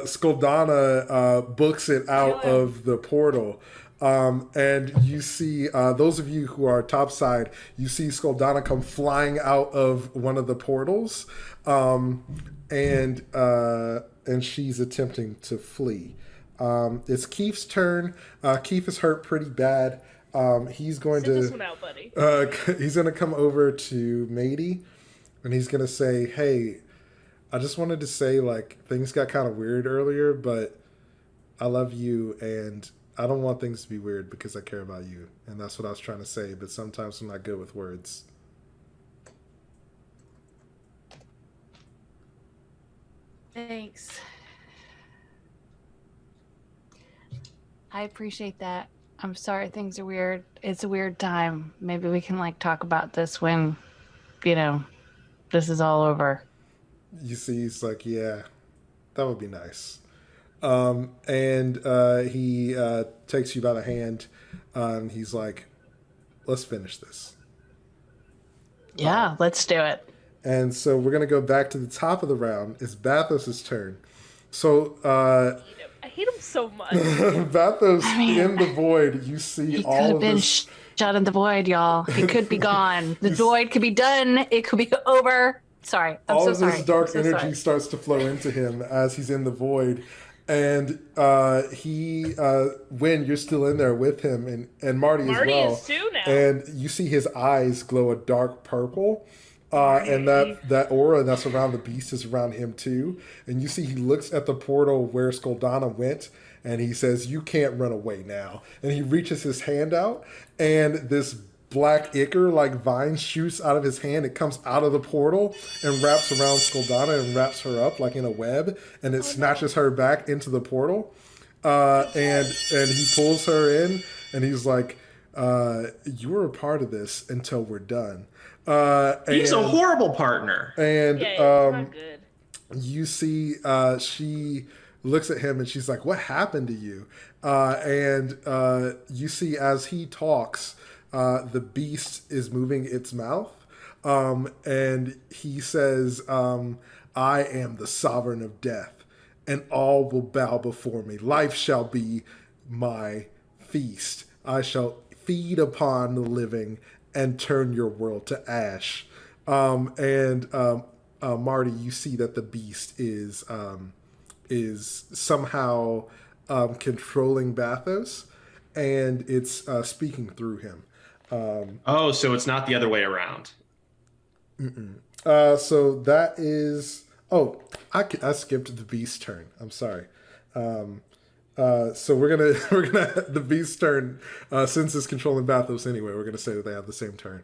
A: Skulldana books it out of the portal. And you see, those of you who are topside, you see Skulldana come flying out of one of the portals, and she's attempting to flee. It's Keith's turn. Keith is hurt pretty bad. He's going
E: Sit
A: to
E: this one out, buddy.
A: he's going to come over to Madie, and he's going to say, "Hey, I just wanted to say, like, things got kind of weird earlier, but I love you, and I don't want things to be weird because I care about you." And that's what I was trying to say, but sometimes I'm not good with words.
C: Thanks. I appreciate that. I'm sorry things are weird. It's a weird time. Maybe we can like talk about this when, this is all over.
A: You see, he's like, "Yeah, that would be nice." And he takes you by the hand, and he's like, "Let's finish this."
C: Yeah, let's do it.
A: And so we're going to go back to the top of the round. It's Bathos' turn. So
E: I hate him so much.
A: Bathos, in the void, you see
C: He could
A: all
C: have
A: of
C: been
A: this.
C: shot in the void, y'all. He could be gone. The void could be done. It could be over. Sorry. I'm
A: All
C: so
A: of
C: sorry.
A: this dark
C: I'm so
A: energy
C: sorry.
A: starts to flow into him as he's in the void. And Wynn, you're still in there with him, and Marty as well.
E: is too now.
A: And you see his eyes glow a dark purple. And that aura that's around the beast is around him too. And you see he looks at the portal where Skulldana went, and he says, "You can't run away now." And he reaches his hand out, and this black ichor like vine shoots out of his hand. It comes out of the portal and wraps around Skulldana and wraps her up like in a web, and it snatches her back into the portal. And he pulls her in, and he's like, "You were a part of this until we're done."
B: He's a horrible partner.
A: And
E: Yeah, it's not good.
A: you see she looks at him and she's like, "What happened to you?" And you see as he talks, the beast is moving its mouth, and he says, "I am the sovereign of death, and all will bow before me. Life shall be my feast. I shall feed upon the living and turn your world to ash." Marty, you see that the beast is somehow controlling Bathos, and it's speaking through him.
B: So it's not the other way around.
A: So that is. Oh, I skipped the beast's turn. I'm sorry. So we're gonna the beast's turn, since it's controlling Bathos anyway, we're gonna say that they have the same turn.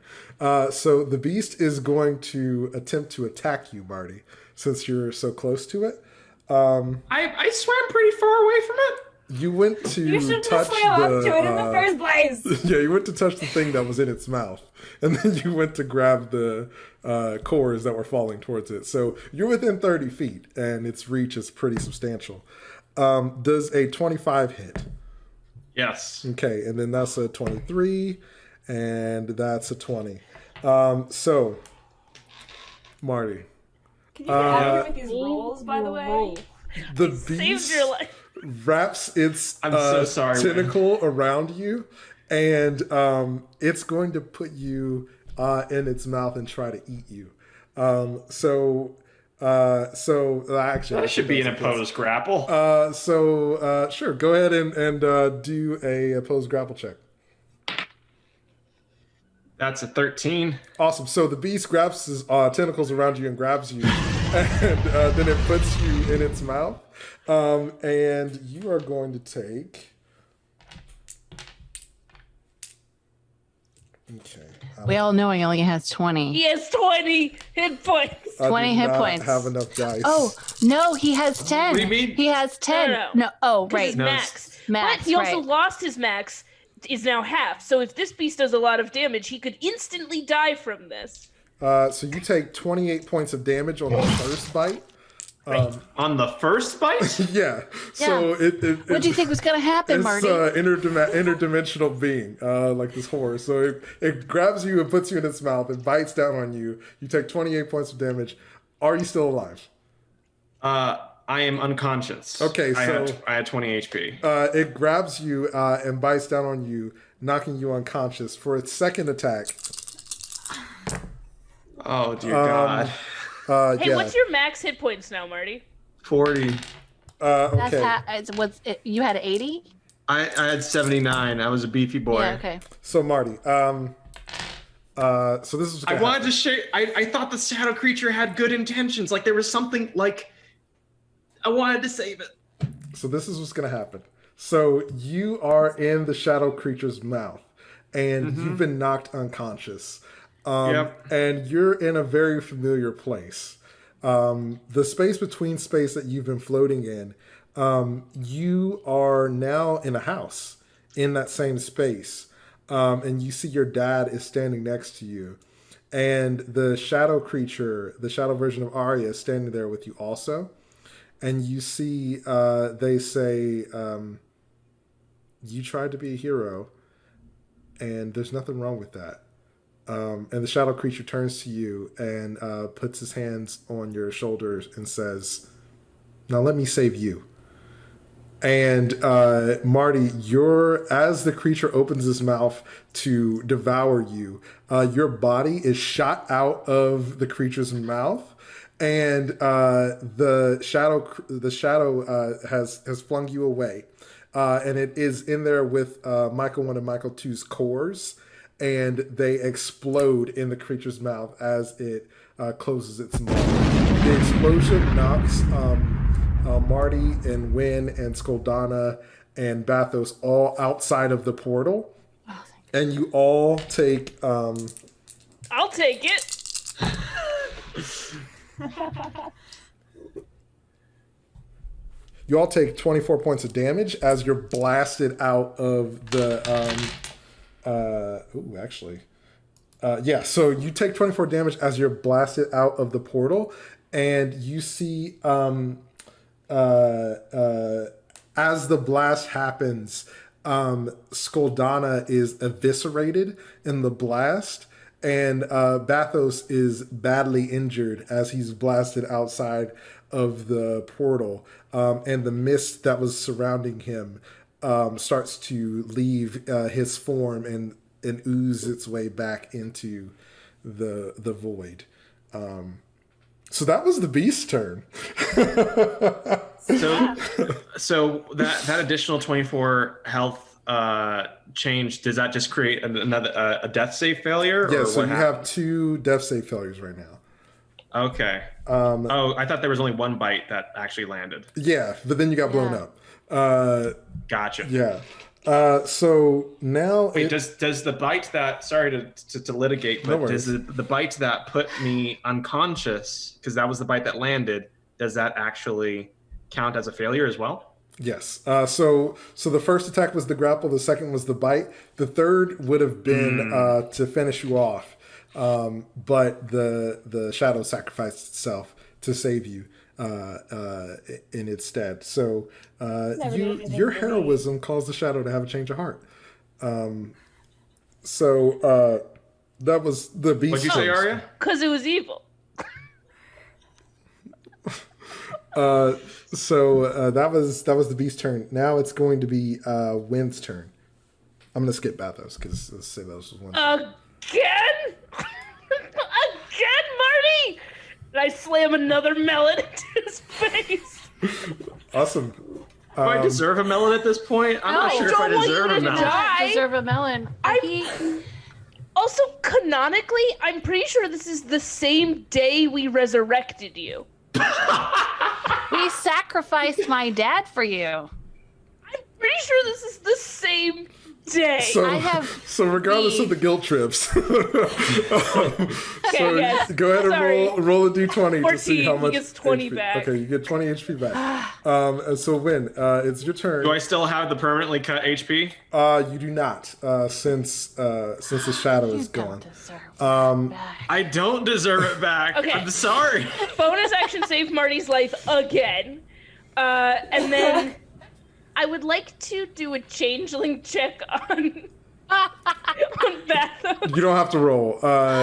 A: So the beast is going to attempt to attack you, Marty, since you're so close to it.
B: I swam pretty far away from it.
A: You went to
F: You shouldn't
A: touch
F: have swam up
A: the
F: to it in the first place.
A: yeah, you went to touch the thing that was in its mouth, and then you went to grab the cores that were falling towards it. So you're within 30 feet, and its reach is pretty substantial. Does a 25 hit?
B: Yes.
A: Okay, and then that's a 23, and that's a 20. So, Marty,
F: Can you get out of here with these rolls, by the way?
A: the
E: Saved
A: beast
E: your life.
A: wraps its
B: I'm so sorry,
A: tentacle around you, and it's going to put you in its mouth and try to eat you. So actually,
B: That should be an opposed grapple.
A: Sure, go ahead and do a opposed grapple check.
B: That's a 13.
A: Awesome. So the beast grabs his tentacles around you and grabs you, and then it puts you in its mouth. And you are going to take. Okay.
C: We all know he only has 20.
E: He has 20 hit points.
A: I
C: 20
A: did
C: hit
A: not
C: points.
A: Have enough dice.
C: Oh, no, he has 10.
B: What do you mean?
C: He has 10.
E: No.
C: Oh,
E: 'Cause
C: right.
E: his
B: No,
E: max.
C: max,
E: But he also
C: right.
E: lost his max, is now half. So if this beast does a lot of damage, he could instantly die from this.
A: So you take 28 points of damage on the first bite.
B: On the first bite?
A: Yeah. So
C: What do you think was going to happen,
A: it's
C: Marty?
A: interdimensional being, like this horror. So it grabs you and puts you in its mouth. It bites down on you. You take 28 points of damage. Are you still alive?
B: I'm I am unconscious.
A: Okay, so
B: I had 20 HP.
A: It grabs you and bites down on you, knocking you unconscious. For its second attack.
B: Oh dear God.
E: Hey, what's your max hit points now, Marty?
B: 40.
A: Okay.
C: You had 80?
B: I had 79. I was a beefy boy.
C: Yeah, okay.
A: So Marty, so this is.
B: I wanted to share. I thought the shadow creature had good intentions. Like there was something like. I wanted to save it.
A: So this is what's going to happen. So you are in the shadow creature's mouth, and you've been knocked unconscious. And you're in a very familiar place. The space between space that you've been floating in, you are now in a house in that same space. And you see your dad is standing next to you. And the shadow creature, the shadow version of Aria, is standing there with you also. And you see, they say, you tried to be a hero, and there's nothing wrong with that. And the shadow creature turns to you and puts his hands on your shoulders and says, now let me save you. And Marty, as the creature opens his mouth to devour you, your body is shot out of the creature's mouth. And the shadow has flung you away, and it is in there with Michael 1 and Michael 2's cores, and they explode in the creature's mouth as it closes its mouth. The explosion knocks Marty and Wynn and Skulldana and Bathos all outside of the portal, and you all take.
E: I'll take it.
A: You all take 24 points of damage as you're blasted out of the. So you take 24 damage as you're blasted out of the portal, and you see as the blast happens, Skulldana is eviscerated in the blast. And Bathos is badly injured as he's blasted outside of the portal. And the mist that was surrounding him starts to leave his form and ooze its way back into the void. So that was the beast's turn.
B: So that additional 24 health change, does that just create another a death save failure?
A: Yeah,
B: or
A: so
B: what
A: you
B: happened?
A: have 2 death save failures right now.
B: Okay. I thought there was only one bite that actually landed.
A: Yeah, but then you got blown up.
B: Gotcha.
A: Yeah. So now
B: wait, does the bite that, sorry to litigate, but does the bite that put me unconscious, because that was the bite that landed, does that actually count as a failure as well?
A: Yes. So the first attack was the grapple. The second was the bite. The third would have been to finish you off, but the shadow sacrificed itself to save you in its stead. So your heroism caused the shadow to have a change of heart. So that was the beast.
B: What'd you say, Aria?
E: Because it was evil.
A: So that was the beast's turn. Now it's going to be Wynn's turn. I'm gonna skip Bathos because let's say that was one.
E: Again? Again, Marty? And I slam another melon into his face.
A: Awesome.
B: Do I deserve a melon at this point? I'm not sure if I deserve a melon.
C: I deserve a melon.
E: Also, canonically, I'm pretty sure this is the same day we resurrected you.
C: We sacrificed my dad for you.
E: I'm pretty sure this is the same day.
A: So regardless of the guilt trips, go ahead and roll a d20 to see how much.
E: He gets 20
A: HP.
E: back.
A: Okay, you get 20 HP back. So Wynn, it's your turn.
B: Do I still have the permanently cut HP?
A: You do not, since the shadow is gone.
B: I don't deserve it back.
E: Okay.
B: I'm sorry.
E: Bonus action saved Marty's life again. And then I would like to do a changeling check on Bathos.
A: You don't have to roll.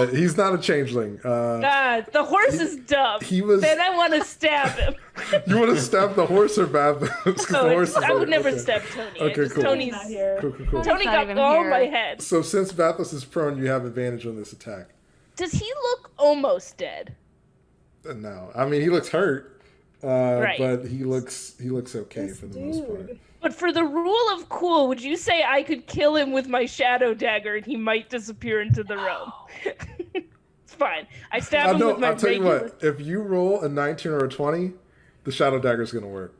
A: He's not a changeling.
E: The horse is dumb.
A: He was.
E: Then I want to stab him.
A: You want to stab the horse or Bathos? 'Cause the
E: Oh,
A: horse is
E: I would
A: like-
E: never
A: okay.
E: stab Tony.
A: Okay,
E: Just
A: cool.
E: Tony's
F: Not here.
A: Cool.
E: Tony
C: not
E: got
C: even
E: all
C: here.
E: my head.
A: So since Bathos is prone, you have advantage on this attack.
E: Does he look almost dead?
A: No, I mean he looks hurt,
E: Right.
A: but he looks okay
F: This
A: for the most part.
F: dude.
E: But for the rule of cool, would you say I could kill him with my shadow dagger and he might disappear into the realm? It's fine. I stab him with my
A: I'll tell you
E: regular...
A: what. If you roll a 19 or a 20, the shadow dagger is gonna work.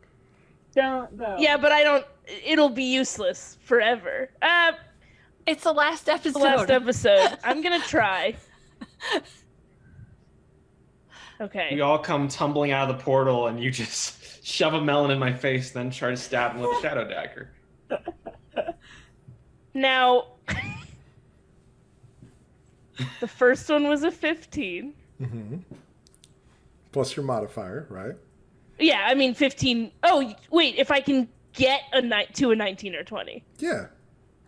F: Don't though.
E: Yeah, but I don't... It'll be useless forever.
C: It's the last episode.
E: The last episode. I'm gonna try. Okay.
B: We all come tumbling out of the portal, and you just shove a melon in my face, then try to stab him with a shadow dagger.
E: Now, the first one was a 15.
A: Plus your modifier, right?
E: Yeah, I mean 15. Oh, wait, if I can get a 19 or 20.
A: Yeah,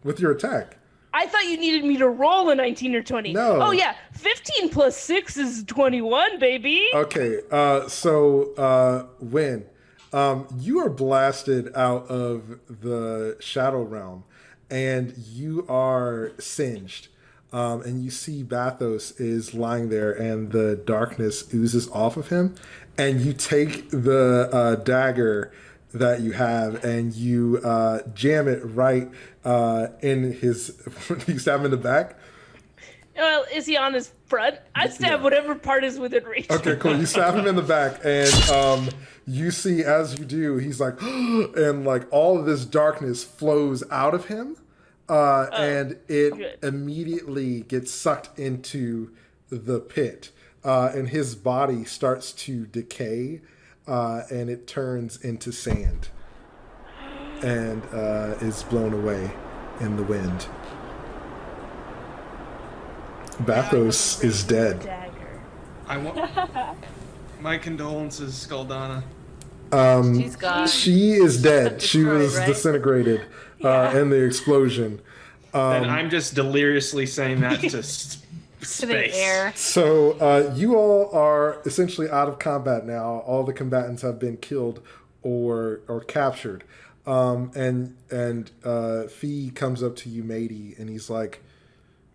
A: with your attack.
E: I thought you needed me to roll a 19 or 20.
A: No.
E: Oh, yeah, 15 plus 6 is 21, baby.
A: Okay, Win, you are blasted out of the Shadow Realm, and you are singed. And you see Bathos is lying there, and the darkness oozes off of him. And you take the dagger that you have, and you jam it right in his. You stab him in the back.
E: Well, is he on his front? I stab whatever part is within reach.
A: Okay, cool. You stab him in the back, and you see as you do, he's like, and like all of this darkness flows out of him, and it
E: good.
A: immediately gets sucked into the pit, and his body starts to decay, and it turns into sand, and is blown away in the wind. Bathos is dead.
E: Dagger.
B: I want my condolences, Skulldana.
C: She's gone.
A: She is dead. She
C: Destroyed,
A: was
C: right?
A: disintegrated in the explosion.
B: And I'm just deliriously saying that to space.
C: To the air.
A: So you all are essentially out of combat now. All the combatants have been killed or captured. And Fee comes up to you, Madie, and he's like,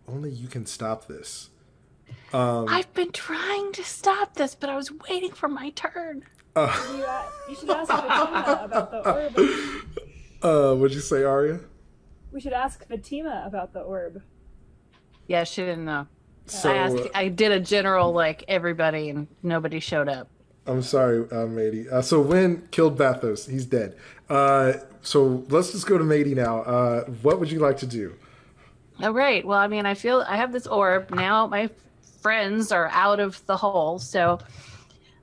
A: "Only you can stop this."
C: I've been trying to stop this, but I was waiting for my turn.
F: You should ask Fatima about the orb.
A: What'd you say, Aria?
F: We should ask Fatima about the orb.
C: Yeah, she didn't know.
A: So
C: I did a general, like, everybody, and nobody showed up.
A: I'm sorry, Madie. So Wynn killed Bathos. He's dead. So let's just go to Madie now. What would you like to do?
C: All right. Well, I mean, I feel I have this orb. Now my friends are out of the hole, so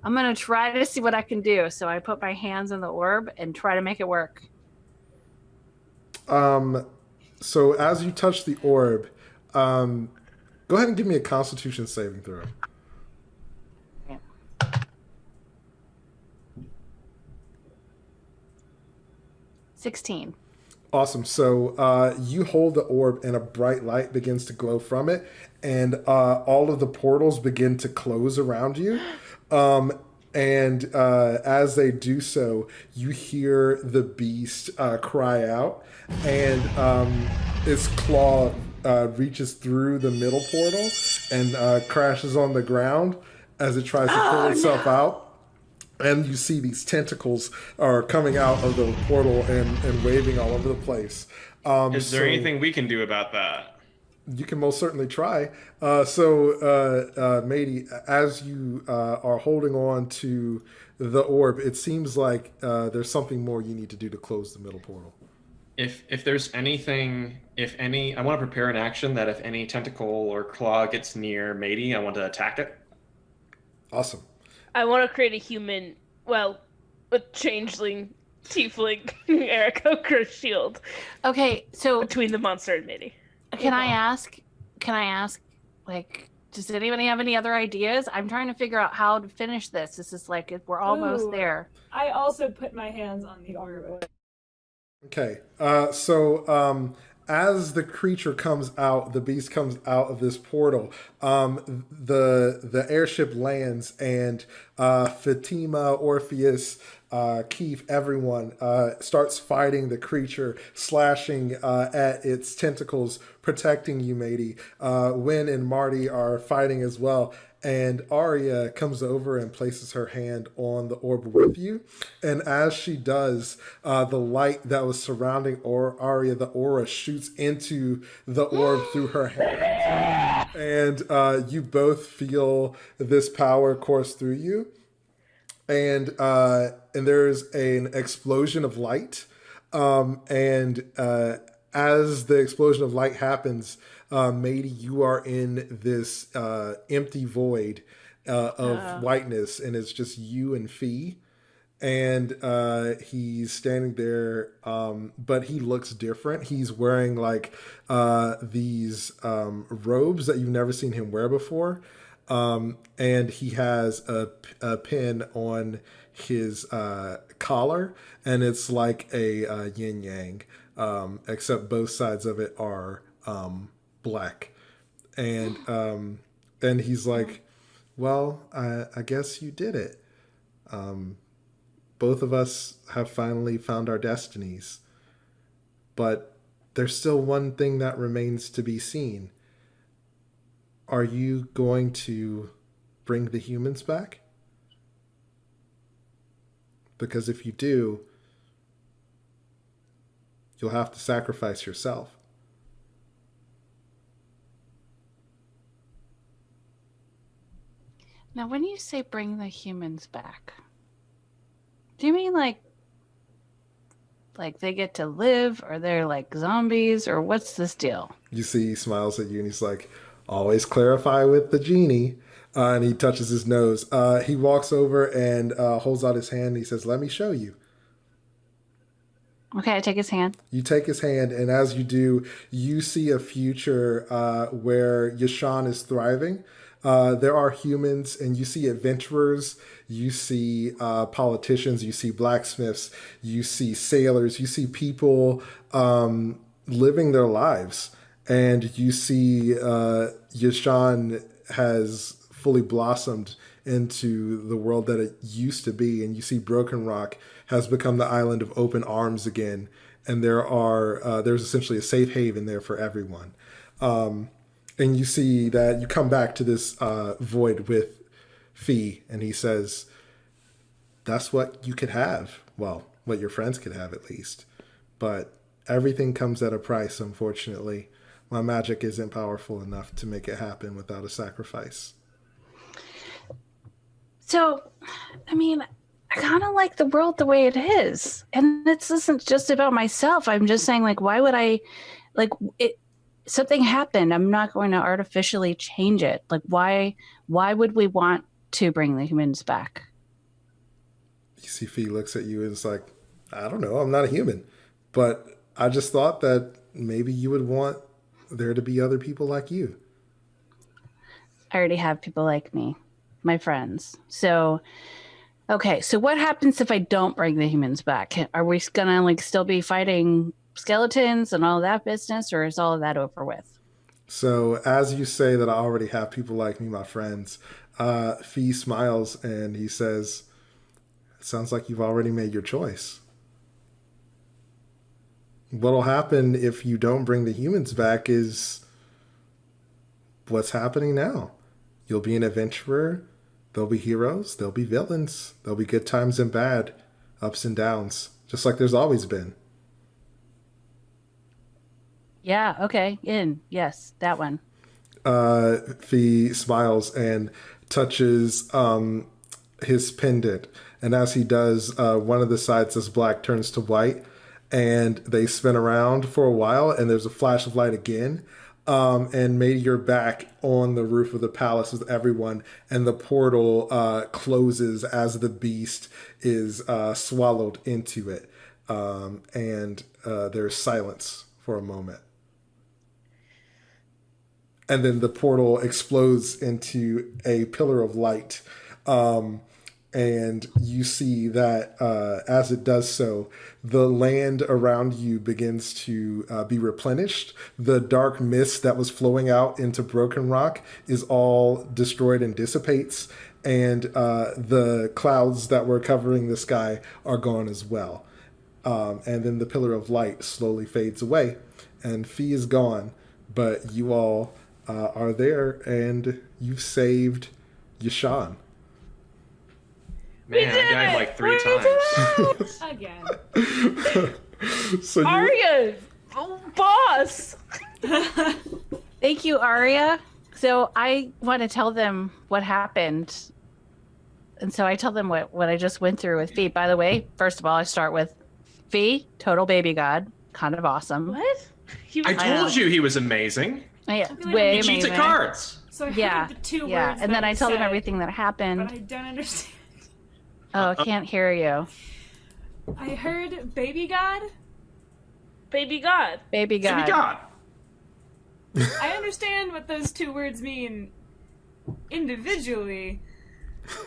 C: I'm going to try to see what I can do. So I put my hands in the orb and try to make it work.
A: So as you touch the orb, go ahead and give me a Constitution saving throw.
C: Yeah. 16.
A: Awesome. So you hold the orb and a bright light begins to glow from it, and all of the portals begin to close around you. And as they do so, you hear the beast cry out, and its claw reaches through the middle portal and crashes on the ground as it tries to pull itself out. And you see these tentacles are coming out of the portal and waving all over the place.
B: Is there anything we can do about that?
A: You can most certainly try. Madie, as you are holding on to the orb, it seems like there's something more you need to do to close the middle portal.
B: If there's anything, I want to prepare an action that if any tentacle or claw gets near Madie, I want to attack it.
A: Awesome.
E: I want to create a changeling, tiefling, Aarakocra shield
C: Okay, so
E: between the monster and Madie.
C: can I ask, like, does anybody have any other ideas? I'm trying to figure out how to finish this. This is like, we're almost
F: Ooh.
C: there.
F: I also put my hands on the orb.
A: Okay. as the creature comes out, the beast comes out of this portal, the airship lands, and Fatima, Orpheus, Keith, everyone starts fighting the creature, slashing at its tentacles, protecting you, Madie. Wynn and Marty are fighting as well. And Aria comes over and places her hand on the orb with you. And as she does, the light that was surrounding Aria, the aura, shoots into the orb through her hand. And you both feel this power course through you. And there's an explosion of light. As the explosion of light happens, Madie, you are in this empty void of whiteness, and it's just you and Fee. And he's standing there, but he looks different. He's wearing like these robes that you've never seen him wear before. And he has a pin on his collar, and it's like a yin yang, except both sides of it are black. And he's like, well, I guess you did it. Both of us have finally found our destinies, but there's still one thing that remains to be seen. Are you going to bring the humans back? Because if you do, you'll have to sacrifice yourself.
C: Now, when you say bring the humans back, do you mean like they get to live, or they're like zombies, or what's this deal?
A: You see, he smiles at you and he's like, always clarify with the genie. And he touches his nose. He walks over and holds out his hand. And he says, let me show you.
C: Okay, I take his hand.
A: You take his hand, and as you do, you see a future where Yashan is thriving. There are humans, and you see adventurers, you see politicians, you see blacksmiths, you see sailors, you see people living their lives. And you see Yashan has fully blossomed into the world that it used to be. And you see Broken Rock has become the island of open arms again. And there's essentially a safe haven there for everyone. And you see that you come back to this void with Fee, and he says, that's what you could have. Well, what your friends could have at least. But everything comes at a price, unfortunately. My magic isn't powerful enough to make it happen without a sacrifice.
C: So, I mean, I kind of like the world the way it is. And this isn't just about myself. I'm just saying, like, why would I, like, something happened. I'm not going to artificially change it. Like, why would we want to bring the humans back?
A: You see Fee looks at you and is like, I don't know. I'm not a human. But I just thought that maybe you would want there to be other people like you.
C: I already have people like me, my friends. So, okay. So what happens if I don't bring the humans back? Are we gonna like still be fighting skeletons and all that business, or is all of that over with?
A: So as you say that I already have people like me, my friends, Fee smiles and he says, it sounds like you've already made your choice. What'll happen if you don't bring the humans back is what's happening now. You'll be an adventurer. There'll be heroes. There'll be villains. There'll be good times and bad, ups and downs, just like there's always been.
C: Yeah, okay. Yes, that one.
A: Fee smiles and touches his pendant. And as he does, one of the sides that's black turns to white. And they spin around for a while, and there's a flash of light again. And maybe you're back on the roof of the palace with everyone, and the portal closes as the beast is swallowed into it. And there's silence for a moment. And then the portal explodes into a pillar of light. and you see that as it does so, the land around you begins to be replenished. The dark mist that was flowing out into Broken Rock is all destroyed and dissipates, and the clouds that were covering the sky are gone as well. And then the pillar of light slowly fades away, and Fee is gone, but you all are there, and you've saved Yashan.
B: Man, I died like 3 times.
D: Again.
A: So
E: Aria, boss.
C: Thank you, Aria. So I want to tell them what happened. And so I tell them what I just went through with Fee. By the way, first of all, I start with Fee, total baby god, kind of awesome.
E: What?
B: I told you he was amazing.
C: Yeah,
D: feel like
C: way
B: He cheats at
C: amazing.
B: cards.
D: So I heard
C: Yeah,
D: the 2
C: yeah.
D: words.
C: And then
D: that
C: I
D: you
C: tell them
D: said,
C: everything that
D: But
C: happened.
D: I don't understand.
C: Oh, I can't hear you.
D: I heard baby god.
E: Baby god.
C: Baby god.
B: Baby God.
D: I understand what those 2 words mean individually.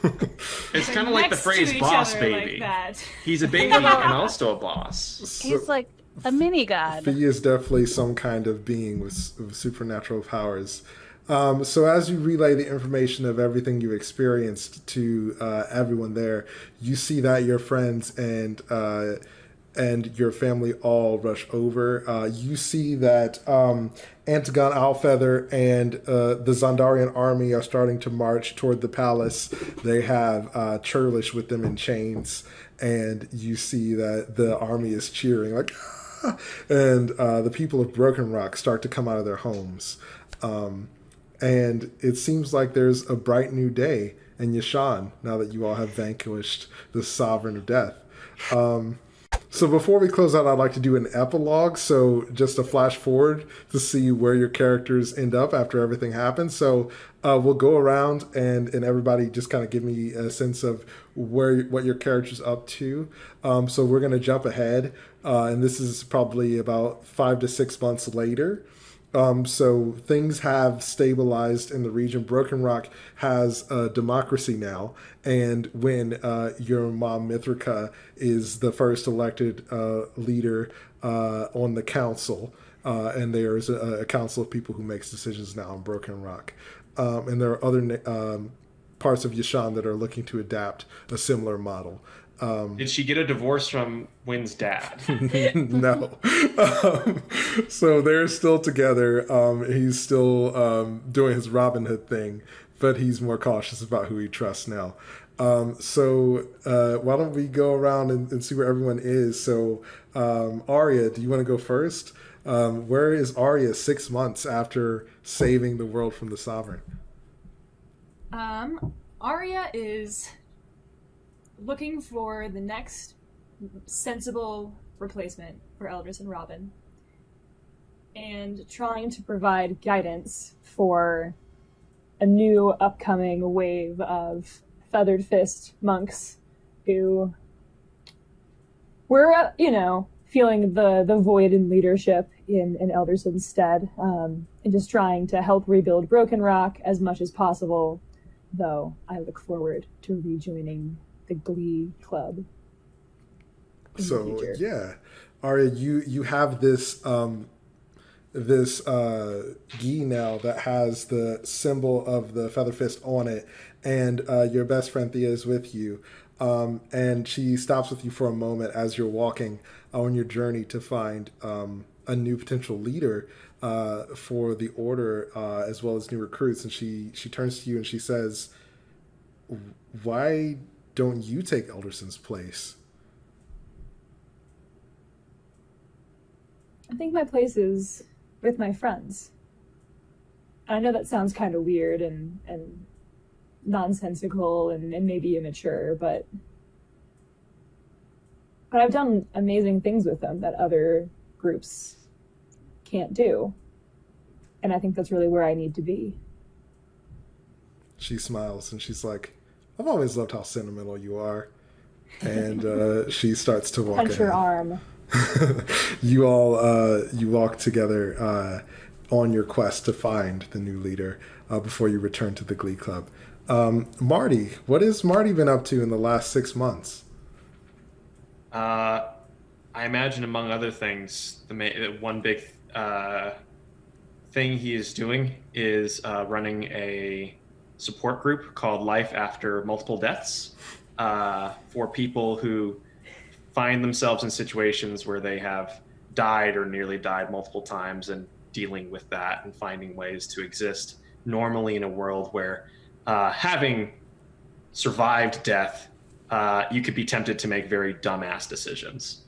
B: It's
D: but
B: kind of like the
D: next to
B: phrase
D: each
B: boss
D: other
B: baby.
D: Like that.
B: He's a baby and also a boss.
C: He's like a mini god.
A: Fee is definitely some kind of being with supernatural powers. So as you relay the information of everything you've experienced to everyone there, you see that your friends and your family all rush over. You see that Antagon Owlfeather and the Zandarian army are starting to march toward the palace. They have Churlish with them in chains, and you see that the army is cheering like, ah! And the people of Broken Rock start to come out of their homes. And it seems like there's a bright new day in Yashan now that you all have vanquished the Sovereign of Death. So before we close out, I'd like to do an epilogue. So just a flash forward to see where your characters end up after everything happens. So we'll go around and everybody just kind of give me a sense of what your character's up to. So we're going to jump ahead. And this is probably about 5 to 6 months later. So things have stabilized in the region. Broken Rock has a democracy now, and when your mom Mithrika is the first elected leader on the council, and there is a council of people who makes decisions now in Broken Rock, and there are other parts of Yashan that are looking to adapt a similar model.
B: Did she get a divorce from Wynn's dad?
A: No. So they're still together. He's still doing his Robin Hood thing, but he's more cautious about who he trusts now. So why don't we go around and see where everyone is? So Aria, do you want to go first? Where is Aria 6 months after saving the world from the Sovereign?
D: Aria is looking for the next sensible replacement for Eldris and Robin, and trying to provide guidance for a new upcoming wave of Feathered Fist monks who were, feeling the void in leadership in Elderson's stead, and just trying to help rebuild Broken Rock as much as possible, though I look forward to rejoining the Glee Club.
A: So yeah, Aria, you have this this gi now that has the symbol of the Feather Fist on it, and your best friend Thea is with you, and she stops with you for a moment as you're walking on your journey to find a new potential leader for the order, as well as new recruits. And she turns to you and she says, "Why don't you take Elderson's place?"
F: I think my place is with my friends. I know that sounds kind of weird and nonsensical and maybe immature, but I've done amazing things with them that other groups can't do. And I think that's really where I need to be.
A: She smiles and she's like, "I've always loved how sentimental you are." And she starts to walk
F: Punch your
A: ahead.
F: arm.
A: You all you walk together on your quest to find the new leader before you return to the Glee Club. Marty, what has Marty been up to in the last 6 months?
B: I imagine, among other things, one big thing he is doing is running a support group called Life After Multiple Deaths for people who find themselves in situations where they have died or nearly died multiple times, and dealing with that and finding ways to exist normally in a world where having survived death, you could be tempted to make very dumbass decisions.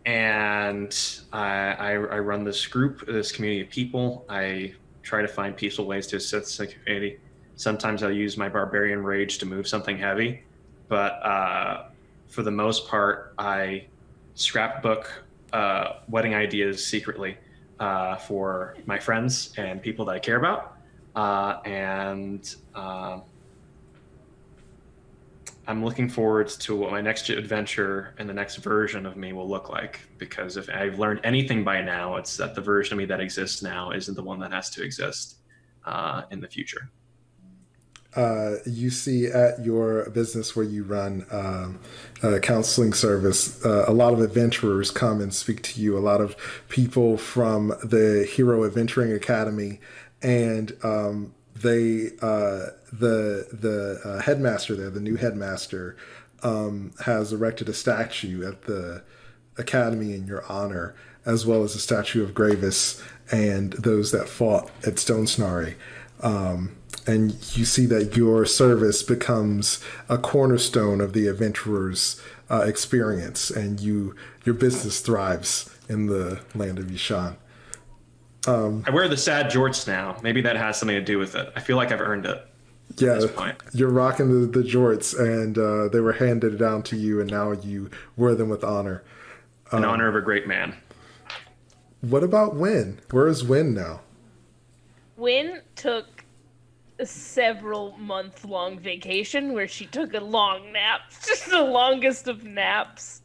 B: And I run this group, this community of people. I try to find peaceful ways to assist the community. Sometimes I'll use my barbarian rage to move something heavy, but for the most part, I scrapbook wedding ideas secretly for my friends and people that I care about. I'm looking forward to what my next adventure and the next version of me will look like, because if I've learned anything by now, it's that the version of me that exists now isn't the one that has to exist in the future.
A: You see at your business where you run a counseling service, a lot of adventurers come and speak to you. A lot of people from the Hero Adventuring Academy, and the headmaster there, the new headmaster, has erected a statue at the academy in your honor, as well as a statue of Gravis and those that fought at Stone Snarry. And you see that your service becomes a cornerstone of the adventurer's experience, and your business thrives in the land of Yishan.
B: I wear the sad jorts now. Maybe that has something to do with it. I feel like I've earned it.
A: Yeah,
B: at this point.
A: You're rocking the jorts, and they were handed down to you, and now you wear them with honor.
B: In honor of a great man.
A: What about Wynn? Where is Wynn now?
E: Wynn took a several month-long vacation where she took a long nap, just the longest of naps.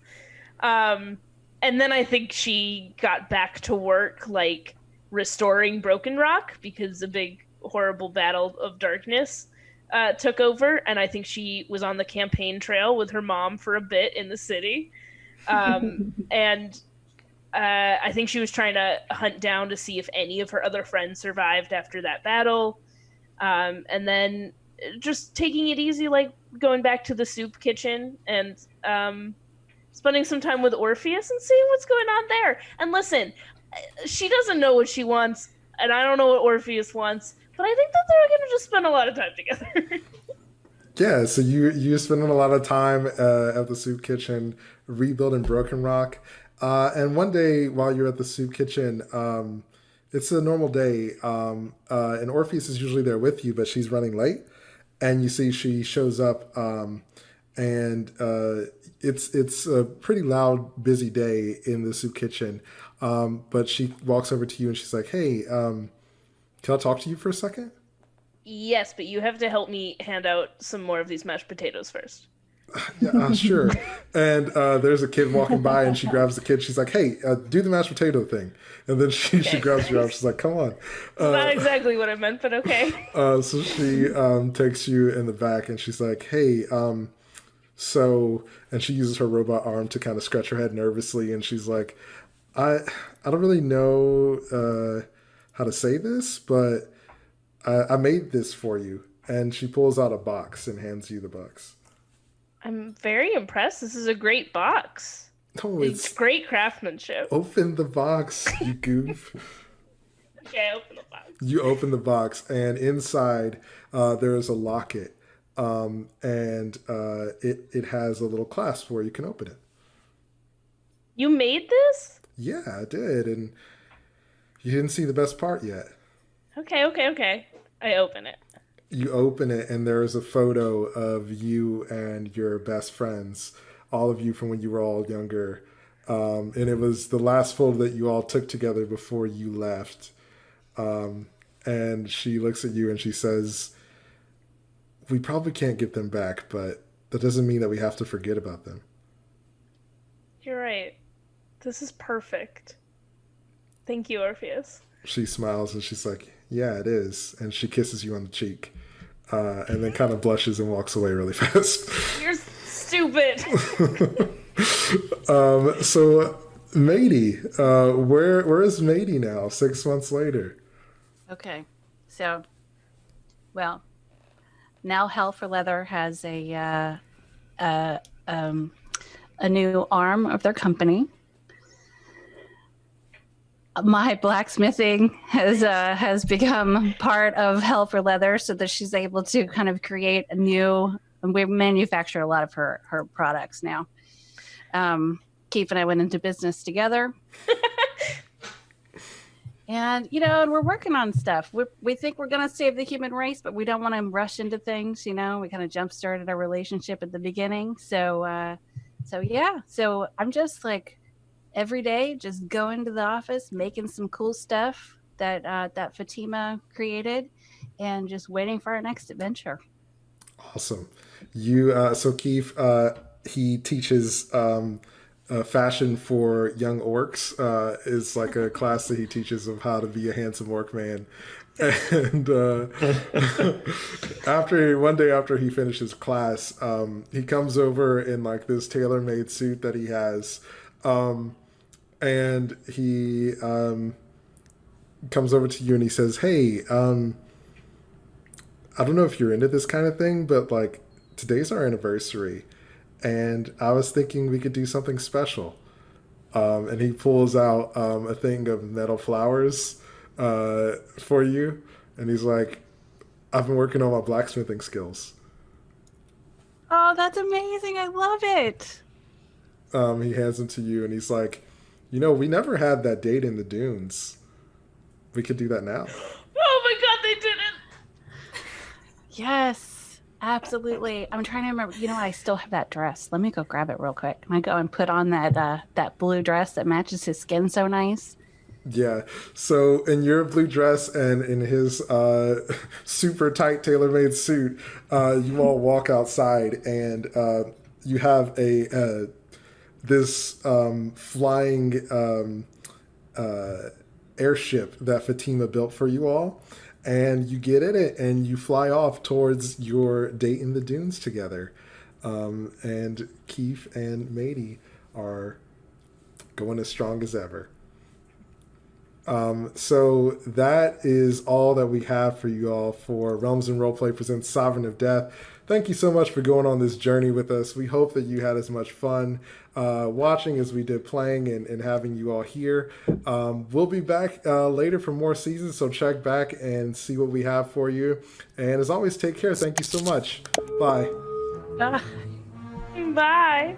E: And then I think she got back to work, like, restoring Broken Rock, because a big, horrible battle of darkness took over, and I think she was on the campaign trail with her mom for a bit in the city. And I think she was trying to hunt down to see if any of her other friends survived after that battle. And then just taking it easy, like going back to the soup kitchen and spending some time with Orpheus and seeing what's going on there. And listen, she doesn't know what she wants, and I don't know what Orpheus wants, but I think that they're going to just spend a lot of time together.
A: Yeah, so you're spending a lot of time at the soup kitchen rebuilding Broken Rock. And one day while you're at the soup kitchen, it's a normal day, and Orpheus is usually there with you, but she's running late. And you see she shows up, and it's a pretty loud, busy day in the soup kitchen. But she walks over to you and she's like, "Hey, can I talk to you for a second?"
E: Yes, but you have to help me hand out some more of these mashed potatoes first.
A: Yeah, sure. And there's a kid walking by, and she grabs the kid. She's like, "Hey, do the mashed potato thing." And then she grabs you out. She's like, "Come on."
E: Not exactly what I meant, but okay.
A: So she takes you in the back, and she's like, "Hey, so," and she uses her robot arm to kind of scratch her head nervously, and she's like, I don't really know how to say this, but I made this for you." And she pulls out a box and hands you the box.
E: I'm very impressed. This is a great box.
A: No,
E: it's great craftsmanship.
A: Open the box, you goof.
E: Okay, open the box.
A: You open the box, and inside there is a locket, and it has a little clasp where you can open it.
E: You made this?
A: Yeah, I did, and you didn't see the best part yet.
E: Okay. I open it.
A: You open it, and there is a photo of you and your best friends, all of you from when you were all younger. And it was the last photo that you all took together before you left. And she looks at you and she says, "We probably can't get them back, but that doesn't mean that we have to forget about them."
E: You're right. This is perfect. Thank you, Orpheus.
A: She smiles and she's like, Yeah, it is. And she kisses you on the cheek, and then kind of blushes and walks away really fast.
E: You're stupid.
A: So, Madie, where is Madie now? 6 months later.
C: Okay, so, well, now Hell for Leather has a new arm of their company. My blacksmithing has become part of Hell for Leather, so that she's able to kind of create a new. And we manufacture a lot of her products now. Keith and I went into business together. And, and we're working on stuff. We think we're going to save the human race, but we don't want to rush into things, We kind of jump-started our relationship at the beginning. So yeah. So I'm just like, every day, just going to the office, making some cool stuff that Fatima created, and just waiting for our next adventure.
A: Awesome. So Keith, he teaches fashion for young orcs. Is like a class that he teaches of how to be a handsome orc man. And one day after he finishes class, he comes over in like this tailor-made suit that he has, and he comes over to you and he says, "Hey, I don't know if you're into this kind of thing, but like today's our anniversary, and I was thinking we could do something special." And he pulls out a thing of metal flowers for you, and he's like, "I've been working on my blacksmithing skills."
C: Oh, that's amazing! I love it.
A: He hands them to you, and he's like, we never had that date in the dunes. We could do that now.
E: Oh my god, they did it!
C: Yes, absolutely. I'm trying to remember. I still have that dress. Let me go grab it real quick. Can I go and put on that blue dress that matches his skin so nice?
A: Yeah. So in your blue dress and in his super tight tailor-made suit, you all walk outside, and you have this flying airship that Fatima built for you all, and you get in it and you fly off towards your date in the dunes together. And Keith and Madie are going as strong as ever. So that is all that we have for you all for Realms and Roleplay presents Sovereign of Death. Thank you so much for going on this journey with us. We hope that you had as much fun watching as we did playing and having you all here. We'll be back later for more seasons, so check back and see what we have for you. And as always, take care. Thank you so much. Bye.
C: Bye.
E: Bye.